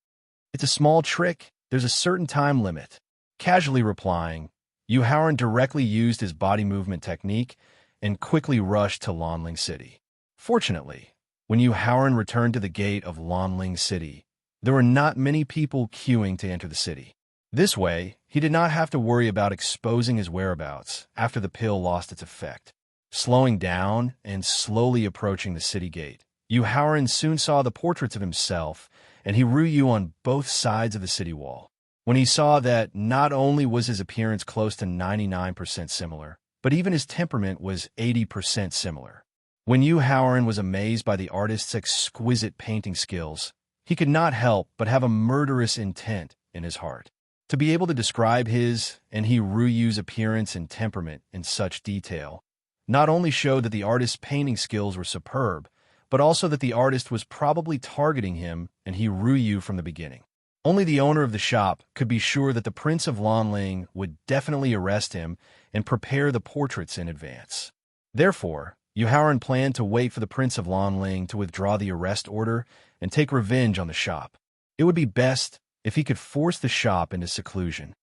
"It's a small trick. There's a certain time limit." Casually replying, Yu Howren directly used his body movement technique and quickly rushed to Lonling City. Fortunately, when Yu Howren returned to the gate of Lonling City, there were not many people queuing to enter the city. This way, he did not have to worry about exposing his whereabouts after the pill lost its effect. Slowing down and slowly approaching the city gate, Yu Howren soon saw the portraits of himself and Hiruyu on both sides of the city wall. When he saw that not only was his appearance close to 99% similar, but even his temperament was 80% similar. When Yu Howren was amazed by the artist's exquisite painting skills, he could not help but have a murderous intent in his heart. To be able to describe his and Hiruyu's appearance and temperament in such detail not only showed that the artist's painting skills were superb, but also that the artist was probably targeting him and Hiruyu from the beginning. Only the owner of the shop could be sure that the Prince of Lonling would definitely arrest him and prepare the portraits in advance. Therefore, Yu Howren planned to wait for the Prince of Lonling to withdraw the arrest order and take revenge on the shop. It would be best if he could force the shop into seclusion.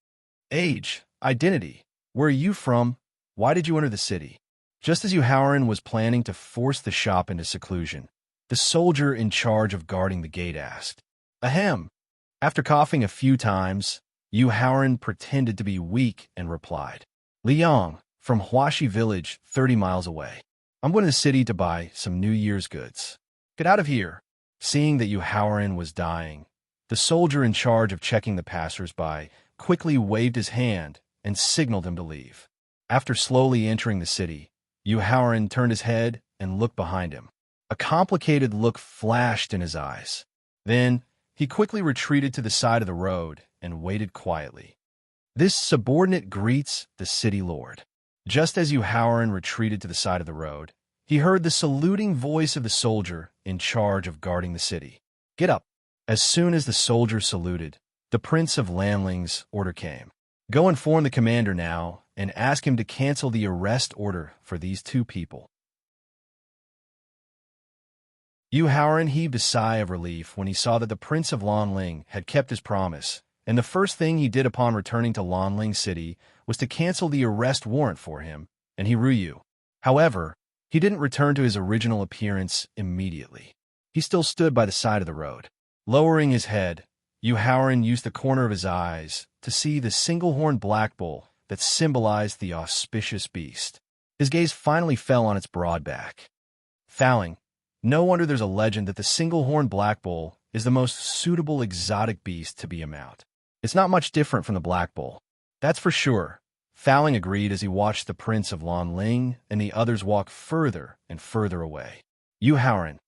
"Age, identity, where are you from? Why did you enter the city?" Just as Yu Howren was planning to force the shop into seclusion, the soldier in charge of guarding the gate asked. Ahem. After coughing a few times, Yu Haoran pretended to be weak and replied. Liang, from Huaxi village, 30 miles away. I'm going to the city to buy some New Year's goods. Get out of here. Seeing that Yu Haoran was dying, the soldier in charge of checking the passers-by quickly waved his hand and signaled him to leave. After slowly entering the city, Yu Haoran turned his head and looked behind him. A complicated look flashed in his eyes. Then, he quickly retreated to the side of the road and waited quietly. This subordinate greets the city lord. Just as Yu Haoran retreated to the side of the road, he heard the saluting voice of the soldier in charge of guarding the city. Get up. As soon as the soldier saluted, the Prince of Lanling's order came. Go inform the commander now and ask him to cancel the arrest order for these two people. Yu Haoran heaved a sigh of relief when he saw that the Prince of Lanling had kept his promise, and the first thing he did upon returning to Lanling City was to cancel the arrest warrant for him and Hiruyu. However, he didn't return to his original appearance immediately. He still stood by the side of the road. Lowering his head, Yu Haoran used the corner of his eyes to see the single-horned black bull that symbolized the auspicious beast. His gaze finally fell on its broad back. Fouling, no wonder there's a legend that the single-horned black bull is the most suitable exotic beast to be a mount. It's not much different from the black bull. That's for sure. Fouling agreed as he watched the Prince of Lanling and the others walk further and further away. Yu Haoran,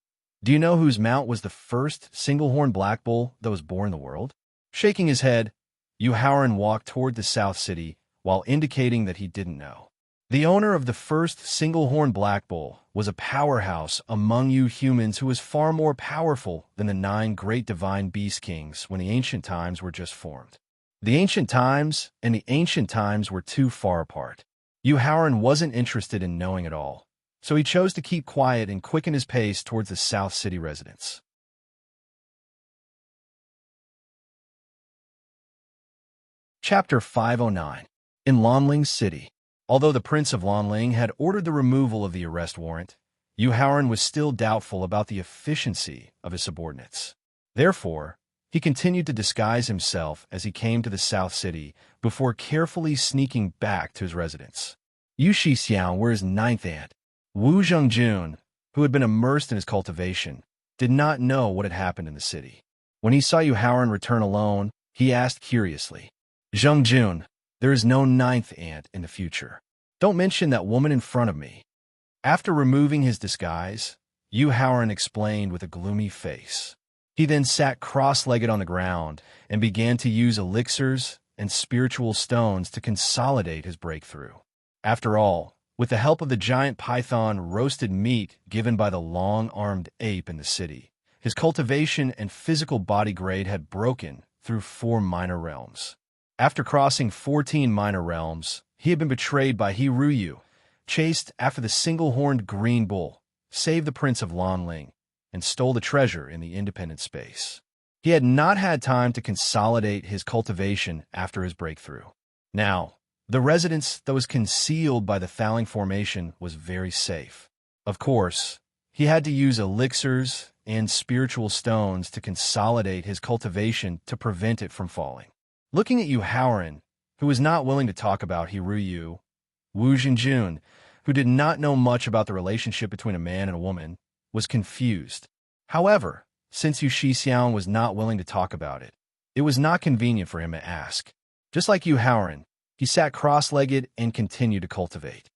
do you know whose mount was the first single-horned black bull that was born in the world? Shaking his head, Yu Haoran walked toward the South City while indicating that he didn't know. The owner of the first single-horned black bull was a powerhouse among you humans who was far more powerful than the 9 great divine beast kings when the ancient times were just formed. The ancient times and the ancient times were too far apart. Yu Haoran wasn't interested in knowing it all, so he chose to keep quiet and quicken his pace towards the South City residence. Chapter 509. In Lanling City. Although the Prince of Lanling had ordered the removal of the arrest warrant, Yu Haoran was still doubtful about the efficiency of his subordinates. Therefore, he continued to disguise himself as he came to the South City before carefully sneaking back to his residence. Yu Shixiang were his 9th aunt. Wu Zhengjun, who had been immersed in his cultivation, did not know what had happened in the city. When he saw Yu Haoran return alone, he asked curiously, Zhengjun, there is no 9th aunt in the future. Don't mention that woman in front of me. After removing his disguise, Yu Haoran explained with a gloomy face. He then sat cross-legged on the ground and began to use elixirs and spiritual stones to consolidate his breakthrough. After all, with the help of the giant python roasted meat given by the long-armed ape in the city, his cultivation and physical body grade had broken through 4 minor realms. After crossing 14 minor realms, he had been betrayed by Hiruyu, chased after the single-horned green bull, saved the Prince of Lanling, and stole the treasure in the independent space. He had not had time to consolidate his cultivation after his breakthrough. Now, the residence that was concealed by the Fouling Formation was very safe. Of course, he had to use elixirs and spiritual stones to consolidate his cultivation to prevent it from falling. Looking at Yu Haoran, who was not willing to talk about Hiruyu, Wu Zhengjun, who did not know much about the relationship between a man and a woman, was confused. However, since Yu Shixiang was not willing to talk about it, it was not convenient for him to ask. Just like Yu Haoran, he sat cross-legged and continued to cultivate.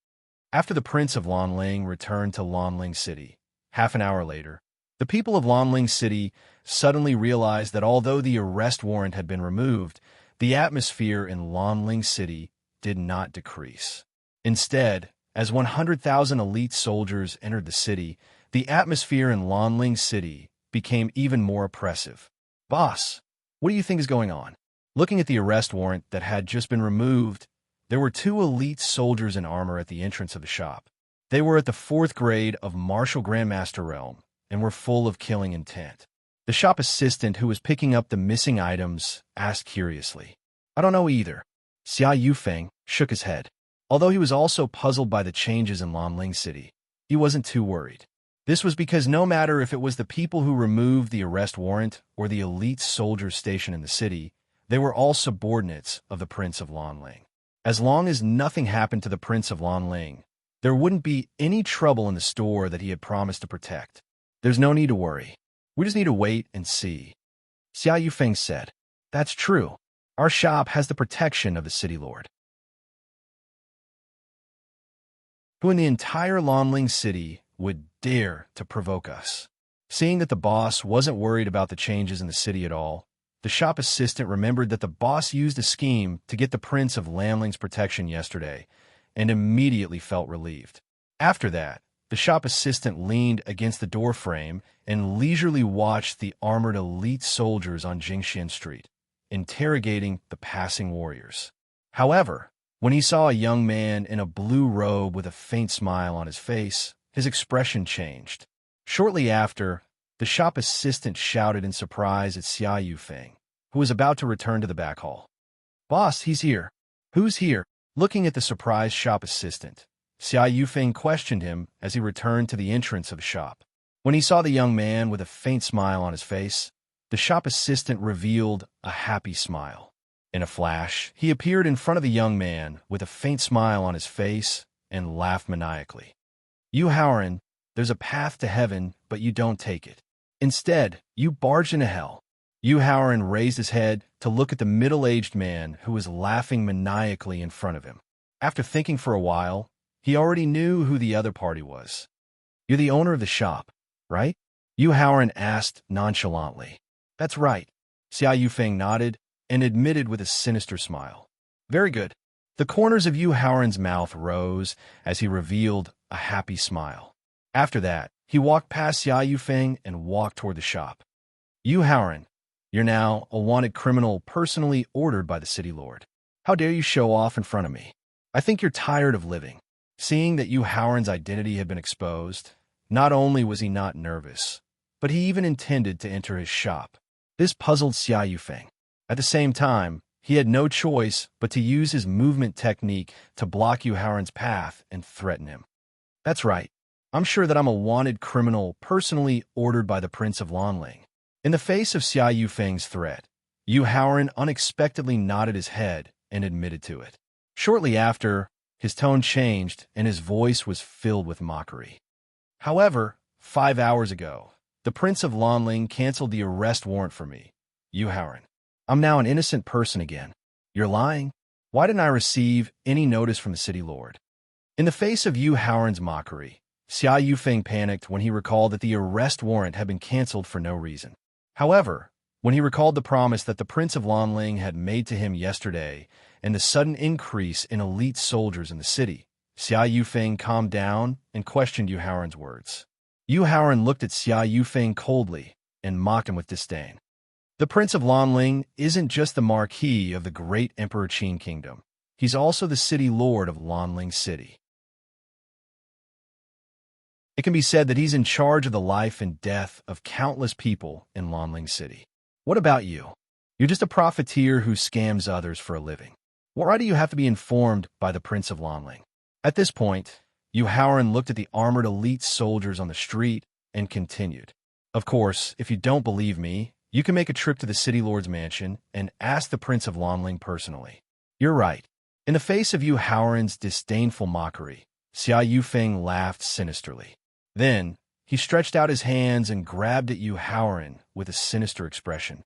After the Prince of Lanling returned to Lanling City, half an hour later, the people of Lanling City suddenly realized that although the arrest warrant had been removed, the atmosphere in Lanling City did not decrease. Instead, as 100,000 elite soldiers entered the city, the atmosphere in Lanling City became even more oppressive. Boss, what do you think is going on? Looking at the arrest warrant that had just been removed, there were 2 elite soldiers in armor at the entrance of the shop. They were at the 4th grade of Martial Grandmaster Realm and were full of killing intent. The shop assistant who was picking up the missing items asked curiously. I don't know either. Xia Yufeng shook his head. Although he was also puzzled by the changes in Lanling City, he wasn't too worried. This was because no matter if it was the people who removed the arrest warrant or the elite soldiers stationed in the city, they were all subordinates of the Prince of Lanling. As long as nothing happened to the Prince of Lanling, there wouldn't be any trouble in the store that he had promised to protect. There's no need to worry. We just need to wait and see. Xia Yufeng said, That's true. Our shop has the protection of the city lord, who in the entire Lanling city would dare to provoke us. Seeing that the boss wasn't worried about the changes in the city at all, the shop assistant remembered that the boss used a scheme to get the Prince of Lanling's protection yesterday, and immediately felt relieved. After that, the shop assistant leaned against the doorframe and leisurely watched the armored elite soldiers on Jingxian Street, interrogating the passing warriors. However, when he saw a young man in a blue robe with a faint smile on his face, his expression changed. Shortly after, the shop assistant shouted in surprise at Xia Yufeng, who was about to return to the back hall. Boss, he's here. Who's here? Looking at the surprised shop assistant, Xia Yufeng questioned him as he returned to the entrance of the shop. When he saw the young man with a faint smile on his face, the shop assistant revealed a happy smile. In a flash, he appeared in front of the young man with a faint smile on his face and laughed maniacally. You Howren, there's a path to heaven, but you don't take it. Instead, you barge into hell. Yu Howren raised his head to look at the middle-aged man who was laughing maniacally in front of him. After thinking for a while, he already knew who the other party was. You're the owner of the shop, right? Yu Howren asked nonchalantly. That's right. Xia Yufeng nodded and admitted with a sinister smile. Very good. The corners of Yu Howren's mouth rose as he revealed a happy smile. After that, he walked past Xia Yufeng and walked toward the shop. Yu Howren, you're now a wanted criminal personally ordered by the city lord. How dare you show off in front of me? I think you're tired of living. Seeing that Yu Howren's identity had been exposed, not only was he not nervous, but he even intended to enter his shop. This puzzled Xia Yufeng. At the same time, he had no choice but to use his movement technique to block Yu Howren's path and threaten him. That's right. I'm sure that I'm a wanted criminal personally ordered by the Prince of Lanling. In the face of Xia Yufeng's threat, Yu Howren unexpectedly nodded his head and admitted to it. Shortly after, his tone changed and his voice was filled with mockery. However, 5 hours ago, the Prince of Lanling canceled the arrest warrant for me, Yu Howren. I'm now an innocent person again. You're lying? Why didn't I receive any notice from the city lord? In the face of Yu Howren's mockery, Xia Yufeng panicked when he recalled that the arrest warrant had been canceled for no reason. However, when he recalled the promise that the Prince of Lanling had made to him yesterday and the sudden increase in elite soldiers in the city, Xia Yufeng calmed down and questioned Yu Howren's words. Yu Howren looked at Xia Yufeng coldly and mocked him with disdain. The Prince of Lanling isn't just the Marquis of the great Emperor Qin Kingdom. He's also the city lord of Lanling City. It can be said that he's in charge of the life and death of countless people in Lanling City. What about you? You're just a profiteer who scams others for a living. Why do you have to be informed by the Prince of Lanling? At this point, Yu Howren looked at the armored elite soldiers on the street and continued. Of course, if you don't believe me, you can make a trip to the city lord's mansion and ask the Prince of Lanling personally. You're right. In the face of Yu Howren's disdainful mockery, Xia Yufeng laughed sinisterly. Then, he stretched out his hands and grabbed at Yu Howren with a sinister expression.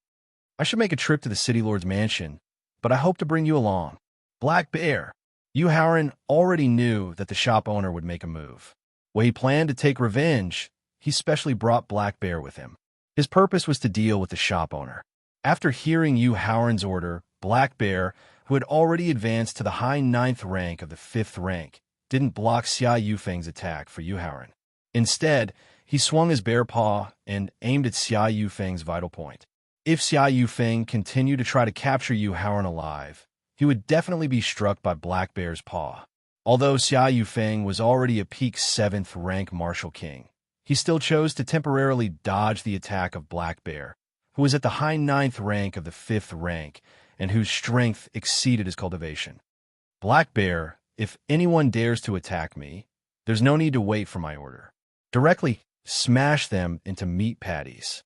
I should make a trip to the city lord's mansion, but I hope to bring you along. Black Bear. Yu Howren already knew that the shop owner would make a move. When he planned to take revenge, he specially brought Black Bear with him. His purpose was to deal with the shop owner. After hearing Yu Howren's order, Black Bear, who had already advanced to the high 9th rank of the 5th rank, didn't block Xia Yufeng's attack for Yu Howren. Instead, he swung his bear paw and aimed at Xia Yufeng's vital point. If Xia Yufeng continued to try to capture Yu Howren alive, he would definitely be struck by Black Bear's paw. Although Xia Yufeng was already a peak 7th rank martial king, he still chose to temporarily dodge the attack of Black Bear, who was at the high 9th rank of the 5th rank and whose strength exceeded his cultivation. Black Bear, if anyone dares to attack me, there's no need to wait for my order. Directly, smash them into meat patties.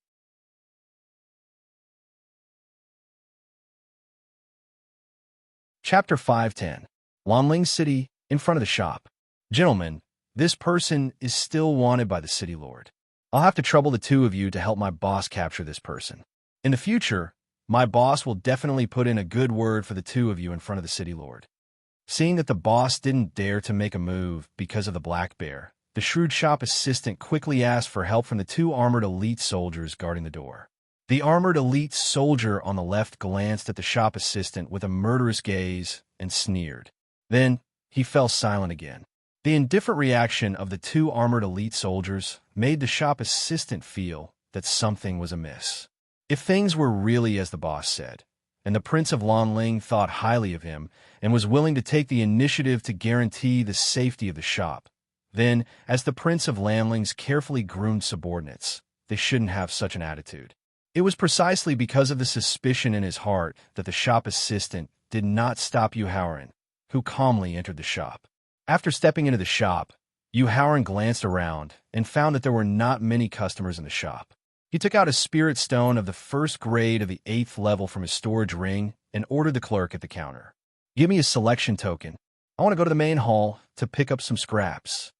Chapter 510. Lanling City in front of the shop. Gentlemen, this person is still wanted by the city lord. I'll have to trouble the two of you to help my boss capture this person. In the future, my boss will definitely put in a good word for the two of you in front of the city lord. Seeing that the boss didn't dare to make a move because of the black bear, the shrewd shop assistant quickly asked for help from the two armored elite soldiers guarding the door. The armored elite soldier on the left glanced at the shop assistant with a murderous gaze and sneered. Then, he fell silent again. The indifferent reaction of the two armored elite soldiers made the shop assistant feel that something was amiss. If things were really as the boss said, and the Prince of Lanling thought highly of him and was willing to take the initiative to guarantee the safety of the shop, then, as the Prince of Lanling's carefully groomed subordinates, they shouldn't have such an attitude. It was precisely because of the suspicion in his heart that the shop assistant did not stop Yuhauran, who calmly entered the shop. After stepping into the shop, Yuhauran glanced around and found that there were not many customers in the shop. He took out a spirit stone of the first grade of the 8th level from his storage ring and ordered the clerk at the counter. "Give me a selection token. I want to go to the main hall to pick up some scraps."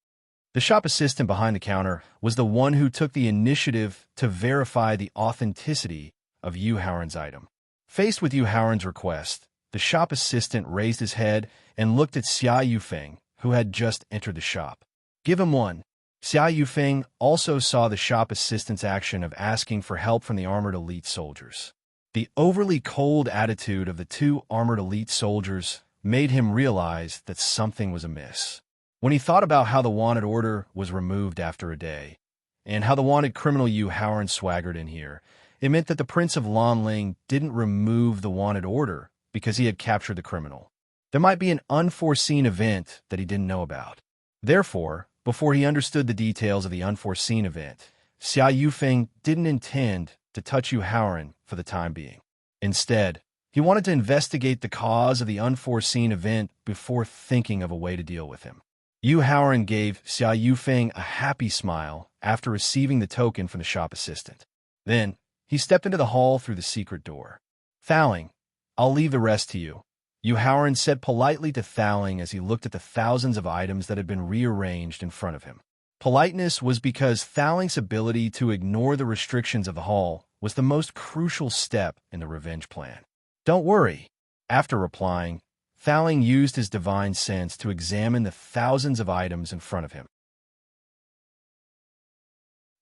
The shop assistant behind the counter was the one who took the initiative to verify the authenticity of Yuhauran's item. Faced with Yuhauran's request, the shop assistant raised his head and looked at Xia Yufeng, who had just entered the shop. "Give him one." Xia Yufeng also saw the shop assistant's action of asking for help from the armored elite soldiers. The overly cold attitude of the two armored elite soldiers made him realize that something was amiss. When he thought about how the wanted order was removed after a day, and how the wanted criminal Yuhauran swaggered in here, it meant that the Prince of Lanling didn't remove the wanted order because he had captured the criminal. There might be an unforeseen event that he didn't know about. Therefore, before he understood the details of the unforeseen event, Xia Yufeng didn't intend to touch Yuhauran for the time being. Instead, he wanted to investigate the cause of the unforeseen event before thinking of a way to deal with him. Yuhauran gave Xia Yufeng a happy smile after receiving the token from the shop assistant. Then, he stepped into the hall through the secret door. "Thaling, I'll leave the rest to you," Yuhauran said politely to Thaling as he looked at the thousands of items that had been rearranged in front of him. Politeness was because Thaling's ability to ignore the restrictions of the hall was the most crucial step in the revenge plan. "Don't worry." After replying, Thaling used his divine sense to examine the thousands of items in front of him.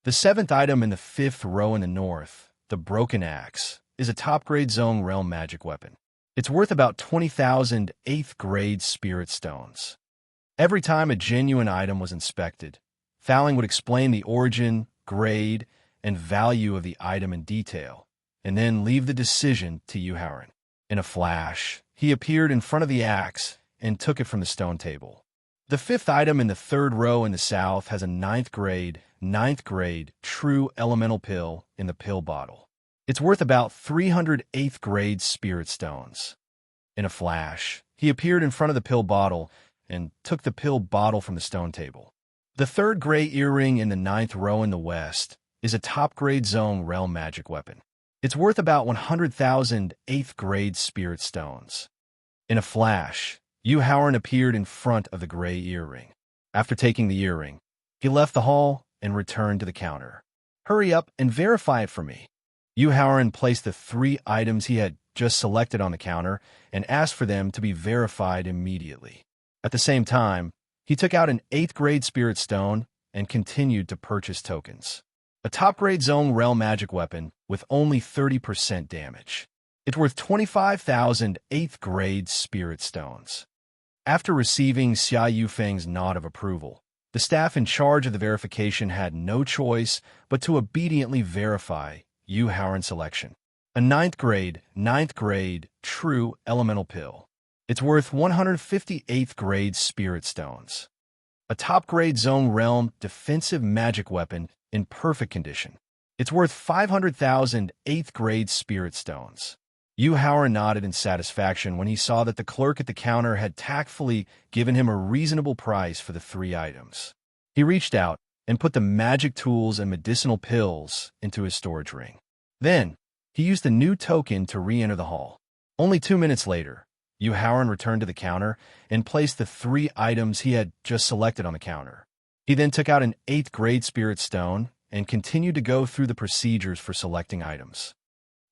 The 7th item in the 5th row in the north, the Broken Axe, is a top-grade Zone Realm magic weapon. It's worth about 20,000 8th-grade spirit stones. Every time a genuine item was inspected, Thaling would explain the origin, grade, and value of the item in detail, and then leave the decision to Yuhauran. In a flash, he appeared in front of the axe and took it from the stone table. The 5th item in the 3rd row in the south has a 9th grade true elemental pill in the pill bottle. It's worth about 300 8th-grade spirit stones. In a flash, he appeared in front of the pill bottle and took the pill bottle from the stone table. The 3rd gray earring in the 9th row in the west is a top-grade Zone Realm magic weapon. It's worth about 100,000 8th-grade spirit stones. In a flash, Yuhauran appeared in front of the gray earring. After taking the earring, he left the hall and returned to the counter. "Hurry up and verify it for me." Yuhauran placed the 3 items he had just selected on the counter and asked for them to be verified immediately. At the same time, he took out an 8th-grade spirit stone and continued to purchase tokens. A top-grade Zone Realm magic weapon with only 30% damage. It's worth 25,000 8th-grade spirit stones. After receiving Xia Yufeng's nod of approval, the staff in charge of the verification had no choice but to obediently verify Yuhauran's selection. A 9th grade true elemental pill. It's worth 158th grade spirit stones. A top-grade Zone Realm defensive magic weapon in perfect condition. It's worth 500,000 8th-grade spirit stones. Yuhauran nodded in satisfaction when he saw that the clerk at the counter had tactfully given him a reasonable price for the 3 items. He reached out, and put the magic tools and medicinal pills into his storage ring. Then, he used the new token to re-enter the hall. Only 2 minutes later, Yu Haoran returned to the counter and placed the 3 items he had just selected on the counter. He then took out an 8th grade spirit stone and continued to go through the procedures for selecting items.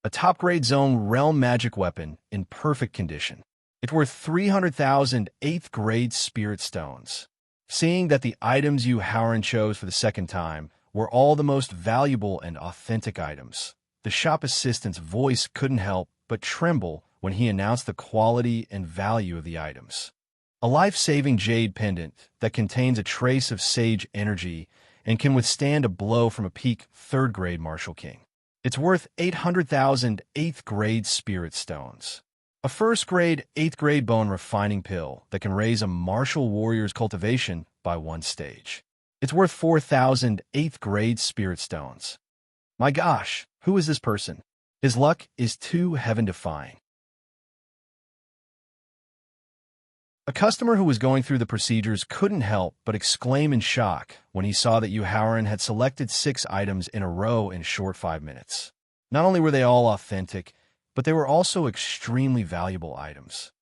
A top-grade zone realm magic weapon in perfect condition. It's worth 300,000 8th grade spirit stones. Seeing that the items Yu Haoran chose for the second time were all the most valuable and authentic items, the shop assistant's voice couldn't help but tremble when he announced the quality and value of the items. A life-saving jade pendant that contains a trace of sage energy and can withstand a blow from a peak 3rd grade Martial King. It's worth 800,000 8th grade spirit stones. A 1st grade 8th grade bone refining pill that can raise a martial warrior's cultivation by 1 stage. It's worth 4,000 8th grade spirit stones. My gosh, who is this person? His luck is too heaven-defying. A customer who was going through the procedures couldn't help but exclaim in shock when he saw that Yu Haoran had selected 6 items in a row in a short 5 minutes. Not only were they all authentic, but they were also extremely valuable items.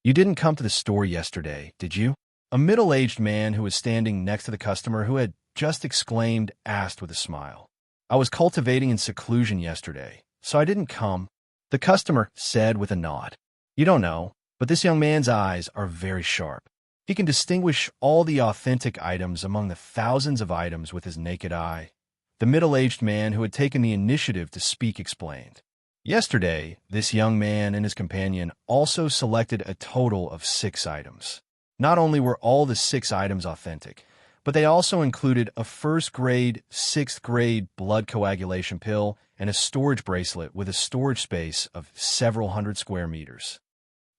You didn't come to the store yesterday, did you? A middle-aged man who was standing next to the customer who had just exclaimed asked with a smile. I was cultivating in seclusion yesterday, so I didn't come, the customer said with a nod. You don't know, but this young man's eyes are very sharp. He can distinguish all the authentic items among the thousands of items with his naked eye. The middle-aged man who had taken the initiative to speak explained. Yesterday, this young man and his companion also selected a total of 6 items. Not only were all the 6 items authentic, but they also included a 1st grade, 6th grade blood coagulation pill and a storage bracelet with a storage space of several hundred square meters.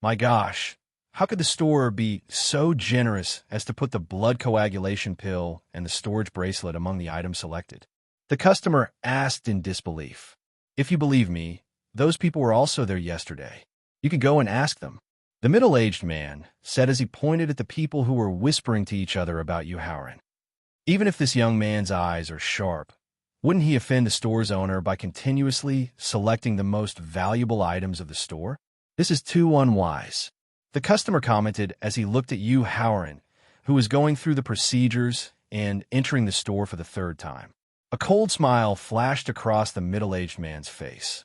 My gosh, how could the store be so generous as to put the blood coagulation pill and the storage bracelet among the items selected? The customer asked in disbelief. If you believe me, those people were also there yesterday. You could go and ask them. The middle-aged man said as he pointed at the people who were whispering to each other about Yu Haoran. Even if this young man's eyes are sharp, wouldn't he offend the store's owner by continuously selecting the most valuable items of the store? This is too unwise. The customer commented as he looked at Yu Haoran, who was going through the procedures and entering the store for the 3rd time. A cold smile flashed across the middle-aged man's face.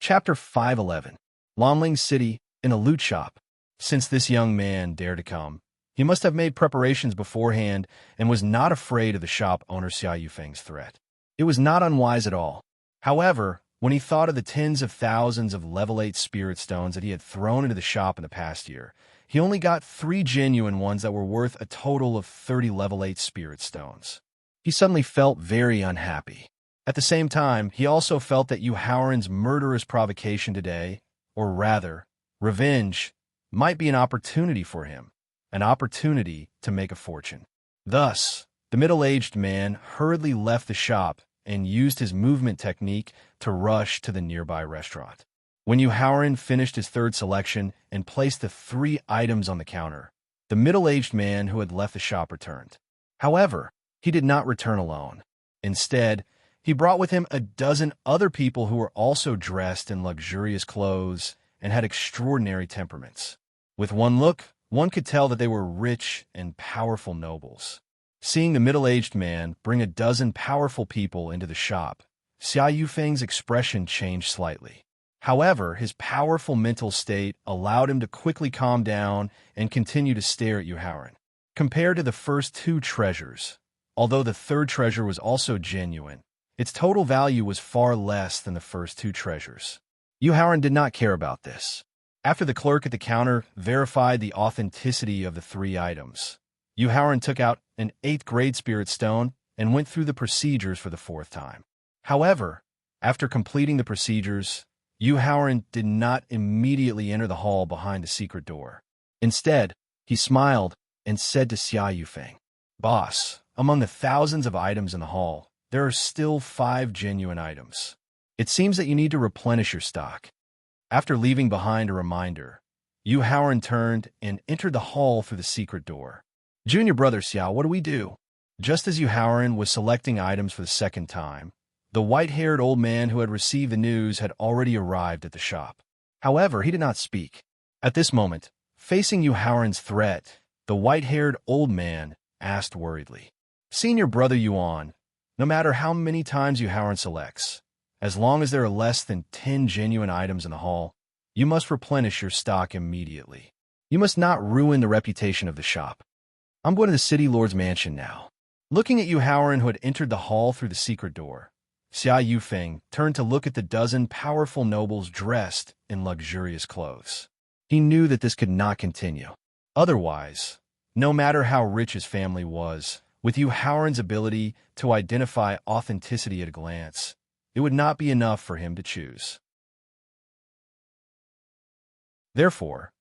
Chapter 511. Lonling City in a loot shop. Since this young man dared to come, he must have made preparations beforehand and was not afraid of the shop owner Xia Yufeng's threat. It was not unwise at all. However, when he thought of the tens of thousands of level 8 spirit stones that he had thrown into the shop in the past year, he only got 3 genuine ones that were worth a total of 30 level 8 spirit stones. He suddenly felt very unhappy. At the same time, he also felt that Yu Haoran's murderous provocation today, or rather, revenge, might be an opportunity for him, an opportunity to make a fortune. Thus, the middle-aged man hurriedly left the shop and used his movement technique to rush to the nearby restaurant. When Yu Haoran finished his 3rd selection and placed the 3 items on the counter, the middle-aged man who had left the shop returned. However, he did not return alone. Instead, he brought with him a dozen other people who were also dressed in luxurious clothes and had extraordinary temperaments. With one look, one could tell that they were rich and powerful nobles. Seeing the middle-aged man bring a dozen powerful people into the shop, Xia Yufeng's expression changed slightly. However, his powerful mental state allowed him to quickly calm down and continue to stare at Yu Haoran. Compared to the first 2 treasures, although the 3rd treasure was also genuine, its total value was far less than the first 2 treasures. Yu Haoran did not care about this. After the clerk at the counter verified the authenticity of the 3 items, Yu Haoran took out an 8th grade spirit stone and went through the procedures for the 4th time. However, after completing the procedures, Yu Haoran did not immediately enter the hall behind the secret door. Instead, he smiled and said to Xia Yufeng, "Boss, among the thousands of items in the hall, there are still 5 genuine items. It seems that you need to replenish your stock." After leaving behind a reminder, Yu Haoran turned and entered the hall through the secret door. Junior brother Xiao, what do we do? Just as Yu Haoran was selecting items for the second time, the white-haired old man who had received the news had already arrived at the shop. However, he did not speak. At this moment, facing Yu Haoran's threat, the white-haired old man asked worriedly, Senior brother Yuan, no matter how many times Yu Haoran selects, as long as there are less than 10 genuine items in the hall, you must replenish your stock immediately. You must not ruin the reputation of the shop. I'm going to the city lord's mansion now. Looking at Yu Haoran, who had entered the hall through the secret door, Xia Yufeng turned to look at the dozen powerful nobles dressed in luxurious clothes. He knew that this could not continue. Otherwise, no matter how rich his family was, with Yu Haoran's ability to identify authenticity at a glance, it would not be enough for him to choose. Therefore,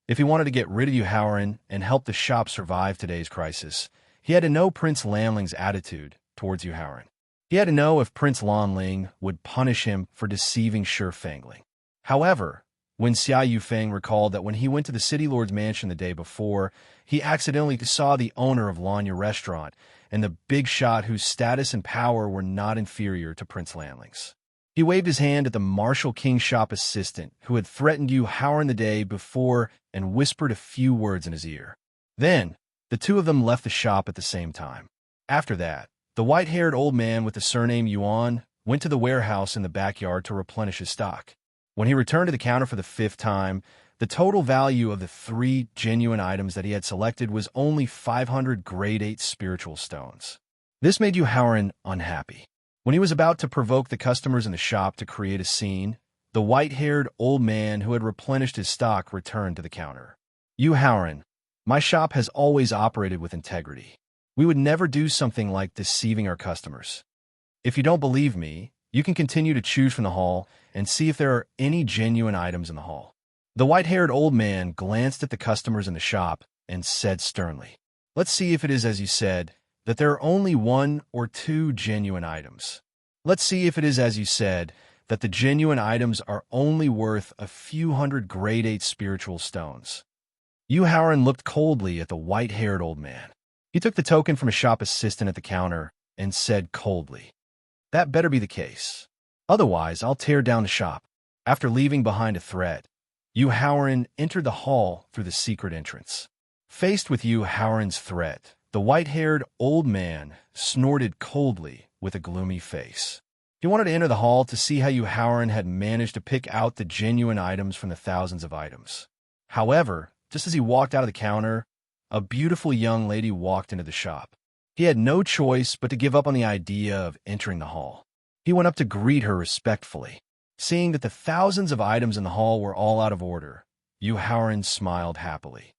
if he wanted to get rid of Yu Haoran and help the shop survive today's crisis, he had to know Prince Lanling's attitude towards Yu Haoran. He had to know if Prince Lanling would punish him for deceiving Shi Fengling. However, when Xia Yufeng recalled that when he went to the city lord's mansion the day before, he accidentally saw the owner of Lanya Restaurant and the big shot whose status and power were not inferior to Prince Lanling's. He waved his hand at the Marshal King's shop assistant who had threatened Yu Haoran the day before and whispered a few words in his ear. Then, the two of them left the shop at the same time. After that, the white-haired old man with the surname Yuan went to the warehouse in the backyard to replenish his stock. When he returned to the counter for the 5th time, the total value of the 3 genuine items that he had selected was only 500 grade 8 spiritual stones. This made Yu Haoran unhappy. When he was about to provoke the customers in the shop to create a scene, the white-haired old man who had replenished his stock returned to the counter. Yu Haoran, my shop has always operated with integrity. We would never do something like deceiving our customers. If you don't believe me, you can continue to choose from the hall and see if there are any genuine items in the hall. The white-haired old man glanced at the customers in the shop and said sternly, Let's see if it is as you said, that there are only 1 or 2 genuine items. Let's see if it is as you said, that the genuine items are only worth a few hundred grade 8 spiritual stones. Yu Haoran looked coldly at the white-haired old man. He took the token from a shop assistant at the counter and said coldly, That better be the case. Otherwise, I'll tear down the shop. After leaving behind a threat, Yu Haoran entered the hall through the secret entrance. Faced with Yu Haoran's threat, the white-haired old man snorted coldly with a gloomy face. He wanted to enter the hall to see how Yu Haoran had managed to pick out the genuine items from the thousands of items. However, just as he walked out of the counter, a beautiful young lady walked into the shop. He had no choice but to give up on the idea of entering the hall. He went up to greet her respectfully. Seeing that the thousands of items in the hall were all out of order, Yu Haoran smiled happily.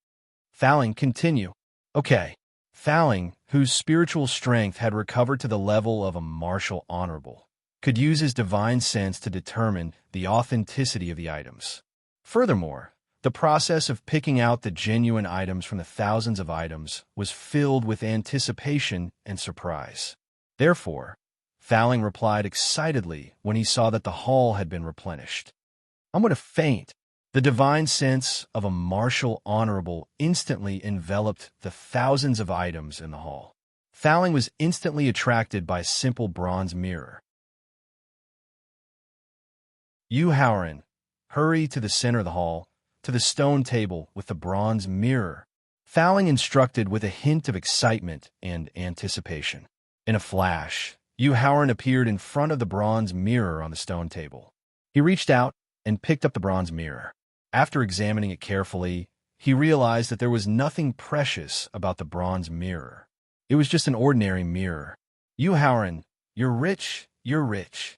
Thaling, continue. Okay. Thaling, whose spiritual strength had recovered to the level of a martial honorable, could use his divine sense to determine the authenticity of the items. Furthermore, the process of picking out the genuine items from the thousands of items was filled with anticipation and surprise. Therefore, Thaling replied excitedly when he saw that the hall had been replenished. I'm going to faint. The divine sense of a martial honorable instantly enveloped the thousands of items in the hall. Thaling was instantly attracted by a simple bronze mirror. Yu Haoran, hurry to the center of the hall, to the stone table with the bronze mirror. Thaling instructed with a hint of excitement and anticipation. In a flash, Yu Haoran appeared in front of the bronze mirror on the stone table. He reached out and picked up the bronze mirror. After examining it carefully, he realized that there was nothing precious about the bronze mirror. It was just an ordinary mirror. Yu Haoran, you're rich, you're rich.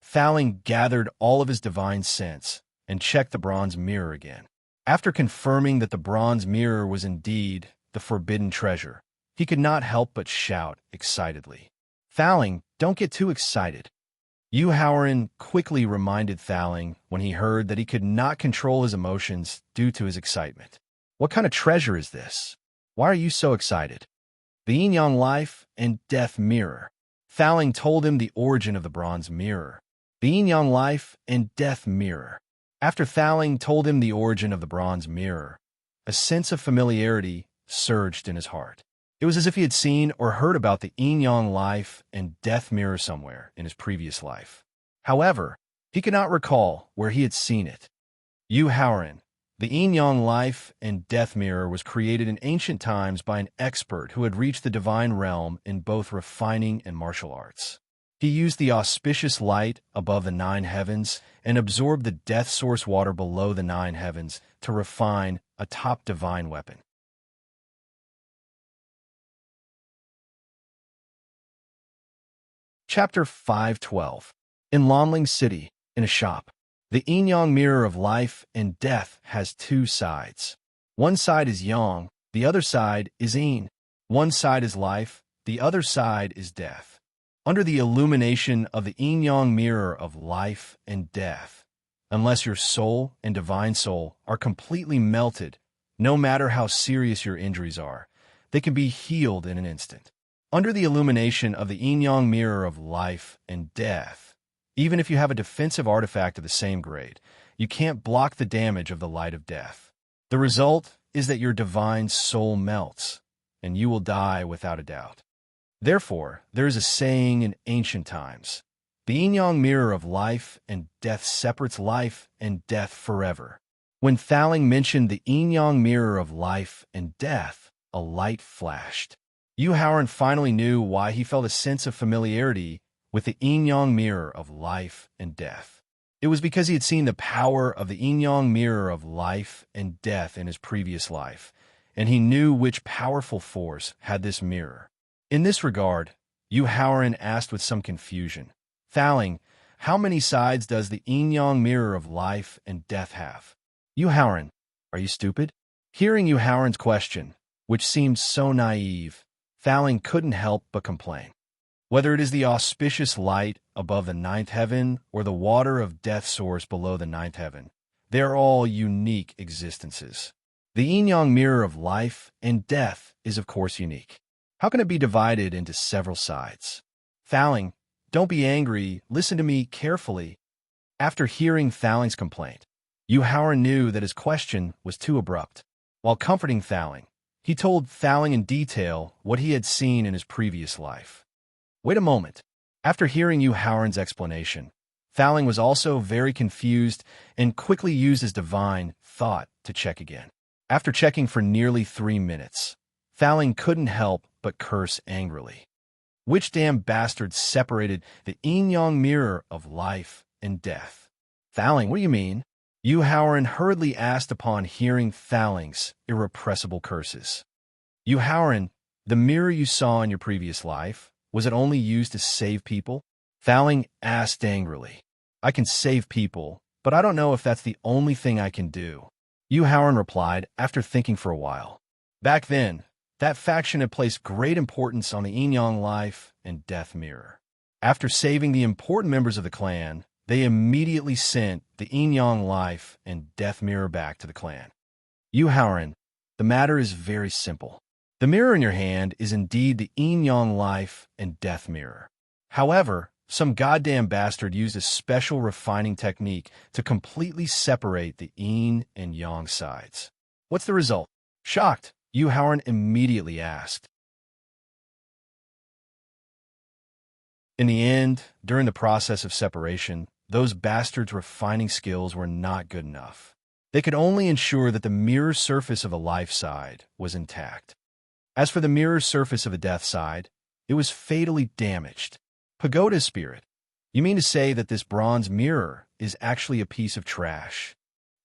Thaling gathered all of his divine sense and checked the bronze mirror again. After confirming that the bronze mirror was indeed the forbidden treasure, he could not help but shout excitedly. Thaling, don't get too excited. Yu Haoran quickly reminded Thaling when he heard that he could not control his emotions due to his excitement. What kind of treasure is this? Why are you so excited? The yin-yang life and death mirror. Thaling told him the origin of the bronze mirror. The yin-yang life and death mirror. After Thaling told him the origin of the bronze mirror, a sense of familiarity surged in his heart. It was as if he had seen or heard about the yin-yang life and death mirror somewhere in his previous life. However, he could not recall where he had seen it. Yu Haoran, the yin-yang life and death mirror, was created in ancient times by an expert who had reached the divine realm in both refining and martial arts. He used the auspicious light above the 9 heavens and absorbed the death source water below the 9 heavens to refine a top divine weapon. Chapter 512. In Lanling City, in a shop. The yin-yang mirror of life and death has 2 sides. One side is yang, the other side is yin. One side is life, the other side is death. Under the illumination of the yin-yang mirror of life and death, unless your soul and divine soul are completely melted, no matter how serious your injuries are, they can be healed in an instant. Under the illumination of the yin-yang mirror of life and death, even if you have a defensive artifact of the same grade, you can't block the damage of the light of death. The result is that your divine soul melts, and you will die without a doubt. Therefore, there is a saying in ancient times: the yin-yang mirror of life and death separates life and death forever. When Thaling mentioned the yin-yang mirror of life and death, a light flashed. Yu Haoran finally knew why he felt a sense of familiarity with the yin-yang mirror of life and death. It was because he had seen the power of the yin-yang mirror of life and death in his previous life, and he knew which powerful force had this mirror. In this regard, Yu Haoran asked with some confusion, "Thaling, how many sides does the yin-yang mirror of life and death have?" "Yu Haoran, are you stupid?" Hearing Yu Haoran's question, which seemed so naive, Thaling couldn't help but complain. Whether it is the auspicious light above the 9th heaven or the water of death source below the 9th heaven, they are all unique existences. The yin-yang mirror of life and death is of course unique. How can it be divided into several sides? Thaling, don't be angry, listen to me carefully. After hearing Thaling's complaint, Yu Haoran knew that his question was too abrupt. While comforting Thaling, he told Thaling in detail what he had seen in his previous life. Wait a moment. After hearing Yu Haoran's explanation, Thaling was also very confused and quickly used his divine thought to check again. After checking for nearly 3 minutes, Thaling couldn't help but curse angrily. Which damn bastard separated the yin-yang mirror of life and death? Thaling, what do you mean? Yu Haoran hurriedly asked upon hearing Thaling's irrepressible curses. Yu Haoran, the mirror you saw in your previous life, was it only used to save people? Thaling asked angrily. I can save people, but I don't know if that's the only thing I can do. Yu Haoran replied after thinking for a while. Back then, that faction had placed great importance on the yin-yang life and death mirror. After saving the important members of the clan, they immediately sent the yin-yang life and death mirror back to the clan. Yu Haoran, the matter is very simple. The mirror in your hand is indeed the yin-yang life and death mirror. However, some goddamn bastard used a special refining technique to completely separate the yin and yang sides. What's the result? Shocked, Yu Haoran immediately asked. In the end, during the process of separation, those bastards' refining skills were not good enough. They could only ensure that the mirror surface of the life side was intact. As for the mirror surface of the death side, it was fatally damaged. Pagoda spirit, you mean to say that this bronze mirror is actually a piece of trash?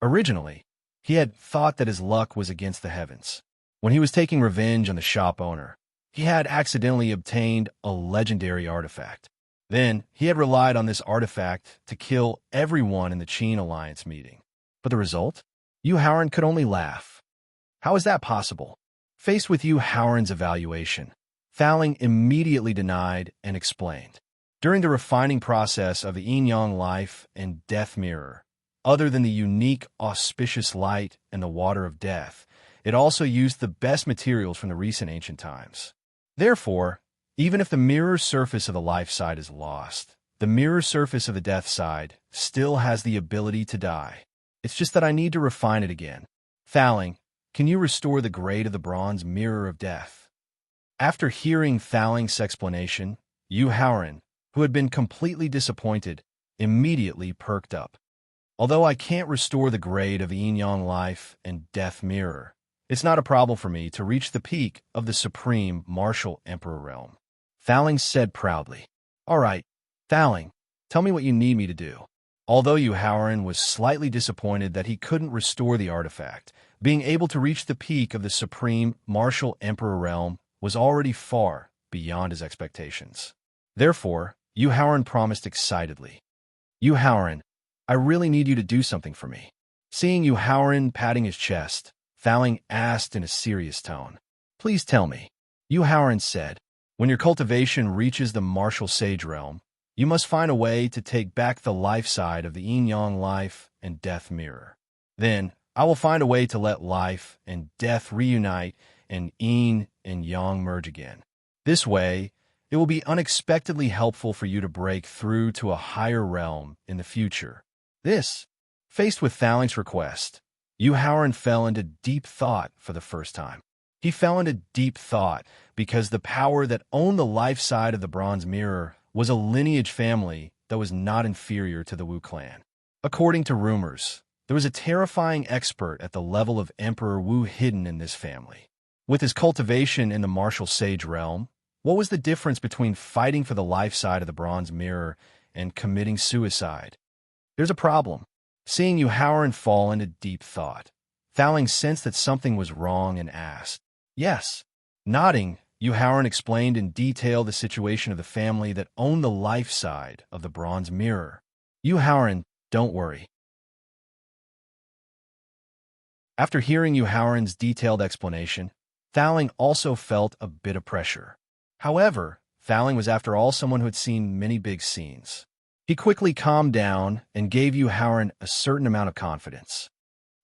Originally, he had thought that his luck was against the heavens. When he was taking revenge on the shop owner, he had accidentally obtained a legendary artifact. Then, he had relied on this artifact to kill everyone in the Qin Alliance meeting. But the result? Yu Haoran could only laugh. How is that possible? Faced with Yu Haoran's evaluation, Thaling immediately denied and explained. During the refining process of the yin-yang life and death mirror, other than the unique auspicious light and the water of death, it also used the best materials from the recent ancient times. Therefore, even if the mirror surface of the life side is lost, the mirror surface of the death side still has the ability to die. It's just that I need to refine it again. Thaling, can you restore the grade of the bronze mirror of death? After hearing Thaling's explanation, Yu Haoran, who had been completely disappointed, immediately perked up. Although I can't restore the grade of yin-yang life and death mirror, it's not a problem for me to reach the peak of the supreme martial emperor realm. Thaling said proudly. All right, Thaling, tell me what you need me to do. Although Yu Haoran was slightly disappointed that he couldn't restore the artifact, being able to reach the peak of the supreme martial emperor realm was already far beyond his expectations. Therefore, Yu Haoran promised excitedly. Yu Haoran, I really need you to do something for me. Seeing Yu Haoran patting his chest, Thaling asked in a serious tone. Please tell me. Yu Haoran said, when your cultivation reaches the martial sage realm, you must find a way to take back the life side of the yin-yang life and death mirror. Then, I will find a way to let life and death reunite and yin and yang merge again. This way, it will be unexpectedly helpful for you to break through to a higher realm in the future. Faced with Thaling's request, Yu Haoran fell into deep thought for the first time. He fell into deep thought because the power that owned the life side of the bronze mirror was a lineage family that was not inferior to the Wu clan. According to rumors, there was a terrifying expert at the level of Emperor Wu hidden in this family. With his cultivation in the martial sage realm, what was the difference between fighting for the life side of the bronze mirror and committing suicide? There's a problem. Seeing Yu Haoran fall into deep thought, Thaling sensed that something was wrong and asked. Yes. Nodding, Yu Haoran explained in detail the situation of the family that owned the life side of the bronze mirror. Yu Haoran, don't worry. After hearing Yu Haoran's detailed explanation, Thaling also felt a bit of pressure. However, Thaling was after all someone who had seen many big scenes. He quickly calmed down and gave Yu Haoran a certain amount of confidence.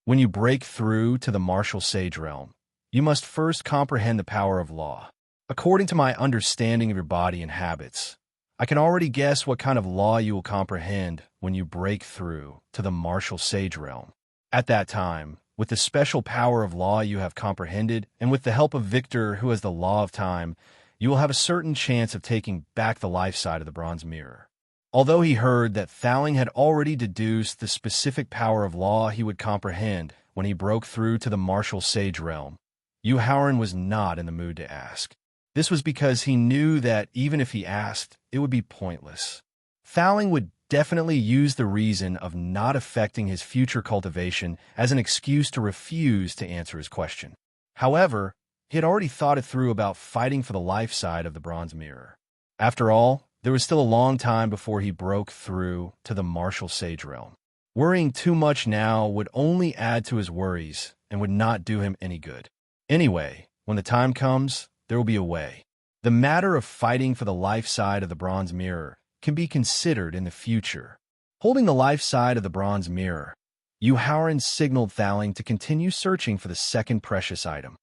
When you break through to the martial sage realm, you must first comprehend the power of law. According to my understanding of your body and habits, I can already guess what kind of law you will comprehend when you break through to the martial sage realm. At that time, with the special power of law you have comprehended, and with the help of Victor, who has the law of time, you will have a certain chance of taking back the life side of the bronze mirror. Although he heard that Thaling had already deduced the specific power of law he would comprehend when he broke through to the martial sage realm, Yu Haoran was not in the mood to ask. This was because he knew that even if he asked, it would be pointless. Thaling would definitely use the reason of not affecting his future cultivation as an excuse to refuse to answer his question. However, he had already thought it through about fighting for the life side of the bronze mirror. After all, there was still a long time before he broke through to the martial sage realm. Worrying too much now would only add to his worries and would not do him any good. Anyway, when the time comes, there will be a way. The matter of fighting for the life side of the bronze mirror can be considered in the future. Holding the life side of the bronze mirror, Yu Haoran signaled Thaling to continue searching for the second precious item.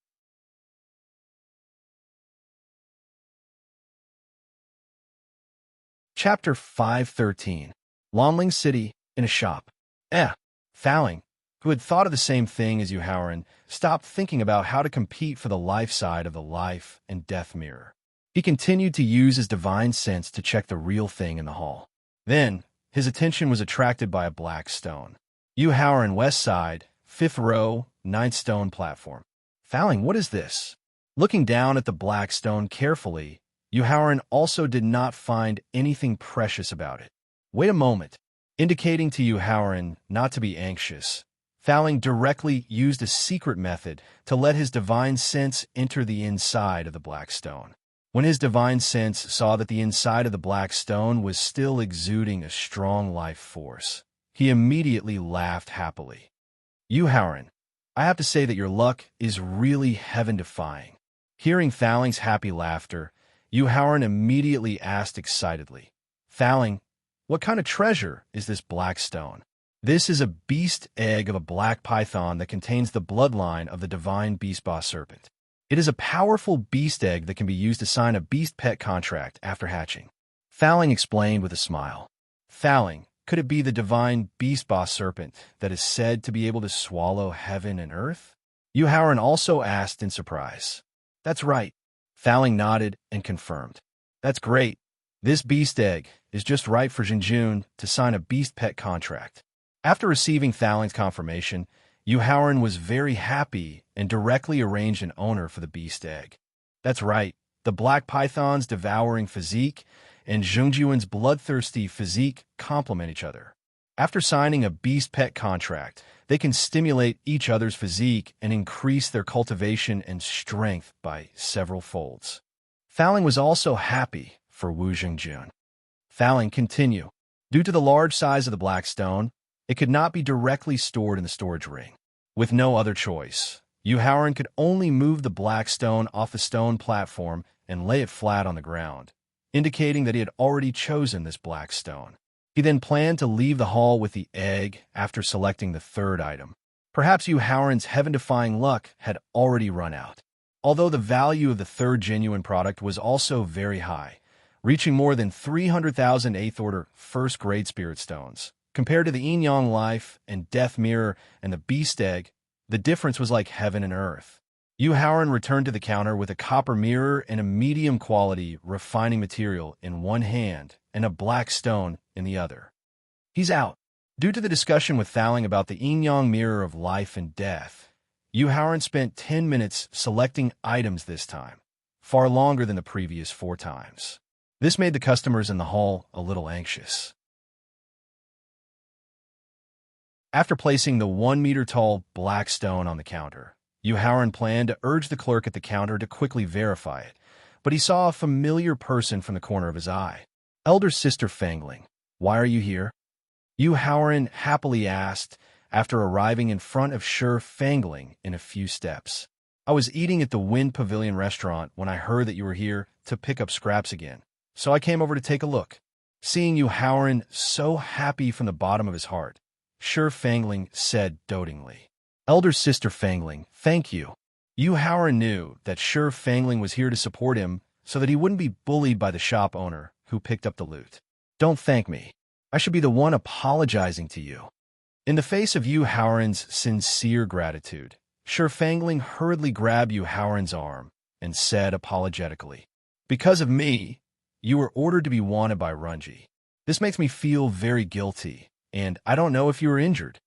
Chapter 513. Lonling City in a Shop. Thaling, who had thought of the same thing as Yu Haoran, stopped thinking about how to compete for the life side of the life and death mirror. He continued to use his divine sense to check the real thing in the hall. Then, his attention was attracted by a black stone. Yu Haoran, west side, 5th row, 9th stone platform. Thaling, what is this? Looking down at the black stone carefully, Yu Haoran also did not find anything precious about it. Wait a moment. Indicating to Yu Haoran not to be anxious, Thaling directly used a secret method to let his divine sense enter the inside of the black stone. When his divine sense saw that the inside of the black stone was still exuding a strong life force, he immediately laughed happily. Yu Haoran, I have to say that your luck is really heaven-defying. Hearing Thaling's happy laughter, Yu Haoran immediately asked excitedly, Thaling, what kind of treasure is this black stone? This is a beast egg of a black python that contains the bloodline of the divine beast boss serpent. It is a powerful beast egg that can be used to sign a beast pet contract after hatching. Thaling explained with a smile. Thaling, Could it be the divine beast boss serpent that is said to be able to swallow heaven and earth? Yu Haoran also asked in surprise. That's right. Faling nodded and confirmed. That's great. This beast egg is just right for Jinjun to sign a beast pet contract. After receiving Faling's confirmation, Yu Haoran was very happy and directly arranged an owner for the beast egg. That's right. The Black Python's devouring physique and Zhongjuan's bloodthirsty physique complement each other. After signing a beast pet contract, they can stimulate each other's physique and increase their cultivation and strength by several folds. Faling was also happy for Wu Zhengjun. Faling, continue. Due to the large size of the black stone, it could not be directly stored in the storage ring. With no other choice, Yu Haoran could only move the black stone off the stone platform and lay it flat on the ground, indicating that he had already chosen this black stone. He then planned to leave the hall with the egg after selecting the third item. Perhaps Yu Haoran's heaven-defying luck had already run out. Although the value of the third genuine product was also very high, reaching more than 300,000 8th-order first-grade spirit stones. Compared to the Yin-Yang Life and Death Mirror and the Beast Egg, the difference was like heaven and earth. Yu Haoran returned to the counter with a copper mirror and a medium-quality refining material in one hand and a black stone in the other. He's out. Due to the discussion with Faling about the Yin-Yang Mirror of Life and Death, Yu Haoran spent 10 minutes selecting items this time, far longer than the previous 4 times. This made the customers in the hall a little anxious. After placing the 1-meter-tall black stone on the counter, Yu Haoran planned to urge the clerk at the counter to quickly verify it, but he saw a familiar person from the corner of his eye. Elder Sister Fangling, why are you here? Yu Haoran happily asked after arriving in front of Shi Fangling in a few steps. I was eating at the Wind Pavilion restaurant when I heard that you were here to pick up scraps again, so I came over to take a look. Seeing Yu Haoran so happy from the bottom of his heart, Shi Fangling said dotingly. Elder Sister Fangling, thank you. Yu Haoran knew that Shi Fangling was here to support him so that he wouldn't be bullied by the shop owner who picked up the loot. Don't thank me. I should be the one apologizing to you. In the face of Yu Haoran's sincere gratitude, Shi Fangling hurriedly grabbed Yu Haoran's arm and said apologetically, because of me, you were ordered to be wanted by Runji. This makes me feel very guilty, and I don't know if you were injured.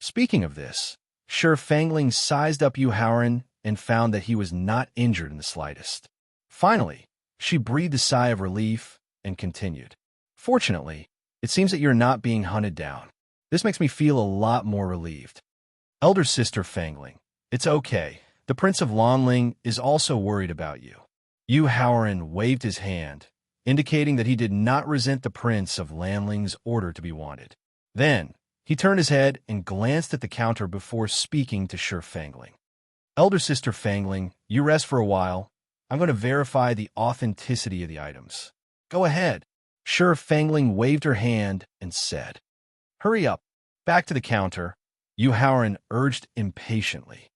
Speaking of this, Shi Fangling sized up Yu Haoran and found that he was not injured in the slightest. Finally, she breathed a sigh of relief and continued. Fortunately, it seems that you're not being hunted down. This makes me feel a lot more relieved. Elder Sister Fangling, it's okay. The Prince of Lanling is also worried about you. Yu Haoran waved his hand, indicating that he did not resent the Prince of Lanling's order to be wanted. Then, he turned his head and glanced at the counter before speaking to Shi Fangling. Elder Sister Fangling, you rest for a while. I'm going to verify the authenticity of the items. Go ahead. Shi Fangling waved her hand and said, hurry up. Back to the counter, Yu Haoran urged impatiently.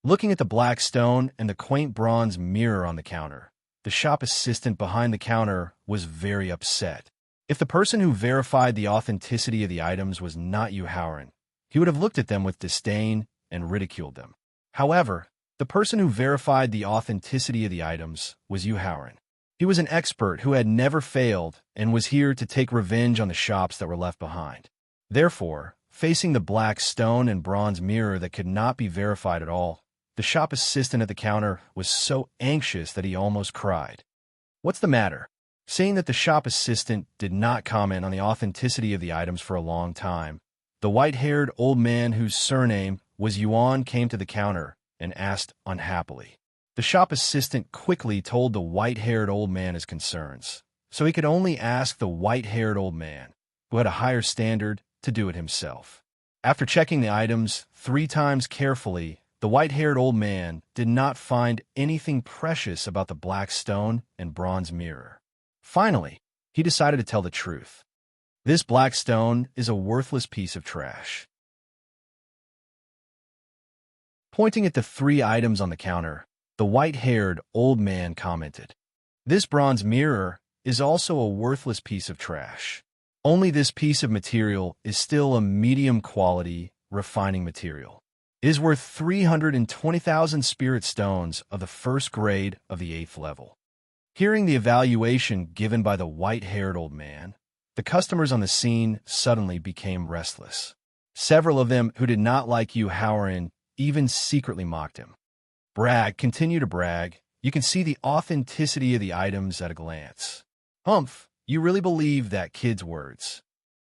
Looking at the black stone and the quaint bronze mirror on the counter, the shop assistant behind the counter was very upset. If the person who verified the authenticity of the items was not Yu Haoran, he would have looked at them with disdain and ridiculed them. However, the person who verified the authenticity of the items was Yu Haoran. He was an expert who had never failed and was here to take revenge on the shops that were left behind. Therefore, facing the black stone and bronze mirror that could not be verified at all, the shop assistant at the counter was so anxious that he almost cried. What's the matter? Seeing that the shop assistant did not comment on the authenticity of the items for a long time, the white-haired old man whose surname was Yuan came to the counter and asked unhappily. The shop assistant quickly told the white-haired old man his concerns, so he could only ask the white-haired old man, who had a higher standard, to do it himself. After checking the items 3 times carefully, the white-haired old man did not find anything precious about the black stone and bronze mirror. Finally, he decided to tell the truth. This black stone is a worthless piece of trash. Pointing at the 3 items on the counter, the white-haired old man commented, this bronze mirror is also a worthless piece of trash. Only this piece of material is still a medium quality, refining material. It is worth 320,000 spirit stones of the first grade of the 8th level. Hearing the evaluation given by the white-haired old man, the customers on the scene suddenly became restless. Several of them who did not like Yu Haoran even secretly mocked him. Continue to brag. You can see the authenticity of the items at a glance. Humph, you really believe that kid's words?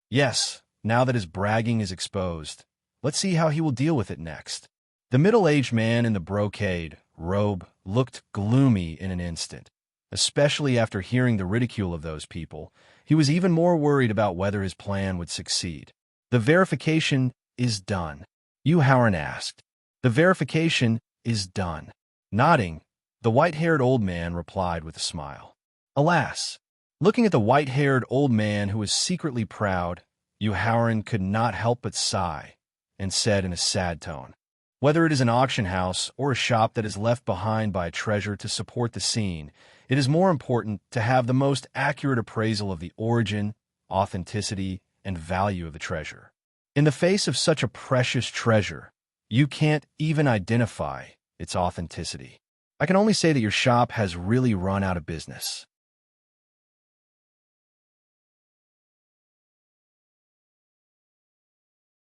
Yes, now that his bragging is exposed, let's see how he will deal with it next. The middle-aged man in the brocade robe looked gloomy in an instant. Especially after hearing the ridicule of those people, he was even more worried about whether his plan would succeed. The verification is done, Yu Haoran asked. The verification is done. Nodding, the white-haired old man replied with a smile. Alas! Looking at the white-haired old man who was secretly proud, Yu Haoran could not help but sigh, and said in a sad tone, "Whether it is an auction house or a shop that is left behind by a treasure to support the scene, it is more important to have the most accurate appraisal of the origin, authenticity, and value of the treasure. In the face of such a precious treasure, you can't even identify its authenticity. I can only say that your shop has really run out of business."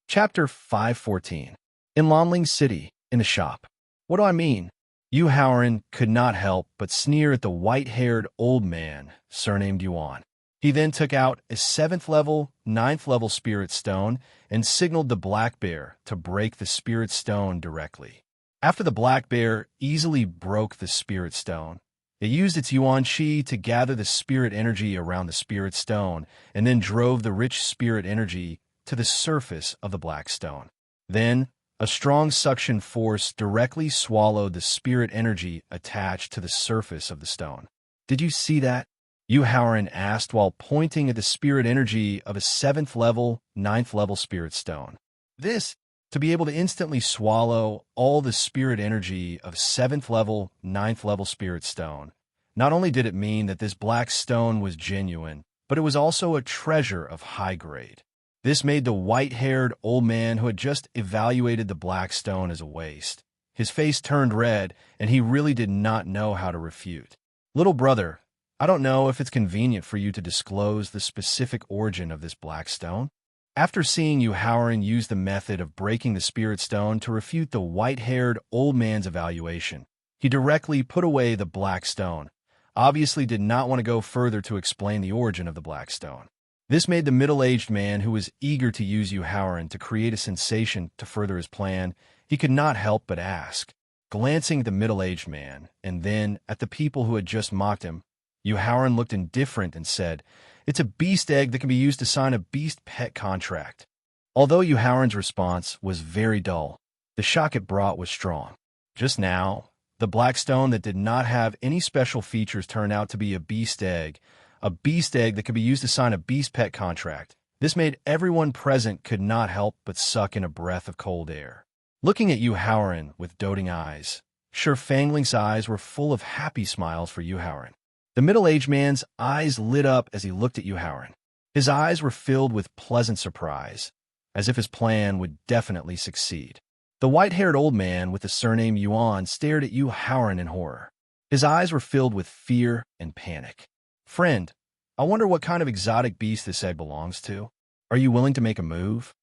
Chapter 514. In Lonling City, in the shop. What do I mean? Yu Haoran could not help but sneer at the white-haired old man, surnamed Yuan. He then took out a 7th level, 9th level spirit stone and signaled the black bear to break the spirit stone directly. After the black bear easily broke the spirit stone, it used its Yuan Qi to gather the spirit energy around the spirit stone and then drove the rich spirit energy to the surface of the black stone. Then, a strong suction force directly swallowed the spirit energy attached to the surface of the stone. Did you see that? Yu Haoran asked while pointing at the spirit energy of a 7th level, 9th level spirit stone. This, to be able to instantly swallow all the spirit energy of 7th level, 9th level spirit stone. Not only did it mean that this black stone was genuine, but it was also a treasure of high grade. This made the white-haired old man who had just evaluated the black stone as a waste. His face turned red, and he really did not know how to refute. "Little brother, I don't know if it's convenient for you to disclose the specific origin of this black stone." After seeing Yu Haoran use the method of breaking the spirit stone to refute the white-haired old man's evaluation, he directly put away the black stone, obviously did not want to go further to explain the origin of the black stone. This made the middle-aged man who was eager to use Yu Haoran to create a sensation to further his plan. He could not help but ask. Glancing at the middle-aged man, and then at the people who had just mocked him, Yu Haoran looked indifferent and said, "It's a beast egg that can be used to sign a beast pet contract." Although Yu Haoran's response was very dull, the shock it brought was strong. Just now, the black stone that did not have any special features turned out to be a beast egg that could be used to sign a beast pet contract. This made everyone present could not help but suck in a breath of cold air. Looking at Yu Haoran with doting eyes, Sure Fangling's eyes were full of happy smiles for Yu Haoran. The middle-aged man's eyes lit up as he looked at Yu Haoran. His eyes were filled with pleasant surprise, as if his plan would definitely succeed. The white-haired old man with the surname Yuan stared at Yu Haoran in horror. His eyes were filled with fear and panic. "Friend, I wonder what kind of exotic beast this egg belongs to. Are you willing to make a move?"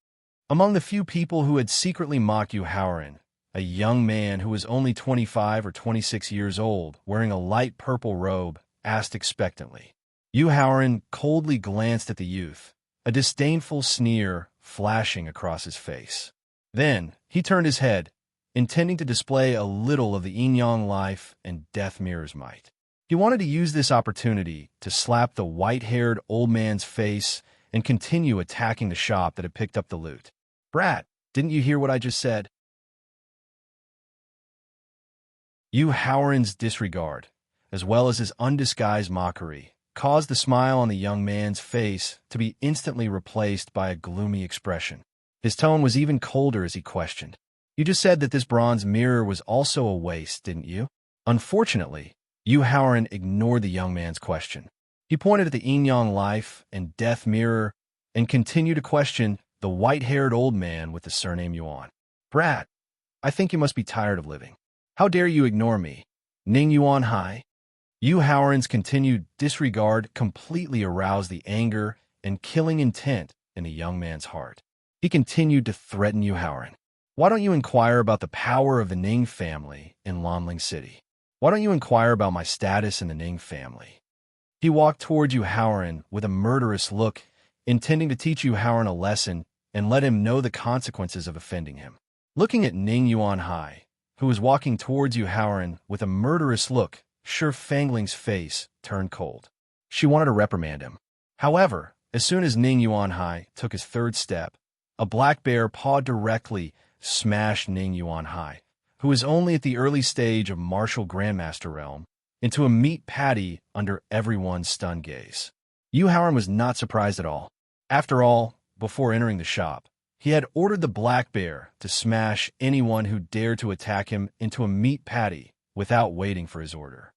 Among the few people who had secretly mocked Yu Haoran, a young man who was only 25 or 26 years old, wearing a light purple robe, asked expectantly. Yu Haoran coldly glanced at the youth, a disdainful sneer flashing across his face. Then he turned his head, intending to display a little of the yin-yang life and death mirror's might. He wanted to use this opportunity to slap the white-haired old man's face and continue attacking the shop that had picked up the loot. "Brat, didn't you hear what I just said?" Yu Haoran's disregard, as well as his undisguised mockery, caused the smile on the young man's face to be instantly replaced by a gloomy expression. His tone was even colder as he questioned. "You just said that this bronze mirror was also a waste, didn't you?" Unfortunately, Yu Haoran ignored the young man's question. He pointed at the yin-yang life and death mirror and continued to question the white-haired old man with the surname Yuan. Brat, I think you must be tired of living. How dare you ignore me? Ning Yuan Hai. Yu Haoran's continued disregard completely aroused the anger and killing intent in the young man's heart. He continued to threaten Yu Haoran. Why don't you inquire about the power of the Ning family in Lanling City? Why don't you inquire about my status in the Ning family? He walked toward Yu Haoran with a murderous look, intending to teach Yu Haoran a lesson and let him know the consequences of offending him. Looking at Ning Yuan Hai, who was walking towards Yu Haoran with a murderous look, Shi Fangling's face turned cold. She wanted to reprimand him. However, as soon as Ning Yuan Hai took his third step, a black bear pawed directly smashed Ning Yuan Hai, who was only at the early stage of martial grandmaster realm, into a meat patty under everyone's stunned gaze. Yu Haoran was not surprised at all. After all, before entering the shop, he had ordered the black bear to smash anyone who dared to attack him into a meat patty without waiting for his order.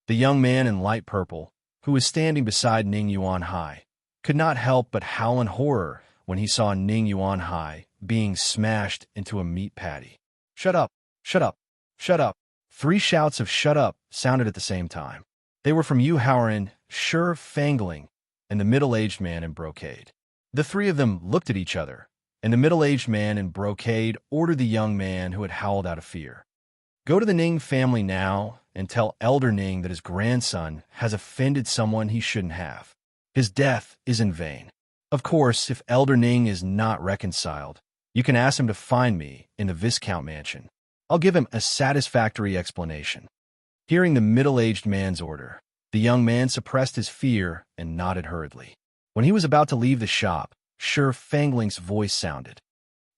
The young man in light purple, who was standing beside Ning Yuan Hai, could not help but howl in horror when he saw Ning Yuan Hai being smashed into a meat patty. Shut up! Shut up! Shut up! 3 shouts of shut up sounded at the same time. They were from Yu Haoran, Shi Fangling, and the middle-aged man in brocade. The 3 of them looked at each other, and the middle-aged man in brocade ordered the young man who had howled out of fear. Go to the Ning family now and tell Elder Ning that his grandson has offended someone he shouldn't have. His death is in vain. Of course, if Elder Ning is not reconciled, you can ask him to find me in the Viscount mansion. I'll give him a satisfactory explanation. Hearing the middle-aged man's order, the young man suppressed his fear and nodded hurriedly. When he was about to leave the shop, Shi Fangling's voice sounded.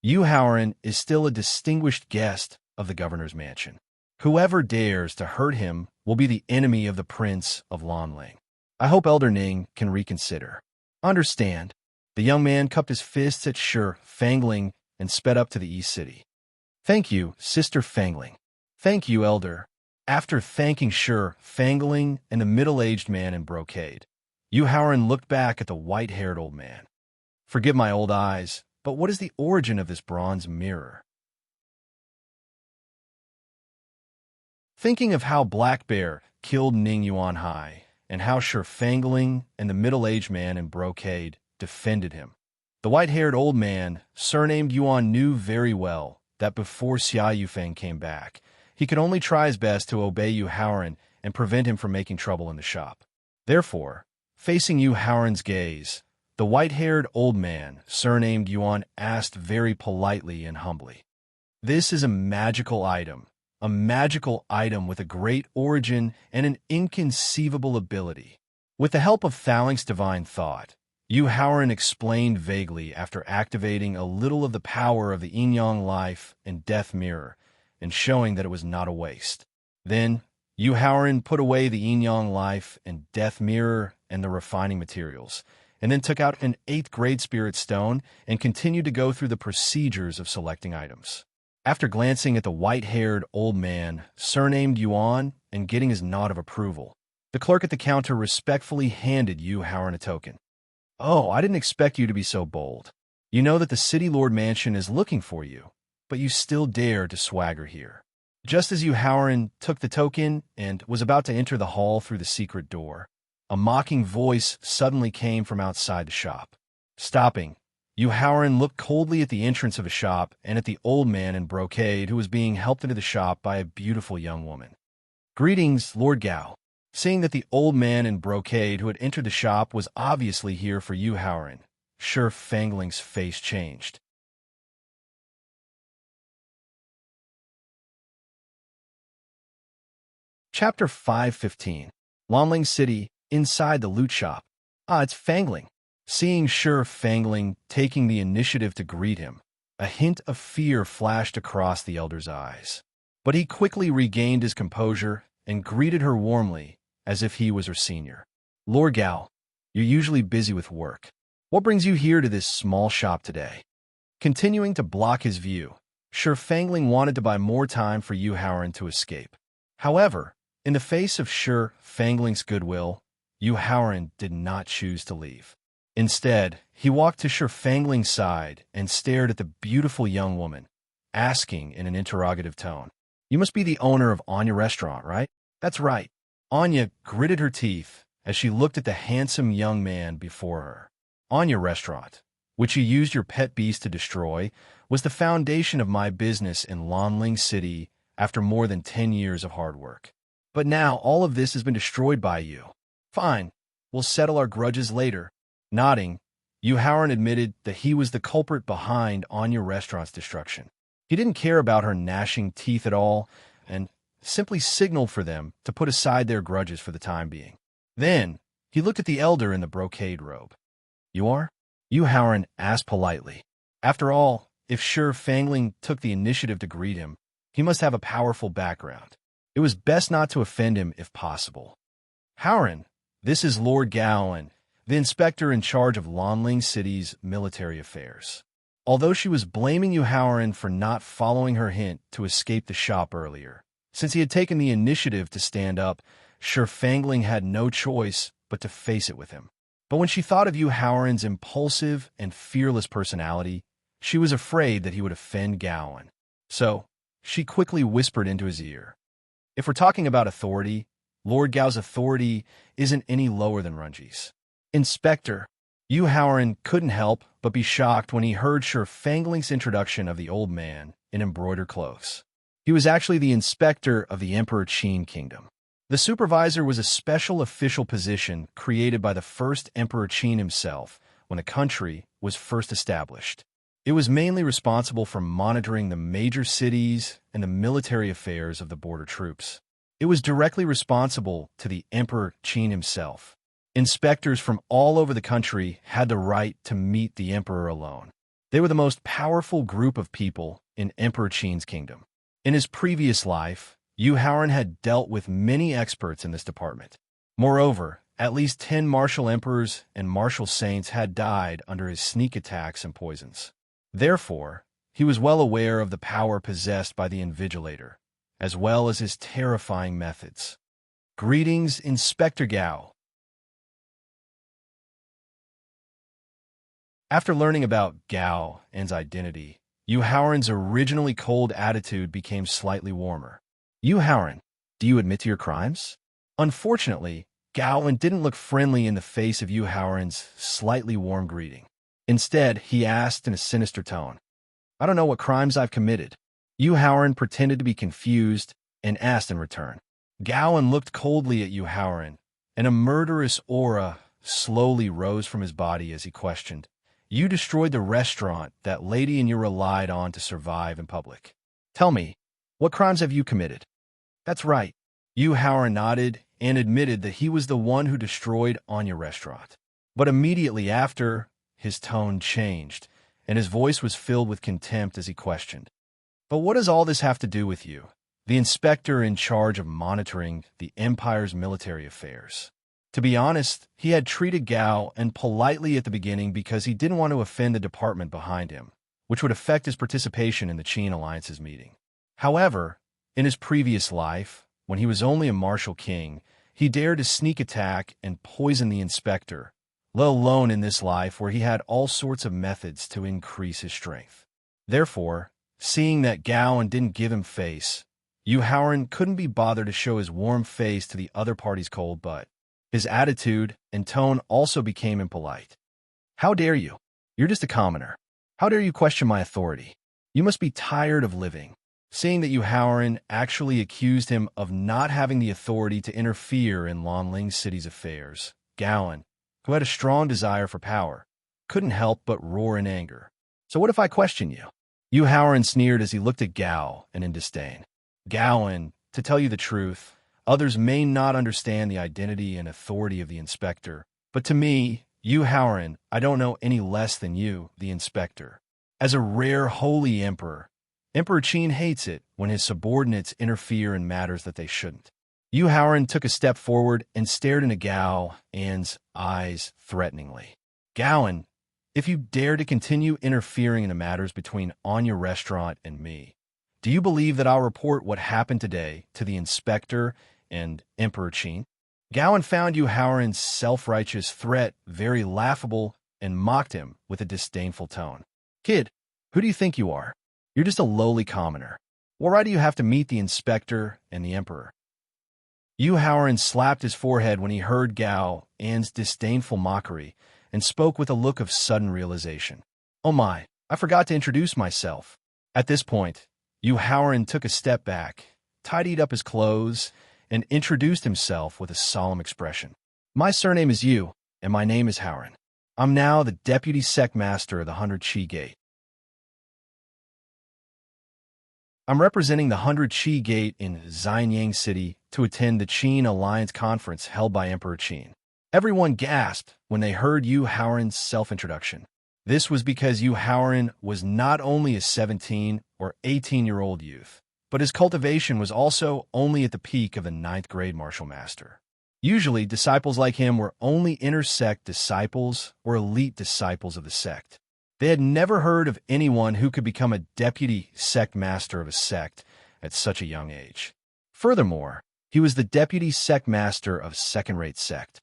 Yu Haoran is still a distinguished guest of the governor's mansion. Whoever dares to hurt him will be the enemy of the Prince of Lanling. I hope Elder Ning can reconsider. Understand. The young man cupped his fists at Shi Fangling and sped up to the East City. Thank you, Sister Fangling. Thank you, Elder. After thanking Shi Fangling and the middle-aged man in brocade, Yu Haoran looked back at the white-haired old man. Forgive my old eyes, but what is the origin of this bronze mirror? Thinking of how Black Bear killed Ning Yuan Hai and how Shi Fangling and the middle-aged man in brocade defended him, the white-haired old man, surnamed Yuan, knew very well that before Xia Yufeng came back, he could only try his best to obey Yu Haoran and prevent him from making trouble in the shop. Therefore, facing Yu Haoran's gaze, the white-haired old man, surnamed Yuan, asked very politely and humbly, "This is a magical item with a great origin and an inconceivable ability." With the help of Thaling's divine thought, Yu Haoran explained vaguely after activating a little of the power of the yin-yang life and death mirror and showing that it was not a waste. Then, Yu Haoran put away the yin-yang life and death mirror and the refining materials, and then took out an 8th grade spirit stone and continued to go through the procedures of selecting items. After glancing at the white-haired old man, surnamed Yuan, and getting his nod of approval, the clerk at the counter respectfully handed Yu Haoran a token. "Oh, I didn't expect you to be so bold. You know that the City Lord Mansion is looking for you, but you still dare to swagger here." Just as Yu Haoran took the token and was about to enter the hall through the secret door, a mocking voice suddenly came from outside the shop. Stopping, Yu Haoran looked coldly at the entrance of a shop and at the old man in brocade who was being helped into the shop by a beautiful young woman. "Greetings, Lord Gao." Seeing that the old man in brocade who had entered the shop was obviously here for Yu Haoran, Shi Fangling's face changed. Chapter 515. Lanling City, inside the loot shop. It's Fangling. Seeing Shi Fangling taking the initiative to greet him, a hint of fear flashed across the elder's eyes. But he quickly regained his composure and greeted her warmly, as if he was her senior. "Lord Gao, you're usually busy with work. What brings you here to this small shop today?" Continuing to block his view, Shi Fangling wanted to buy more time for Yu Haoran to escape. However, in the face of Shi Fangling's goodwill, Yu Haoran did not choose to leave. Instead, he walked to Sherfangling's side and stared at the beautiful young woman, asking in an interrogative tone, "You must be the owner of Anya Restaurant, right?" "That's right." Anya gritted her teeth as she looked at the handsome young man before her. "Anya Restaurant, which you used your pet beast to destroy, was the foundation of my business in Lonling City after more than 10 years of hard work. But now all of this has been destroyed by you. Fine, we'll settle our grudges later." Nodding, Yu Haoran admitted that he was the culprit behind Anya Restaurant's destruction. He didn't care about her gnashing teeth at all, and simply signaled for them to put aside their grudges for the time being. Then, he looked at the elder in the brocade robe. "You are?" Yu Haoran asked politely. After all, if Sherfangling took the initiative to greet him, he must have a powerful background. It was best not to offend him if possible. "Haoran, this is Lord Gaoan, the inspector in charge of Lonling City's military affairs." Although she was blaming Yu Haoran for not following her hint to escape the shop earlier, since he had taken the initiative to stand up, Sherfangling had no choice but to face it with him. But when she thought of Yu Haoran's impulsive and fearless personality, she was afraid that he would offend Gaoan. So, she quickly whispered into his ear, "If we're talking about authority, Lord Gao's authority isn't any lower than Runji's." "Inspector." Yu Haoran couldn't help but be shocked when he heard Sherfangling's introduction of the old man in embroidered clothes. He was actually the inspector of the Emperor Qin Kingdom. The supervisor was a special official position created by the first Emperor Qin himself when the country was first established. It was mainly responsible for monitoring the major cities and the military affairs of the border troops. It was directly responsible to the Emperor Qin himself. Inspectors from all over the country had the right to meet the emperor alone. They were the most powerful group of people in Emperor Qin's kingdom. In his previous life, Yu Haoran had dealt with many experts in this department. Moreover, at least 10 martial emperors and martial saints had died under his sneak attacks and poisons. Therefore, he was well aware of the power possessed by the Invigilator, as well as his terrifying methods. "Greetings, Inspector Gao." After learning about Gao and's identity, Yu Haoran's originally cold attitude became slightly warmer. "Yu Haoran, do you admit to your crimes?" Unfortunately, Gaoan didn't look friendly in the face of Yu Haoran's slightly warm greeting. Instead, he asked in a sinister tone, "I don't know what crimes I've committed." Yu Haoran pretended to be confused and asked in return. Gaoan looked coldly at Yu Haoran, and a murderous aura slowly rose from his body as he questioned, "You destroyed the restaurant that Lady and you relied on to survive in public. Tell me, what crimes have you committed?" "That's right." Yu Haoran nodded and admitted that he was the one who destroyed Anya Restaurant. But immediately after, his tone changed, and his voice was filled with contempt as he questioned, "But what does all this have to do with you, the inspector in charge of monitoring the Empire's military affairs?" To be honest, he had treated Gao and politely at the beginning because he didn't want to offend the department behind him, which would affect his participation in the Qin Alliance's meeting. However, in his previous life, when he was only a martial king, he dared to sneak attack and poison the inspector, let alone in this life where he had all sorts of methods to increase his strength. Therefore, seeing that Gao didn't give him face, Yu Haoran couldn't be bothered to show his warm face to the other party's cold butt. His attitude and tone also became impolite. "How dare you? You're just a commoner. How dare you question my authority? You must be tired of living." Seeing that Yu Haoran actually accused him of not having the authority to interfere in Lonling City's affairs, Gaoan, who had a strong desire for power, couldn't help but roar in anger. "So what if I question you?" Yu Haoran sneered as he looked at Gao and in disdain. "Gaoan, to tell you the truth, others may not understand the identity and authority of the inspector, but to me, Yu Haoran, I don't know any less than you, the inspector. As a rare holy emperor, Emperor Qin hates it when his subordinates interfere in matters that they shouldn't." Yu Haoran took a step forward and stared into Gao An's eyes threateningly. "Gaoan, if you dare to continue interfering in the matters between Anya Restaurant and me, do you believe that I'll report what happened today to the inspector and Emperor Qin?" Gaoan found Yu Haoran's self-righteous threat very laughable and mocked him with a disdainful tone. "Kid, who do you think you are? You're just a lowly commoner. What right do you have to meet the inspector and the emperor?" Yu Haoran slapped his forehead when he heard Gao An's disdainful mockery and spoke with a look of sudden realization. "Oh my, I forgot to introduce myself." At this point, Yu Haoran took a step back, tidied up his clothes, and introduced himself with a solemn expression. "My surname is Yu, and my name is Haoran. I'm now the deputy sect master of the 100 Qi Gate. I'm representing the 100 Qi Gate in Xianyang City to attend the Qin Alliance Conference held by Emperor Qin." Everyone gasped when they heard Yu Haoran's self-introduction. This was because Yu Haoran was not only a 17 or 18-year-old youth, but his cultivation was also only at the peak of the 9th grade martial master. Usually, disciples like him were only inter-sect disciples or elite disciples of the sect. They had never heard of anyone who could become a deputy sect master of a sect at such a young age. Furthermore, he was the deputy sect master of a second-rate sect.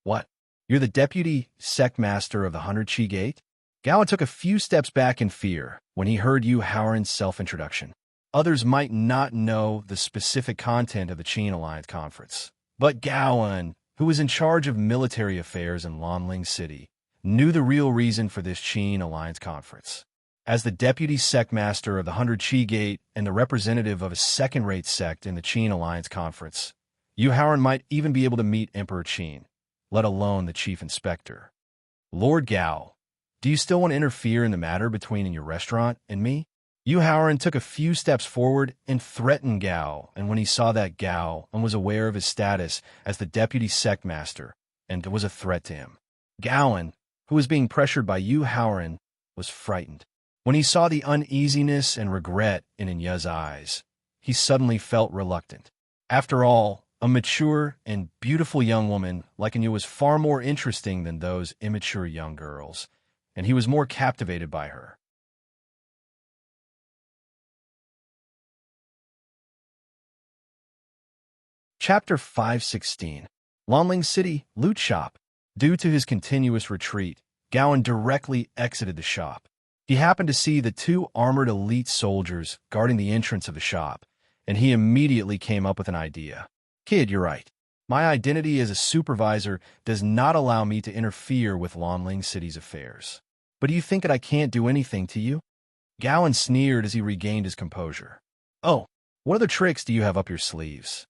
"What? You're the deputy sect master of the 100 Qi Gate?" Gowan took a few steps back in fear when he heard Yu Haoran's self-introduction. Others might not know the specific content of the Qin Alliance Conference, but Gowan, who was in charge of military affairs in Lanling City, knew the real reason for this Qin Alliance Conference. As the deputy sect master of the 100 Qi Gate and the representative of a second-rate sect in the Qin Alliance Conference, Yu Haoran might even be able to meet Emperor Qin, let alone the chief inspector. "Lord Gao, do you still want to interfere in the matter between your restaurant and me?" Yu Haoran took a few steps forward and threatened Gao, and when he saw that Gao was aware of his status as the deputy sect master and was a threat to him. Gowan, who was being pressured by Yu Haoran, was frightened. When he saw the uneasiness and regret in Inya's eyes, he suddenly felt reluctant. After all, a mature and beautiful young woman like Inya was far more interesting than those immature young girls, and he was more captivated by her. Chapter 516. Lanling City Loot Shop. Due to his continuous retreat, Gowan directly exited the shop. He happened to see the 2 armored elite soldiers guarding the entrance of the shop, and he immediately came up with an idea. "Kid, you're right. My identity as a supervisor does not allow me to interfere with Lanling City's affairs. But do you think that I can't do anything to you?" Gowan sneered as he regained his composure. "Oh, what other tricks do you have up your sleeves?"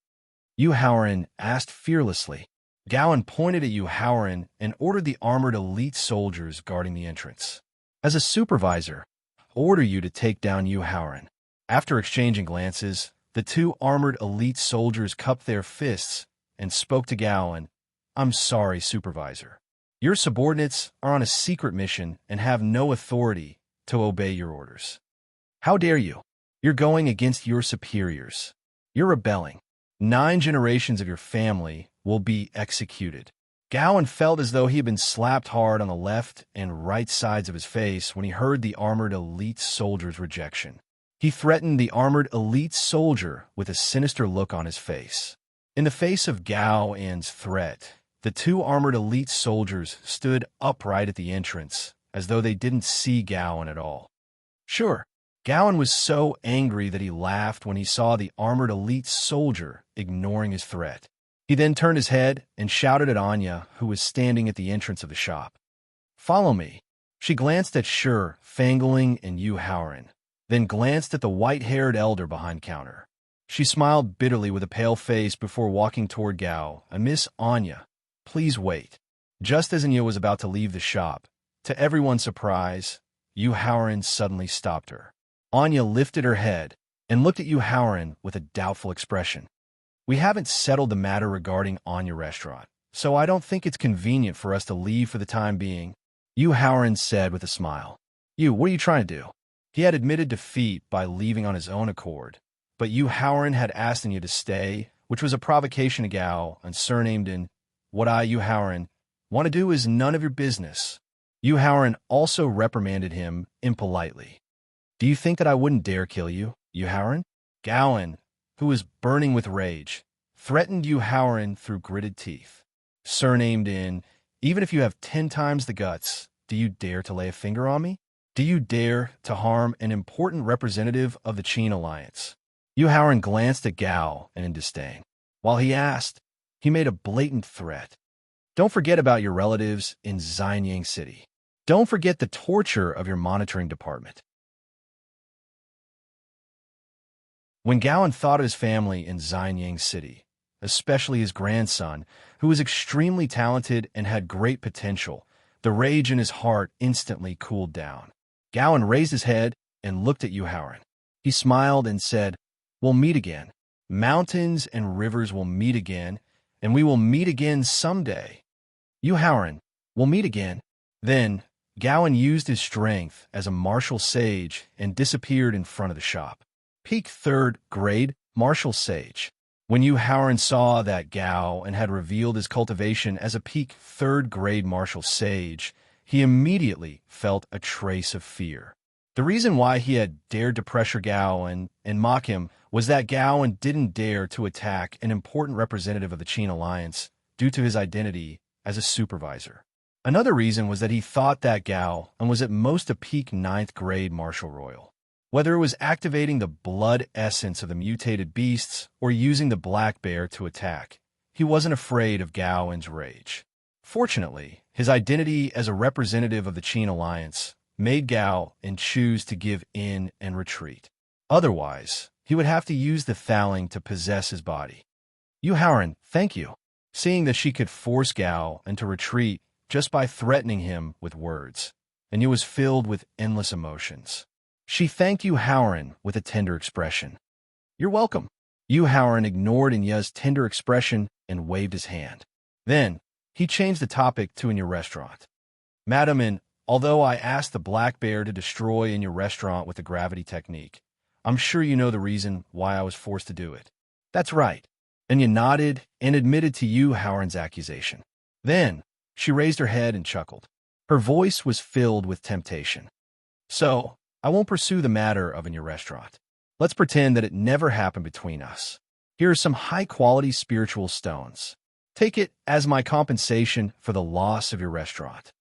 Yu Haoran asked fearlessly. Gowan pointed at Yu Haoran and ordered the armored elite soldiers guarding the entrance. "As a supervisor, I order you to take down Yu Haoran." After exchanging glances, the 2 armored elite soldiers cupped their fists and spoke to Gowan. "I'm sorry, supervisor. Your subordinates are on a secret mission and have no authority to obey your orders." "How dare you? You're going against your superiors. You're rebelling. 9 generations of your family will be executed." Gowan felt as though he had been slapped hard on the left and right sides of his face when he heard the armored elite soldier's rejection. He threatened the armored elite soldier with a sinister look on his face. In the face of Gao An's threat, the 2 armored elite soldiers stood upright at the entrance, as though they didn't see Gowan at all. Sure, Gowan was so angry that he laughed when he saw the armored elite soldier ignoring his threat. He then turned his head and shouted at Anya, who was standing at the entrance of the shop. "Follow me." She glanced at Shur, Fangling, and Yu Haoran, then glanced at the white-haired elder behind counter. She smiled bitterly with a pale face before walking toward Gao. "Miss Anya, please wait." Just as Anya was about to leave the shop, to everyone's surprise, Yu Haoran suddenly stopped her. Anya lifted her head and looked at Yu Haoran with a doubtful expression. "We haven't settled the matter regarding Anya Restaurant, so I don't think it's convenient for us to leave for the time being," Yu Haoran said with a smile. "You, what are you trying to do?" He had admitted defeat by leaving on his own accord, but Yu Haoran had asked Anya to stay, which was a provocation to Gao, and surnamed in, "What I, Yu Haoran, want to do is none of your business." Yu Haoran also reprimanded him impolitely. "Do you think that I wouldn't dare kill you, Yu Haoran?" Gowan, who was burning with rage, threatened Yu Haoran through gritted teeth. Surnamed in, "Even if you have 10 times the guts, Do you dare to lay a finger on me? Do you dare to harm an important representative of the Qin alliance? Yu Haoran glanced at Gao in disdain. While he asked, he made a blatant threat. Don't forget about your relatives in Xianyang City. Don't forget the torture of your monitoring department. When Gowan thought of his family in Xianyang City, especially his grandson, who was extremely talented and had great potential, the rage in his heart instantly cooled down. Gowan raised his head and looked at Yu Haoran. He smiled and said, "We'll meet again. Mountains and rivers will meet again, and we will meet again someday. Yu Haoran, we'll meet again." Then, Gowan used his strength as a martial sage and disappeared in front of the shop. Peak 3rd grade martial sage. When Yu Haoran saw that Gao and had revealed his cultivation as a peak 3rd grade martial sage, he immediately felt a trace of fear. The reason why he had dared to pressure Gao and mock him was that Gao didn't dare to attack an important representative of the Qin alliance due to his identity as a supervisor. Another reason was that he thought that Gao was at most a peak 9th grade martial royal. Whether it was activating the blood essence of the mutated beasts or using the black bear to attack, he wasn't afraid of Gao's rage. Fortunately, his identity as a representative of the Qin alliance made Gao choose to give in and retreat. Otherwise, he would have to use the Thaling to possess his body. Yu Haoran, thank you. Seeing that she could force Gao to retreat just by threatening him with words, and he was filled with endless emotions. She thanked Yu Haoran with a tender expression. "You're welcome." Yu Haoran ignored Inya's tender expression and waved his hand. Then, he changed the topic to in your restaurant. "Madam, although I asked the black bear to destroy in your restaurant with the gravity technique, I'm sure you know the reason why I was forced to do it." "That's right." Inya nodded and admitted to Yu Haoran's accusation. Then, she raised her head and chuckled. Her voice was filled with temptation. "So, I won't pursue the matter of in your restaurant. Let's pretend that it never happened between us. Here are some high-quality spiritual stones. Take it as my compensation for the loss of your restaurant."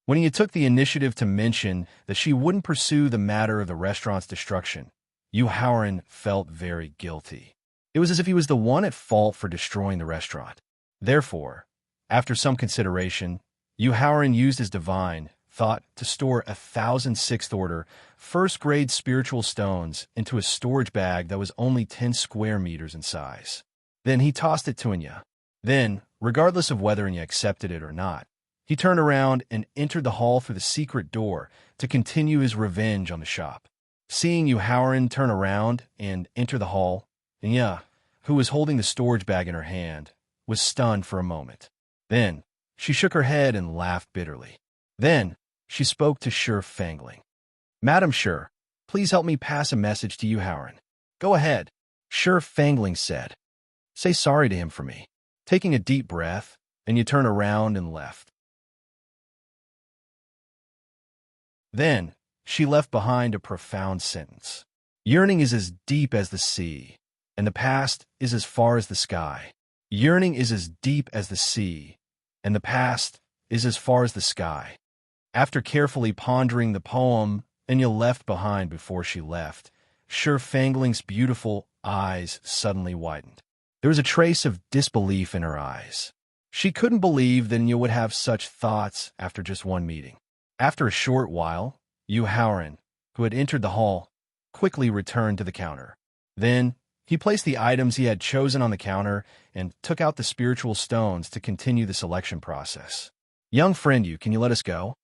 When he took the initiative to mention that she wouldn't pursue the matter of the restaurant's destruction, Yu Haoran felt very guilty. It was as if he was the one at fault for destroying the restaurant. Therefore, after some consideration, Yu Haoran used his divine thought to store 1,000 6th-order, 1st-grade spiritual stones into a storage bag that was only 10 square meters in size. Then he tossed it to Inya. Then, regardless of whether Inya accepted it or not, he turned around and entered the hall through the secret door to continue his revenge on the shop. Seeing Yu Haoran turn around and enter the hall, Inya, who was holding the storage bag in her hand, was stunned for a moment. Then, she shook her head and laughed bitterly. Then, she spoke to Shi Fangling. "Madam Shi, please help me pass a message to Yu Haoran." "Go ahead," Shi Fangling said. "Say sorry to him for me." Taking a deep breath, and you turned around and left. Then, she left behind a profound sentence. "Yearning is as deep as the sea, and the past is as far as the sky. Yearning is as deep as the sea, and the past is as far as the sky." After carefully pondering the poem Inya left behind before she left, Shi Fangling's beautiful eyes suddenly widened. There was a trace of disbelief in her eyes. She couldn't believe that Inya would have such thoughts after just one meeting. After a short while, Yu Haoran, who had entered the hall, quickly returned to the counter. Then, he placed the items he had chosen on the counter and took out the spiritual stones to continue the selection process. "Young friend Yu, can you let us go?"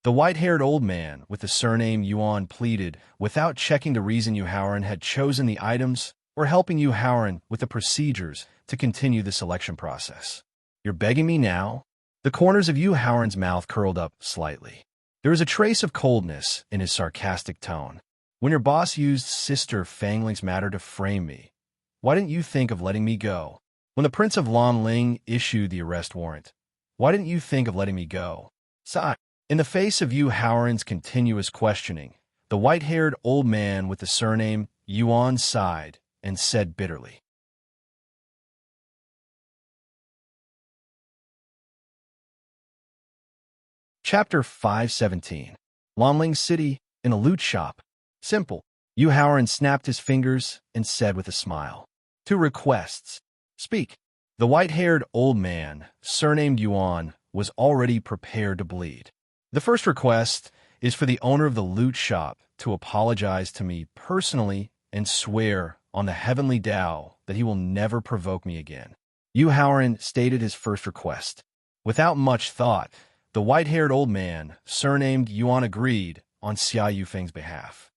The white-haired old man with the surname Yuan pleaded without checking the reason Yu Haoran had chosen the items or helping Yu Haoran with the procedures to continue the selection process. "You're begging me now?" The corners of Yu Haoran's mouth curled up slightly. There was a trace of coldness in his sarcastic tone. "When your boss used Sister Fangling's matter to frame me, why didn't you think of letting me go? When the Prince of Lanling issued the arrest warrant, why didn't you think of letting me go?" Sigh. In the face of Yu Haoran's continuous questioning, the white-haired old man with the surname Yuan sighed and said bitterly, Chapter 517. Lonling City in a Loot Shop. Simple. Yu Haoran snapped his fingers and said with a smile. 2 requests. Speak. The white-haired old man, surnamed Yuan, was already prepared to bleed. The first request is for the owner of the loot shop to apologize to me personally and swear on the heavenly Tao that he will never provoke me again. Yu Haoran stated his first request. Without much thought, the white-haired old man, surnamed Yuan, agreed on Xia Yufeng's behalf.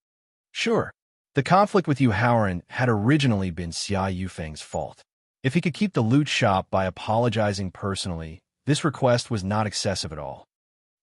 Sure, the conflict with Yu Haoran had originally been Xia Yufeng's fault. If he could keep the loot shop by apologizing personally, this request was not excessive at all.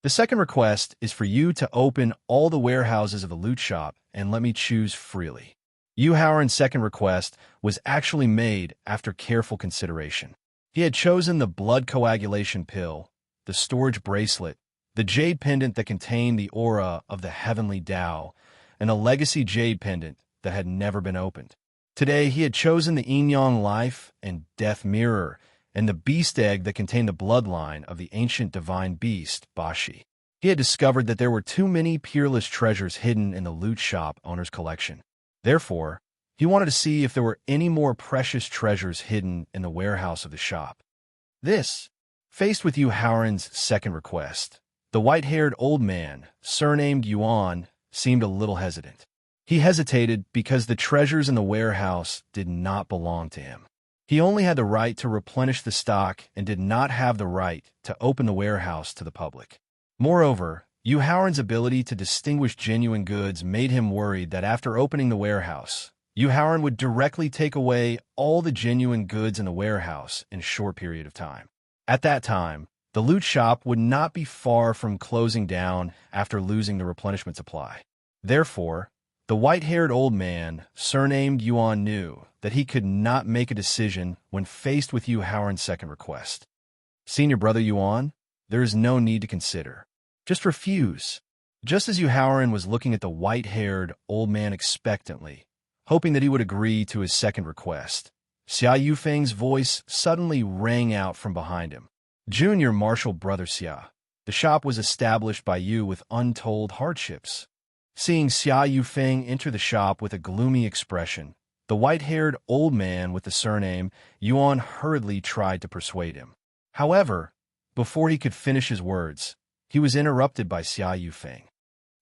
The second request is for you to open all the warehouses of the loot shop and let me choose freely. Yu Haoran's second request was actually made after careful consideration. He had chosen the blood coagulation pill, the storage bracelet, the jade pendant that contained the aura of the heavenly Tao, and a legacy jade pendant that had never been opened. Today, he had chosen the yin-yang life and death mirror, and the beast egg that contained the bloodline of the ancient divine beast, Bashi. He had discovered that there were too many peerless treasures hidden in the loot shop owner's collection. Therefore, he wanted to see if there were any more precious treasures hidden in the warehouse of the shop. Faced with Yu Haoran's second request, the white-haired old man, surnamed Yuan, seemed a little hesitant. He hesitated because the treasures in the warehouse did not belong to him. He only had the right to replenish the stock and did not have the right to open the warehouse to the public. Moreover, Yu Haoran's ability to distinguish genuine goods made him worried that after opening the warehouse, Yu Haoran would directly take away all the genuine goods in the warehouse in a short period of time. At that time, the loot shop would not be far from closing down after losing the replenishment supply. Therefore, the white-haired old man, surnamed Yuan, knew that he could not make a decision when faced with Yu Haoran's second request. Senior brother Yuan, there is no need to consider. Just refuse. Just as Yu Haoran was looking at the white-haired old man expectantly, hoping that he would agree to his second request, Xia Yufeng's voice suddenly rang out from behind him. Junior Marshal Brother Xia, the shop was established by you with untold hardships. Seeing Xia Yufeng enter the shop with a gloomy expression, the white-haired old man with the surname Yuan hurriedly tried to persuade him. However, before he could finish his words, he was interrupted by Xia Yufeng.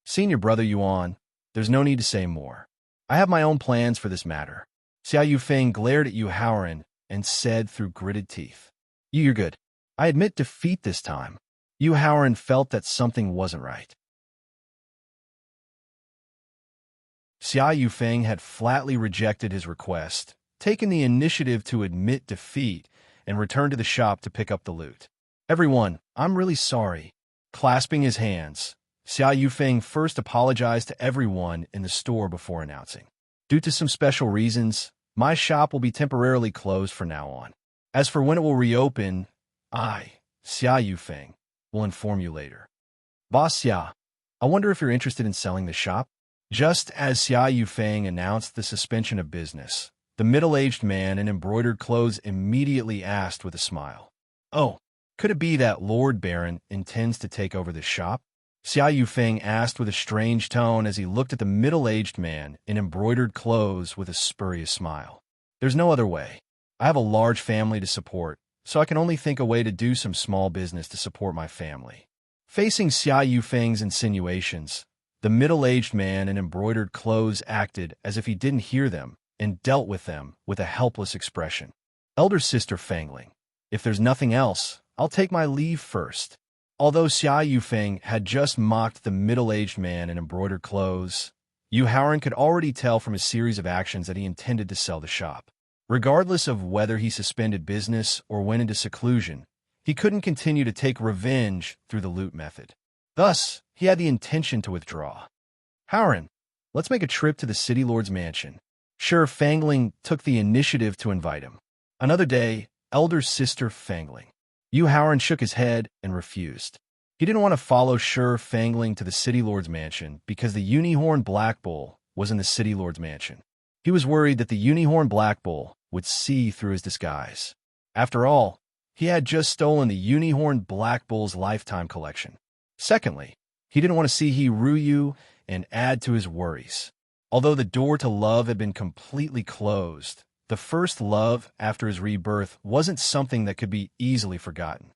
Senior brother Yuan, there's no need to say more. I have my own plans for this matter. Xia Yufeng glared at Yu Haoran and said through gritted teeth, You're good. I admit defeat this time. Yu Haoran felt that something wasn't right. Xia Yufeng had flatly rejected his request, taken the initiative to admit defeat, and returned to the shop to pick up the loot. Everyone, I'm really sorry. Clasping his hands, Xia Yufeng first apologized to everyone in the store before announcing, Due to some special reasons, my shop will be temporarily closed from now on. As for when it will reopen, I, Xia Yufeng, will inform you later. Boss Xia, I wonder if you're interested in selling the shop? Just as Xia Yufeng announced the suspension of business, the middle-aged man in embroidered clothes immediately asked with a smile, Oh, could it be that Lord Baron intends to take over the shop? Xia Yufeng asked with a strange tone as he looked at the middle-aged man in embroidered clothes with a spurious smile. There's no other way. I have a large family to support, so I can only think a way to do some small business to support my family. Facing Xia Yufeng's insinuations, the middle-aged man in embroidered clothes acted as if he didn't hear them and dealt with them with a helpless expression. Elder sister Fangling, if there's nothing else, I'll take my leave first. Although Xia Yufeng had just mocked the middle-aged man in embroidered clothes, Yu Haoran could already tell from his series of actions that he intended to sell the shop. Regardless of whether he suspended business or went into seclusion, he couldn't continue to take revenge through the loot method. Thus, he had the intention to withdraw. Haoran, let's make a trip to the City Lord's mansion. Sure Fangling took the initiative to invite him. Another day, elder sister Fangling. Yu Haoran shook his head and refused. He didn't want to follow Sure Fangling to the City Lord's mansion because the Unicorn Black Bull was in the City Lord's mansion. He was worried that the Unicorn Black Bull would see through his disguise. After all, he had just stolen the Unicorn Black Bull's lifetime collection. Secondly, he didn't want to see he rue you and add to his worries. Although the door to love had been completely closed, the first love after his rebirth wasn't something that could be easily forgotten.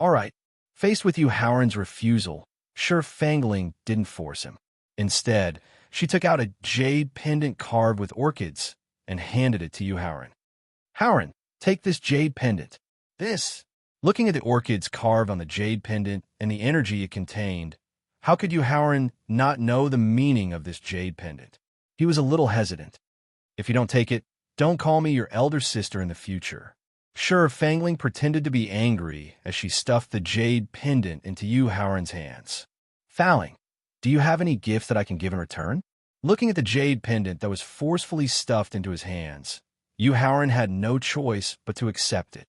All right, faced with Yu Haoran's refusal, Sure Fangling didn't force him. Instead, she took out a jade pendant carved with orchids and handed it to Yu Haoran. Haoran, take this jade pendant. This. Looking at the orchids carved on the jade pendant and the energy it contained, how could Yu Haoran not know the meaning of this jade pendant? He was a little hesitant. If you don't take it, don't call me your elder sister in the future. Sure Fangling pretended to be angry as she stuffed the jade pendant into Yu Haoran's hands. Fangling, do you have any gift that I can give in return? Looking at the jade pendant that was forcefully stuffed into his hands, Yu Haoran had no choice but to accept it.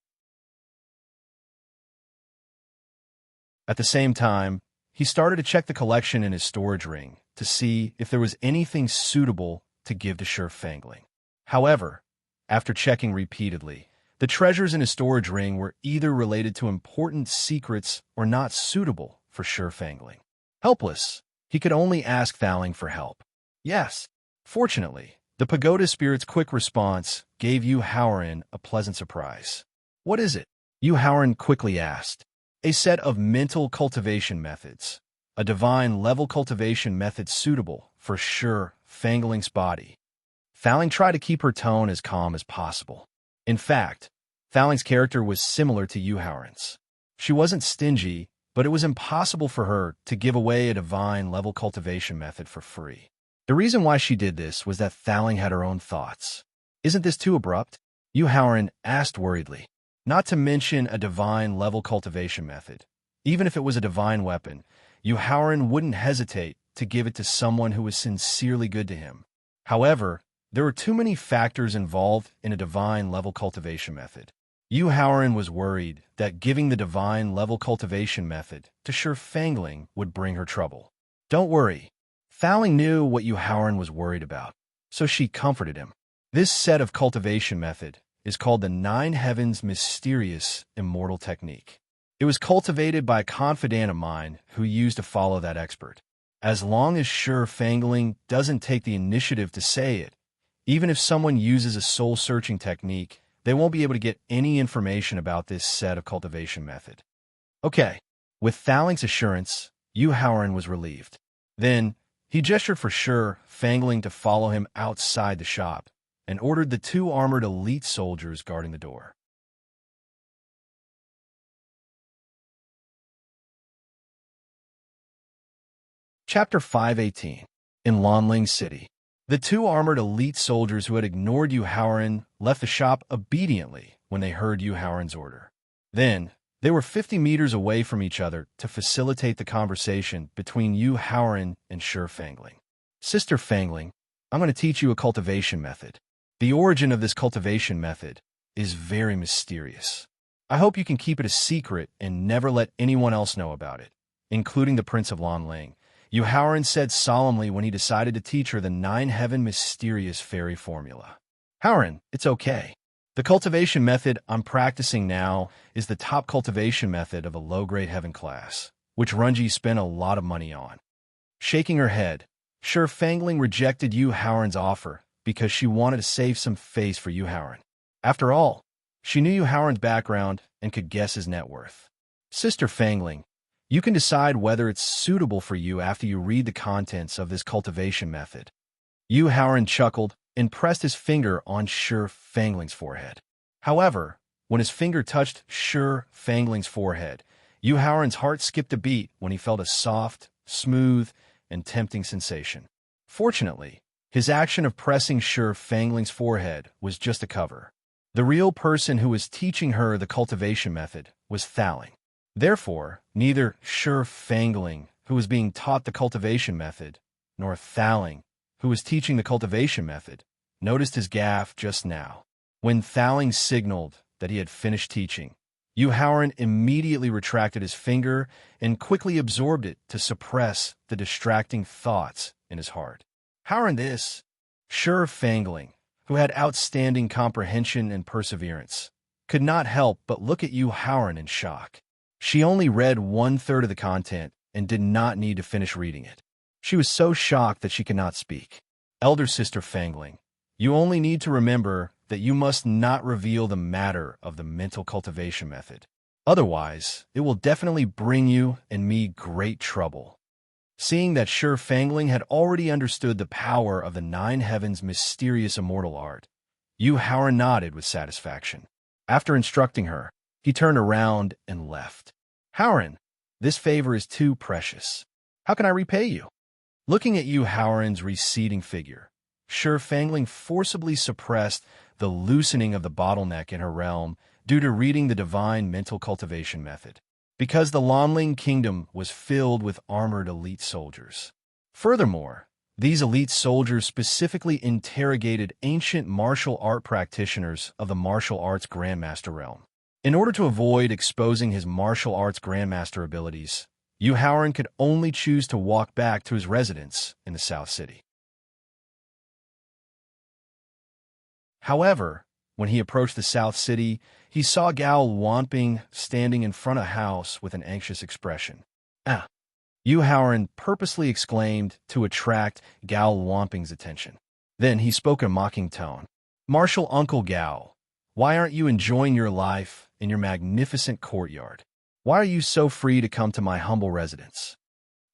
At the same time, he started to check the collection in his storage ring to see if there was anything suitable to give to Sure Fangling. However, after checking repeatedly, the treasures in his storage ring were either related to important secrets or not suitable for Sure Fangling. Helpless, he could only ask Fangling for help. Yes, fortunately, the pagoda spirit's quick response gave Yu Haoran a pleasant surprise. What is it? Yu Haoran quickly asked. A set of mental cultivation methods, a divine level cultivation method suitable for Sure Fangling's body. Fangling tried to keep her tone as calm as possible. In fact, Fangling's character was similar to Yu Haoran's. She wasn't stingy, but it was impossible for her to give away a divine level cultivation method for free. The reason why she did this was that Fangling had her own thoughts. Isn't this too abrupt? Yu Haoran asked worriedly. Not to mention a divine level cultivation method. Even if it was a divine weapon, Yu Haoran wouldn't hesitate to give it to someone who was sincerely good to him. However, there were too many factors involved in a divine level cultivation method. Yu Haoran was worried that giving the divine level cultivation method to Sure Fangling would bring her trouble. Don't worry. Fangling knew what Yu Haoran was worried about, so she comforted him. This set of cultivation method is called the Nine Heavens Mysterious Immortal Technique. It was cultivated by a confidant of mine who used to follow that expert. As long as Sure Fangling doesn't take the initiative to say it, even if someone uses a soul-searching technique, they won't be able to get any information about this set of cultivation method. Okay, with Fangling's assurance, Yu Haoran was relieved. Then, he gestured for Sure Fangling to follow him outside the shop, and ordered the 2 armored elite soldiers guarding the door. Chapter 518. In Lanling City. The 2 armored elite soldiers who had ignored Yu Haoran left the shop obediently when they heard Yu Haoran's order. Then, they were 50 meters away from each other to facilitate the conversation between Yu Haoran and Sure Fangling. Sister Fangling, I'm going to teach you a cultivation method. The origin of this cultivation method is very mysterious. I hope you can keep it a secret and never let anyone else know about it, including the Prince of Lanling. Yu Haoran said solemnly when he decided to teach her the 9 Heaven mysterious fairy formula. Haoran, it's okay. The cultivation method I'm practicing now is the top cultivation method of a low-grade heaven class, which Runji spent a lot of money on. Shaking her head, Sure Fangling rejected Yu Haoran's offer because she wanted to save some face for Yu Haoran. After all, she knew Yu Haoran's background and could guess his net worth. Sister Fangling, you can decide whether it's suitable for you after you read the contents of this cultivation method. Yu Haoran chuckled and pressed his finger on Sure Fangling's forehead. However, when his finger touched Sure Fangling's forehead, Yu Haoran's heart skipped a beat when he felt a soft, smooth, and tempting sensation. Fortunately, his action of pressing Sure Fangling's forehead was just a cover. The real person who was teaching her the cultivation method was Fangling. Therefore, neither Sure Fangling, who was being taught the cultivation method, nor Fangling, who was teaching the cultivation method, noticed his gaffe just now. When Fangling signaled that he had finished teaching, Yu Haoran immediately retracted his finger and quickly absorbed it to suppress the distracting thoughts in his heart. Haoran this. Sure Fangling, who had outstanding comprehension and perseverance, could not help but look at Yu Haoran in shock. She only read 1/3 of the content and did not need to finish reading it. She was so shocked that she could not speak. Elder Sister Fangling, you only need to remember that you must not reveal the matter of the mental cultivation method. Otherwise, it will definitely bring you and me great trouble. Seeing that Sure Fangling had already understood the power of the Nine Heavens' mysterious immortal art, Yu Haoran nodded with satisfaction. After instructing her, he turned around and left. Haoran, this favor is too precious. How can I repay you? Looking at Yu Haoran's receding figure, Sure Fangling forcibly suppressed the loosening of the bottleneck in her realm due to reading the divine mental cultivation method, because the Lanling kingdom was filled with armored elite soldiers. Furthermore, these elite soldiers specifically interrogated ancient martial art practitioners of the martial arts grandmaster realm. In order to avoid exposing his martial arts grandmaster abilities, Yu Haoran could only choose to walk back to his residence in the South City. However, when he approached the South City, he saw Gao Wanping standing in front of a house with an anxious expression. Ah! Yu Haoran purposely exclaimed to attract Gao Wanping's attention. Then he spoke in a mocking tone. Martial Uncle Gao, why aren't you enjoying your life in your magnificent courtyard? Why are you so free to come to my humble residence?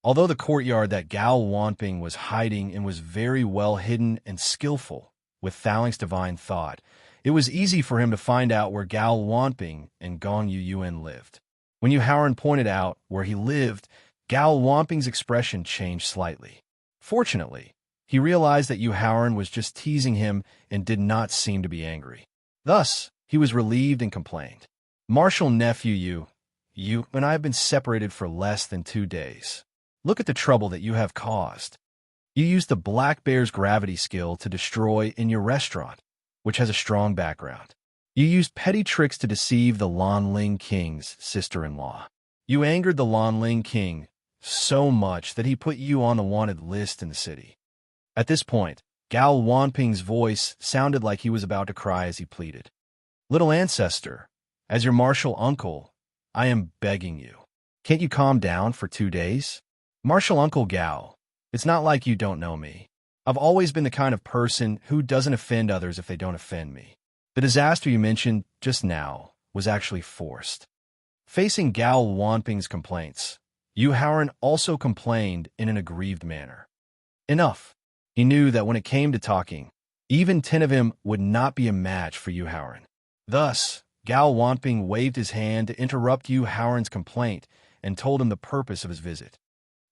Although the courtyard that Gao Wanping was hiding in was very well hidden and skillful with Thaling's divine thought, it was easy for him to find out where Gao Wanping and Gong Yu Yuan lived. When Yu Haoran pointed out where he lived, Gao Wanping's expression changed slightly. Fortunately, he realized that Yu Haoran was just teasing him and did not seem to be angry. Thus, he was relieved and complained. Martial nephew you and I have been separated for less than 2 days. Look at the trouble that you have caused. You used the Black Bear's gravity skill to destroy in your restaurant, which has a strong background. You used petty tricks to deceive the Lanling King's sister-in-law. You angered the Lanling King so much that he put you on the wanted list in the city. At this point, Gao Wanping's voice sounded like he was about to cry as he pleaded. Little ancestor, as your martial uncle, I am begging you. Can't you calm down for 2 days? Martial Uncle Gao, it's not like you don't know me. I've always been the kind of person who doesn't offend others if they don't offend me. The disaster you mentioned just now was actually forced. Facing Gao Wanping's complaints, Yu Haoran also complained in an aggrieved manner. Enough. He knew that when it came to talking, even 10 of him would not be a match for Yu Haoran. Thus, Gao Wanping waved his hand to interrupt Yu Haoran's complaint and told him the purpose of his visit.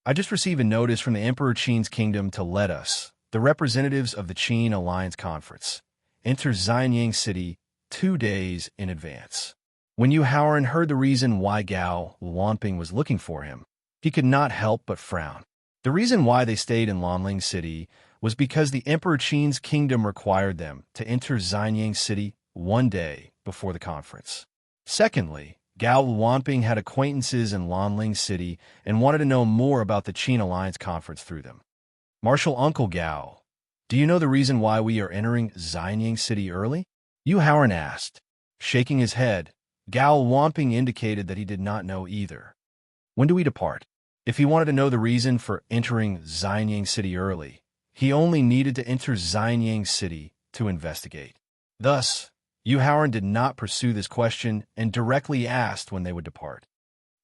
I just received a notice from the Emperor Qin's kingdom to let us, the representatives of the Qin Alliance Conference, enter Xianyang City 2 days in advance. When Yu Haoran heard the reason why Gao Wanping was looking for him, he could not help but frown. The reason why they stayed in Lanling City was because the Emperor Qin's kingdom required them to enter Xianyang City 1 day before the conference. Secondly, Gao Wanping had acquaintances in Lanling City and wanted to know more about the Qin Alliance Conference through them. Martial Uncle Gao, do you know the reason why we are entering Xianyang City early? Yu Haoran asked. Shaking his head, Gao Wanping indicated that he did not know either. When do we depart? If he wanted to know the reason for entering Xianyang City early, he only needed to enter Xianyang City to investigate. Thus, Yu Haoran did not pursue this question and directly asked when they would depart.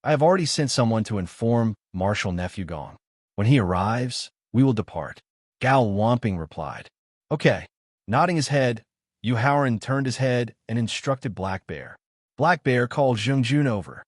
I have already sent someone to inform Martial Nephew Gong. When he arrives, we will depart. Gao Wanping replied. Okay. Nodding his head, Yu Haoran turned his head and instructed Black Bear. Black Bear called Zhengjun over.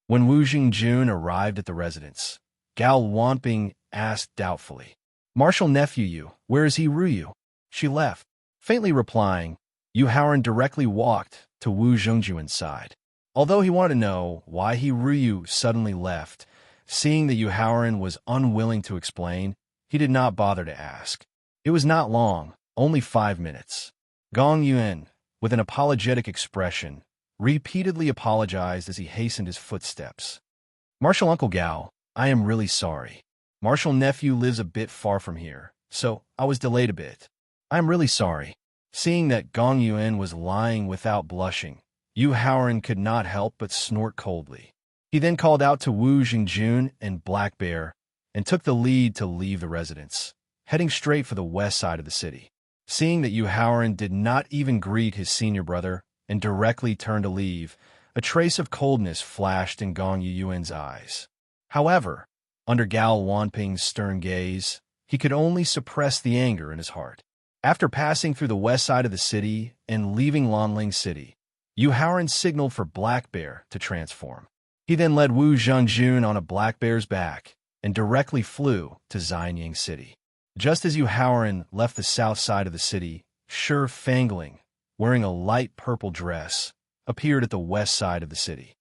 When Wu Xingjun arrived at the residence, Gao Wanping asked doubtfully, Martial Nephew Yu, where is he Ruyu? She left. Faintly replying, Yu Haoran directly walked to Wu Zhengjun's side. Although he wanted to know why he Ruyu suddenly left, seeing that Yu Haoran was unwilling to explain, he did not bother to ask. It was not long, only 5 minutes. Gong Yuan, with an apologetic expression, repeatedly apologized as he hastened his footsteps. Martial Uncle Gao, I am really sorry. Martial Nephew lives a bit far from here, so I was delayed a bit. I am really sorry. Seeing that Gong Yuan was lying without blushing, Yu Haoran could not help but snort coldly. He then called out to Wu Jingjun and Black Bear and took the lead to leave the residence, heading straight for the west side of the city. Seeing that Yu Haoran did not even greet his senior brother and directly turned to leave, a trace of coldness flashed in Gong Yuyuan's eyes. However, under Gao Wanping's stern gaze, he could only suppress the anger in his heart. After passing through the west side of the city and leaving Lanling City, Yu Haoran signaled for Black Bear to transform. He then led Wu Zhengjun on a black bear's back and directly flew to Xianying City. Just as Yu Haoran left the south side of the city, Shi Fangling, wearing a light purple dress, appeared at the west side of the city.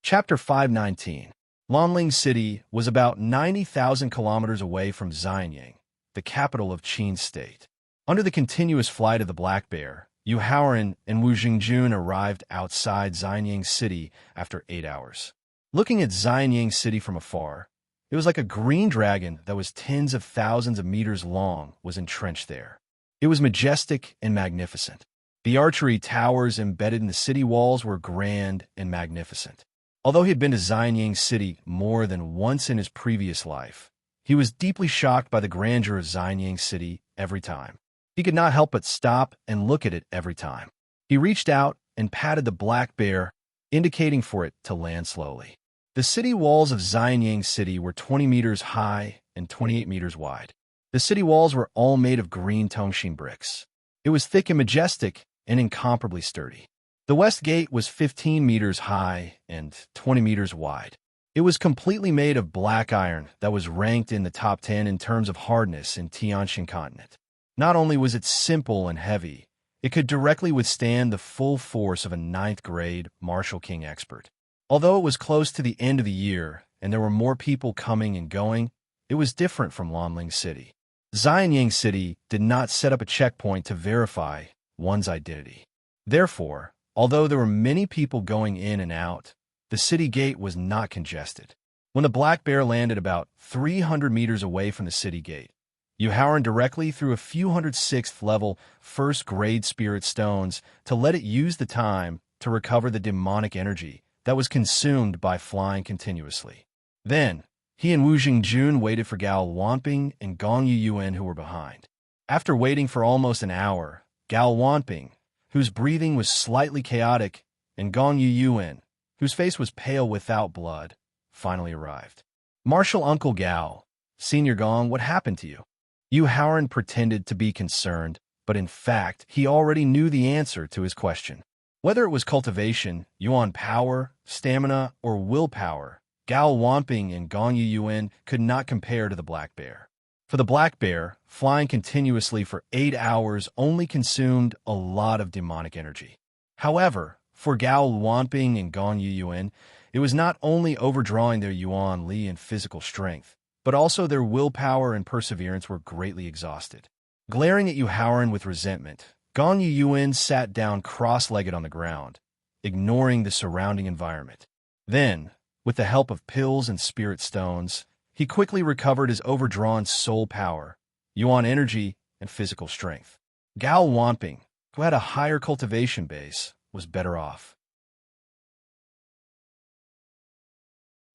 Chapter 519. Lanling City was about 90,000 kilometers away from Xianying, the capital of Qin State. Under the continuous flight of the Black Bear, Yu Haoran and Wu Jingjun arrived outside Xianying City after 8 hours. Looking at Xianying City from afar, it was like a green dragon that was tens of thousands of meters long was entrenched there. It was majestic and magnificent. The archery towers embedded in the city walls were grand and magnificent. Although he had been to Xianying City more than once in his previous life, he was deeply shocked by the grandeur of Xianying City every time. He could not help but stop and look at it every time. He reached out and patted the Black Bear, indicating for it to land slowly. The city walls of Xianying City were 20 meters high and 28 meters wide. The city walls were all made of green Tongshin bricks. It was thick and majestic and incomparably sturdy. The west gate was 15 meters high and 20 meters wide. It was completely made of black iron that was ranked in the top 10 in terms of hardness in Tianshan continent. Not only was it simple and heavy, it could directly withstand the full force of a 9th grade Marshal King expert. Although it was close to the end of the year and there were more people coming and going, it was different from Lanling City. Xianying City did not set up a checkpoint to verify one's identity. Therefore, although there were many people going in and out, the city gate was not congested. When the Black Bear landed about 300 meters away from the city gate, Yu Haoran directly threw a few hundred 6th level first-grade spirit stones to let it use the time to recover the demonic energy that was consumed by flying continuously. Then, he and Wu Jingjun waited for Gao Wanping and Gong Yuyuan who were behind. After waiting for almost an hour, Gao Wanping, whose breathing was slightly chaotic, and Gong Yuyuan, whose face was pale without blood, finally arrived. Marshal Uncle Gao, Senior Gong, what happened to you? Yu Haoran pretended to be concerned, but in fact, he already knew the answer to his question. Whether it was cultivation, yuan power, stamina, or willpower, Gao Wanping and Gong Yuyuan could not compare to the Black Bear. For the Black Bear, flying continuously for 8 hours only consumed a lot of demonic energy. However, for Gao Wanping and Gong Yuyuan, it was not only overdrawing their yuan li and physical strength, but also their willpower and perseverance were greatly exhausted. Glaring at Yu Haoran with resentment, Gong Yuyuan sat down cross-legged on the ground, ignoring the surrounding environment. Then, with the help of pills and spirit stones, he quickly recovered his overdrawn soul power, yuan energy, and physical strength. Gao Wanping, who had a higher cultivation base, was better off.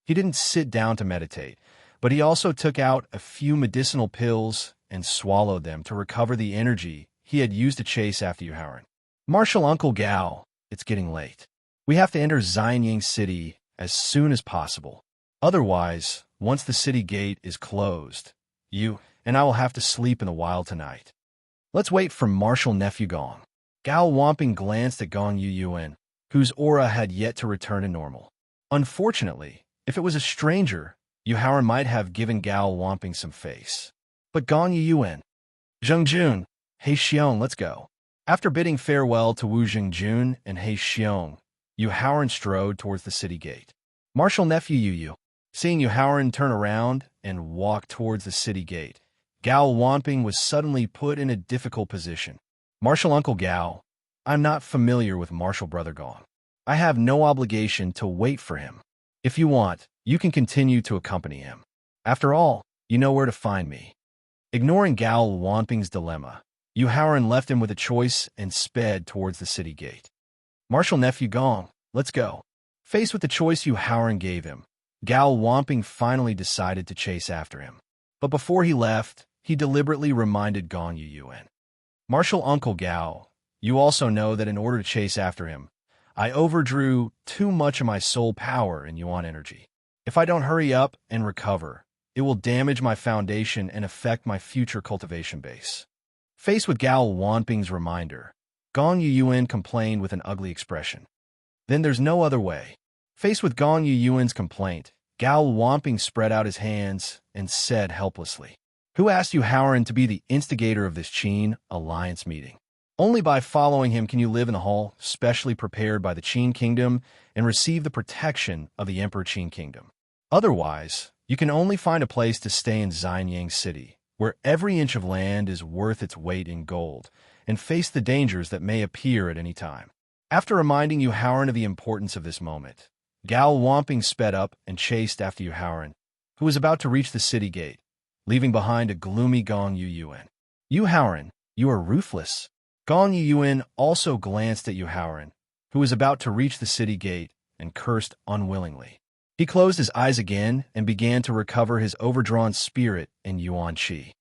He didn't sit down to meditate, but he also took out a few medicinal pills and swallowed them to recover the energy he had used to chase after Yu Haoran. Marshal Uncle Gao, it's getting late. We have to enter Xianying City as soon as possible. Otherwise, once the city gate is closed, you and I will have to sleep in the wild tonight. Let's wait for Marshal Nephew Gong. Gao Wanping glanced at Gong Yuyuan, whose aura had yet to return to normal. Unfortunately, if it was a stranger, Yu Haoran might have given Gao Wanping some face. But Gong Yuyuan, Zhengjun, He Xiong, let's go. After bidding farewell to Wu Jingjun and He Xiong, Yu Haoran strode towards the city gate. Marshal Nephew Yu, seeing Yu Haoran turn around and walk towards the city gate, Gao Wanping was suddenly put in a difficult position. Marshal Uncle Gao, I'm not familiar with Marshal Brother Gong. I have no obligation to wait for him. If you want, you can continue to accompany him. After all, you know where to find me. Ignoring Gao Wanping's dilemma, Yu Haoran left him with a choice and sped towards the city gate. Martial nephew Gong, let's go. Faced with the choice Yu Haoran gave him, Gao Wanping finally decided to chase after him. But before he left, he deliberately reminded Gong Yuyuan. Martial Uncle Gao, you also know that in order to chase after him, I overdrew too much of my soul power and Yuan energy. If I don't hurry up and recover, it will damage my foundation and affect my future cultivation base. Faced with Gao Wanping's reminder, Gong Yuyuan complained with an ugly expression. Then there's no other way. Faced with Gong Yuyuan's complaint, Gao Wanping spread out his hands and said helplessly, "Who asked Yu Haoran to be the instigator of this Qin alliance meeting? Only by following him can you live in the hall specially prepared by the Qin Kingdom and receive the protection of the Emperor Qin Kingdom. Otherwise, you can only find a place to stay in Xianyang City, where every inch of land is worth its weight in gold, and face the dangers that may appear at any time." After reminding Yu Haoran of the importance of this moment, Gao Wanping sped up and chased after Yu Haoran, who was about to reach the city gate, leaving behind a gloomy Gong Yuyuan. "Yu Haoran, you are ruthless." Gong Yuyuan also glanced at Yu Haoran, who was about to reach the city gate, and cursed unwillingly. He closed his eyes again and began to recover his overdrawn spirit and Yuan Qi.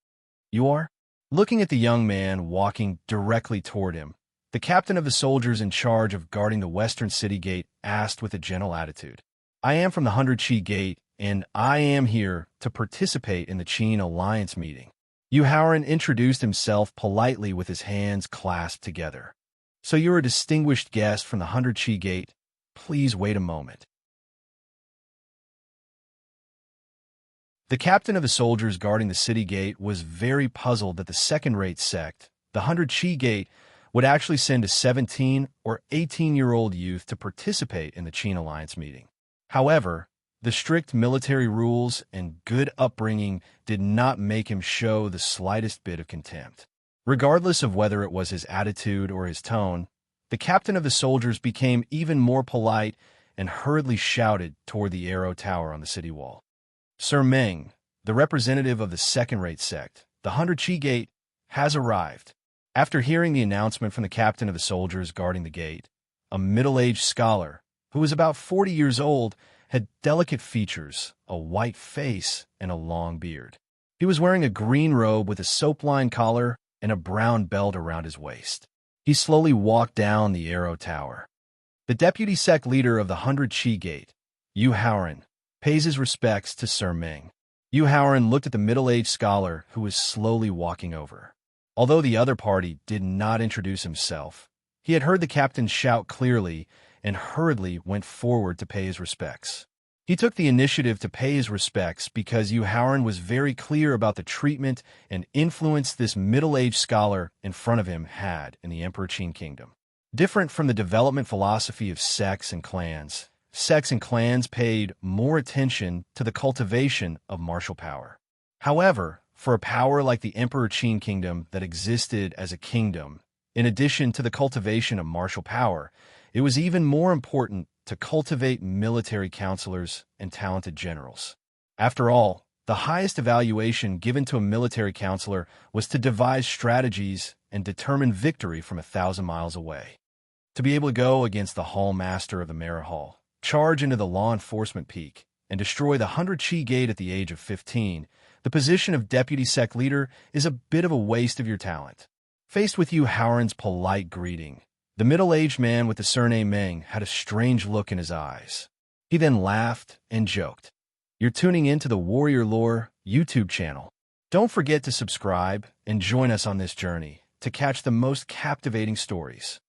"You are?" Looking at the young man walking directly toward him, the captain of the soldiers in charge of guarding the western city gate asked with a gentle attitude. "I am from the 100 Qi Gate, and I am here to participate in the Qin Alliance meeting." Yu Haoran introduced himself politely with his hands clasped together. "So you're a distinguished guest from the 100 Qi Gate. Please wait a moment." The captain of the soldiers guarding the city gate was very puzzled that the second-rate sect, the 100 Qi Gate, would actually send a 17 or 18-year-old youth to participate in the Qin Alliance meeting. However, the strict military rules and good upbringing did not make him show the slightest bit of contempt. Regardless of whether it was his attitude or his tone, the captain of the soldiers became even more polite and hurriedly shouted toward the arrow tower on the city wall. "Sir Meng, the representative of the second-rate sect, the 100 Qi Gate, has arrived." After hearing the announcement from the captain of the soldiers guarding the gate, a middle-aged scholar, who was about 40 years old, had delicate features, a white face, and a long beard. He was wearing a green robe with a soap-lined collar and a brown belt around his waist. He slowly walked down the arrow tower. The deputy sect leader of the 100 Qi Gate, Yu Haoran, pays his respects to Sir Meng. Yu Haoran looked at the middle-aged scholar who was slowly walking over. Although the other party did not introduce himself, he had heard the captain shout clearly and hurriedly went forward to pay his respects. He took the initiative to pay his respects because Yu Haoran was very clear about the treatment and influence this middle-aged scholar in front of him had in the Emperor Qin Kingdom. Different from the development philosophy of sects and clans paid more attention to the cultivation of martial power. However, for a power like the Emperor Qin Kingdom that existed as a kingdom, in addition to the cultivation of martial power, it was even more important to cultivate military counselors and talented generals. After all, the highest evaluation given to a military counselor was to devise strategies and determine victory from 1,000 miles away. To be able to go against the hall master of the Mara Hall, charge into the law enforcement peak, and destroy the 100 Qi Gate at the age of 15, the position of deputy sect leader is a bit of a waste of your talent. Faced with Yu Haoran's polite greeting, the middle-aged man with the surname Meng had a strange look in his eyes. He then laughed and joked. "You're tuning in to the Warrior Lore YouTube channel. Don't forget to subscribe and join us on this journey to catch the most captivating stories."